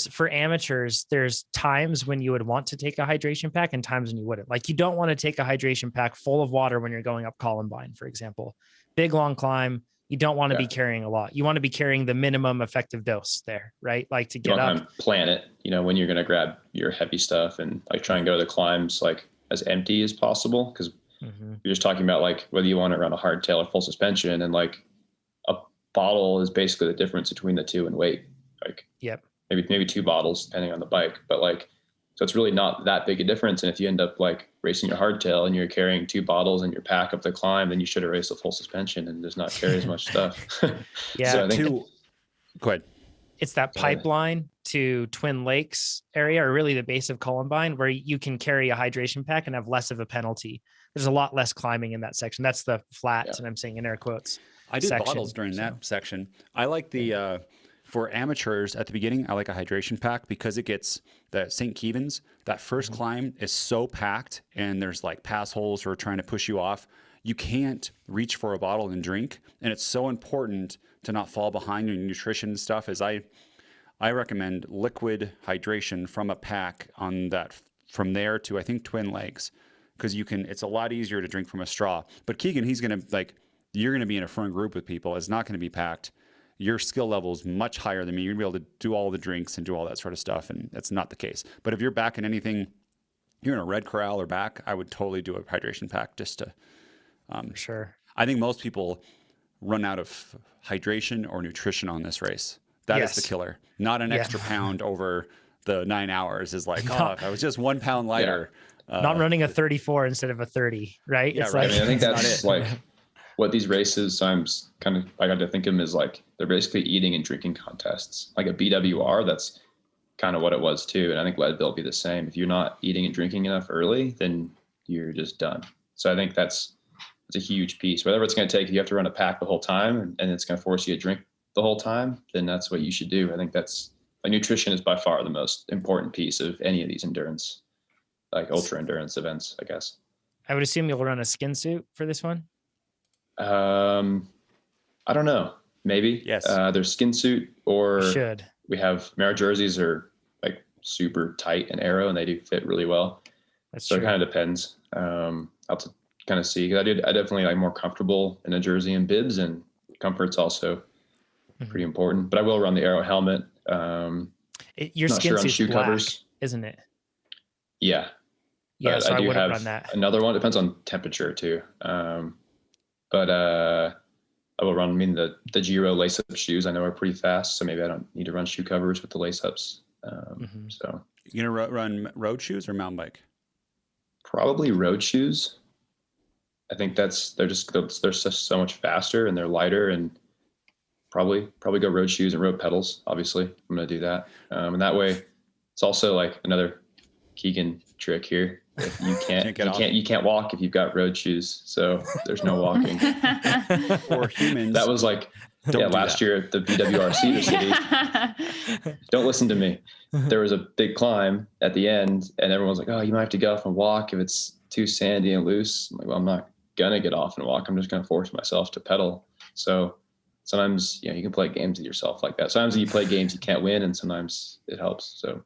for amateurs, there's times when you would want to take a hydration pack and times when you wouldn't. Like you don't want to take a hydration pack full of water when you're going up Columbine, for example. Big, long climb. You don't want to be carrying a lot. You want to be carrying the minimum effective dose there, right? Like to get up. Plan it, when you're going to grab your heavy stuff and like try and go to the climbs like as empty as possible. Cause you're just talking about like whether you want to run a hardtail or full suspension, and like a bottle is basically the difference between the two in weight. Like maybe 2 bottles depending on the bike, but like, so it's really not that big a difference. And if you end up like racing your hardtail and you're carrying 2 bottles in your pack up the climb, then you should have raced a full suspension and just not carry as much stuff. So I think go ahead. It's that pipeline to Twin Lakes area, or really the base of Columbine, where you can carry a hydration pack and have less of a penalty. There's a lot less climbing in that section. That's the flat, and I'm saying in air quotes. I did bottles during that section. I like the for amateurs at the beginning, I like a hydration pack because it gets the St. Keegan's. That first climb is so packed, and there's like pass holes who are trying to push you off. You can't reach for a bottle and drink. And it's so important to not fall behind your nutrition stuff. As I recommend liquid hydration from a pack on that, from there to I think Twin Lakes, because it's a lot easier to drink from a straw. But Keegan, you're going to be in a front group with people. It's not going to be packed. Your skill level is much higher than me. You're going to be able to do all the drinks and do all that sort of stuff. And that's not the case. But if you're back in anything, you're in a red corral or back, I would totally do a hydration pack just to, sure. I think most people run out of hydration or nutrition on this race. That is the killer. Not an extra pound over the 9 hours is like, oh, if I was just 1 pound lighter. Not running a 34 instead of a 30, right? Yeah, it's right. I mean, I think that's like what these races, I got to think of them as like, they're basically eating and drinking contests. Like a BWR, that's kind of what it was too. And I think Leadville will be the same. If you're not eating and drinking enough early, then you're just done. So I think it's a huge piece. Whatever it's going to take, if you have to run a pack the whole time and it's going to force you to drink the whole time, then that's what you should do. I think that's like, nutrition is by far the most important piece of any of these endurance, like ultra endurance events, I guess. I would assume you'll run a skin suit for this one. I don't know. Maybe. Yes. There's skin suit, or we have Mara jerseys are like super tight and aero, and they do fit really well. So it kind of depends. I'll have to kind of see. I definitely like more comfortable in a jersey and bibs, and comfort's also pretty important. But I will run the aero helmet. Your skin suit's shoe black, covers, isn't it? Yeah. Yeah. So I do wouldn't have run that. Another one. Depends on temperature too. But I will run. I mean, the Giro lace-up shoes I know are pretty fast, so maybe I don't need to run shoe covers with the lace-ups. So you gonna run road shoes or mountain bike? Probably road shoes. I think they're just so much faster and they're lighter, and probably go road shoes and road pedals. Obviously, I'm gonna do that, and that way it's also like another Keegan trick here. If you can't walk if you've got road shoes, so there's no walking. Or humans. That was like last year at the BWR Cedar City. Don't listen to me. There was a big climb at the end, and everyone's like, "Oh, you might have to get off and walk if it's too sandy and loose." I'm like, "Well, I'm not gonna get off and walk. I'm just gonna force myself to pedal." So sometimes, you can play games with yourself like that. Sometimes you play games you can't win, and sometimes it helps. So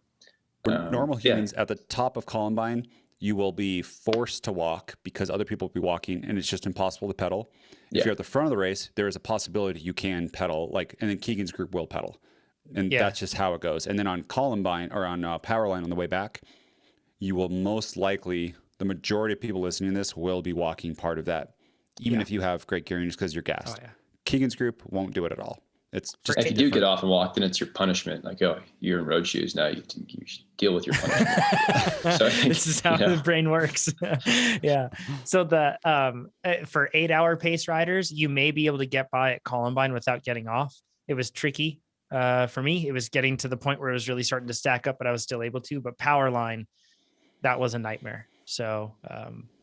normal humans at the top of Columbine, you will be forced to walk because other people will be walking, and it's just impossible to pedal. If you're at the front of the race, there is a possibility you can pedal, and then Keegan's group will pedal. And that's just how it goes. And then on Columbine, or on Powerline on the way back, you will most likely, the majority of people listening to this will be walking part of that, even if you have great gearing, just because you're gassed. Oh, yeah. Keegan's group won't do it at all. It's just if you do get off and walk, then it's your punishment. Like, oh, you're in road shoes now. You should deal with your punishment. So this is how the brain works. Yeah. So the for 8-hour pace riders, you may be able to get by at Columbine without getting off. It was tricky for me. It was getting to the point where it was really starting to stack up, but I was still able to. But Powerline, that was a nightmare. So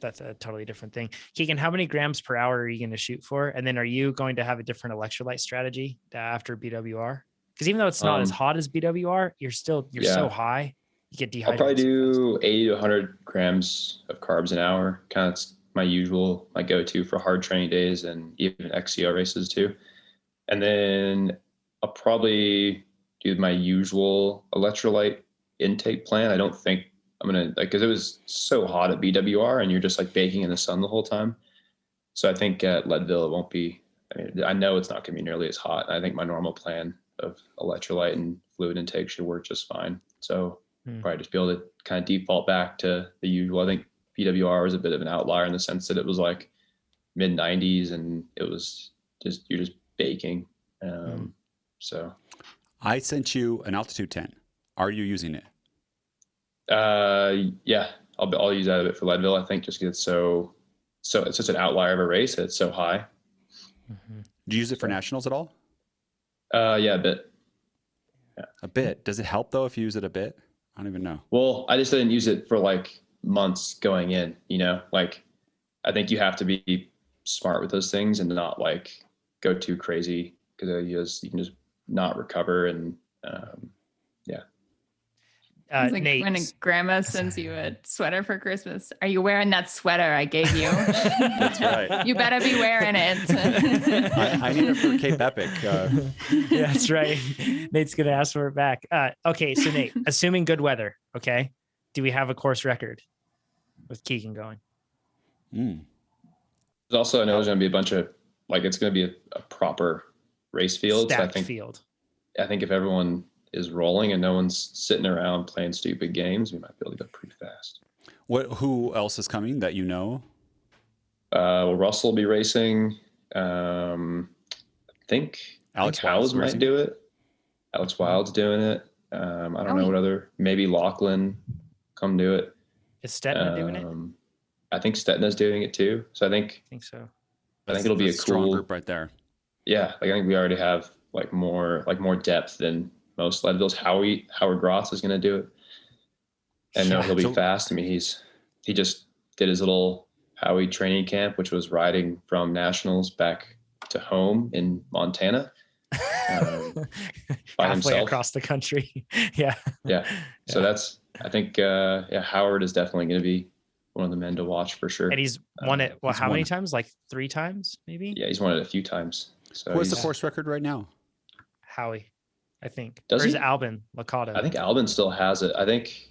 that's a totally different thing. Keegan, how many grams per hour are you going to shoot for? And then are you going to have a different electrolyte strategy after BWR? Because even though it's not as hot as BWR, you're so high, you get dehydrated. I'll probably do 80 to 100 grams of carbs an hour. Kind of my go-to for hard training days and even XCO races too. And then I'll probably do my usual electrolyte intake plan. I don't think I'm going to, because it was so hot at BWR and you're just like baking in the sun the whole time. So I think at Leadville, it won't be, I know it's not going to be nearly as hot. I think my normal plan of electrolyte and fluid intake should work just fine. So probably just be able to kind of default back to the usual. I think BWR was a bit of an outlier in the sense that it was like mid 90s and it was just, you're just baking. So I sent you an altitude 10. Are you using it? Yeah, I'll use that a bit for Leadville. I think just because it's such an outlier of a race. It's so high. Do you use it for nationals at all? Yeah, a bit. Yeah. A bit. Does it help though if you use it a bit? I don't even know. Well, I just didn't use it for like months going in, like I think you have to be smart with those things and not like go too crazy because you can just not recover and like Nate, when grandma sends you a sweater for Christmas, are you wearing that sweater I gave you? That's right. You better be wearing it. I need it for Cape Epic. That's right. Nate's going to ask for it back. Okay. So Nate, assuming good weather, okay. Do we have a course record with Keegan going? Also, I know there's going to be a bunch of, it's going to be a proper race field. Stacked so field. I think if everyone is rolling and no one's sitting around playing stupid games, we might be able to go pretty fast. Who else is coming that you know? Well, Russell will be racing. Alex Howes Wilds might do it. Alex Wild's doing it. I don't know what other, maybe Lachlan come do it. Is Stetna doing it? I think Stetna's doing it too. So I think So. I think it'll be a strong cool group right there. Yeah. Like I think we already have more depth than most Leadvilles. Howard Ross is going to do it. And no, he'll be fast. I mean, he just did his little Howie training camp, which was riding from nationals back to home in Montana. By Halfway himself across the country. Yeah. So that's, I think, Howard is definitely going to be one of the men to watch for sure. And he's won it. Well, how many times? Like 3 times, maybe? Yeah, he's won it a few times. So what's the course record right now? Howie, I think. Does or is he? it Albin Licata? I think Albin still has it. I think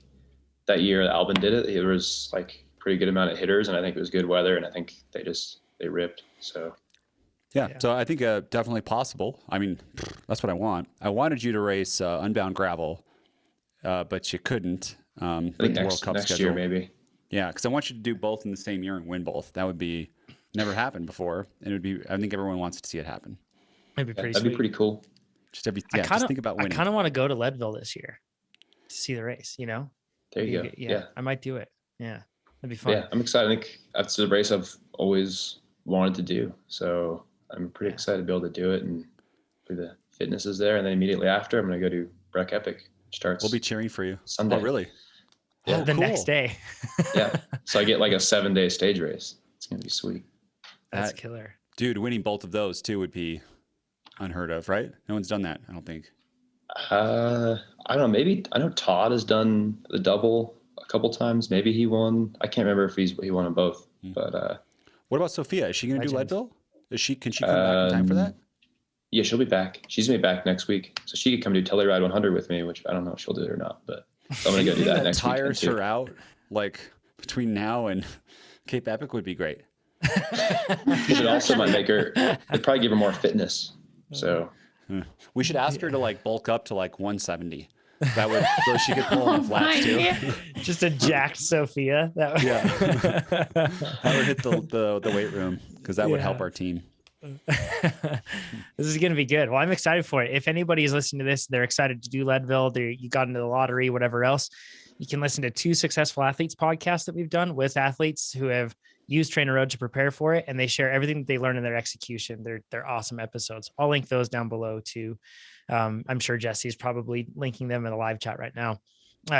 that year that Albin did it, there was like pretty good amount of hitters, and I think it was good weather, and I think they ripped. So yeah. So I think definitely possible. I mean, that's what I want. I wanted you to race Unbound Gravel, but you couldn't. I think next year maybe. Yeah, because I want you to do both in the same year and win both. That would be never happened before, and it would be. I think everyone wants to see it happen. That'd be that'd be pretty cool. Just think about winning. I kind of want to go to Leadville this year to see the race. You know. There you go. Yeah, I might do it. Yeah, that'd be fun. Yeah, I'm excited. I think that's the race I've always wanted to do. So I'm pretty excited to be able to do it, and the fitness is there. And then immediately after, I'm going to go do Breck Epic. We'll be cheering for you Sunday. Oh, really? Yeah. The next day. Yeah. So I get like a 7-day stage race. It's going to be sweet. That's killer. Dude, winning both of those too would be unheard of, right? No one's done that, I don't think. I don't know. Maybe I know Todd has done the double a couple times. Maybe he won. I can't remember if he won them both. But what about Sophia? Is she going to do Leadville? Can she come back in time for that? Yeah, she'll be back. She's going to be back next week, so she could come do Telluride 100 with me, which I don't know if she'll do it or not. But I'm going to go do that next week. Tires her out like between now and Cape Epic would be great. It also might make her. It'd probably give her more fitness. So we should ask her to like bulk up to like 170. That would so she could pull on the flats too. Just a jacked Sophia. That would... Yeah. Have her hit the weight room because that would help our team. This is going to be good. Well, I'm excited for it. If anybody is listening to this, they're excited to do Leadville, you got into the lottery, whatever else, you can listen to 2 Successful Athletes podcasts that we've done with athletes who have used TrainerRoad to prepare for it. And they share everything that they learn in their execution. They're awesome episodes. I'll link those down below too. I'm sure Jesse's probably linking them in the live chat right now.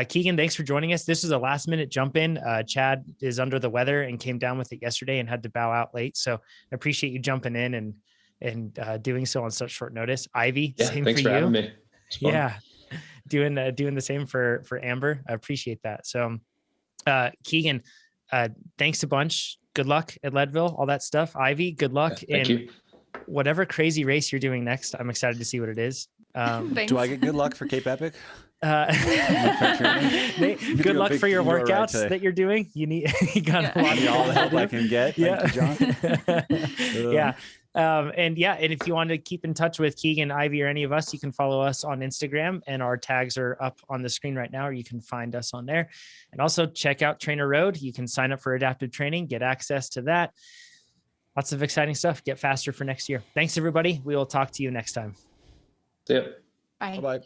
Keegan, thanks for joining us. This is a last minute jump in. Chad is under the weather and came down with it yesterday and had to bow out late. So I appreciate you jumping in and doing so on such short notice. Ivy, same thanks for having me. Yeah. Doing the same for Amber. I appreciate that. So Keegan, thanks a bunch. Good luck at Leadville, all that stuff. Ivy, good luck in whatever crazy race you're doing next. I'm excited to see what it is. Do I get good luck for Cape Epic? Good luck for your workouts that you're doing. You got a lot of all the help I can get. Yeah. Thank you, John. Yeah. And if you want to keep in touch with Keegan, Ivy, or any of us, you can follow us on Instagram, and our tags are up on the screen right now, or you can find us on there. And also check out TrainerRoad. You can sign up for adaptive training, get access to that. Lots of exciting stuff. Get faster for next year. Thanks, everybody. We will talk to you next time. See ya. Bye. Bye-bye.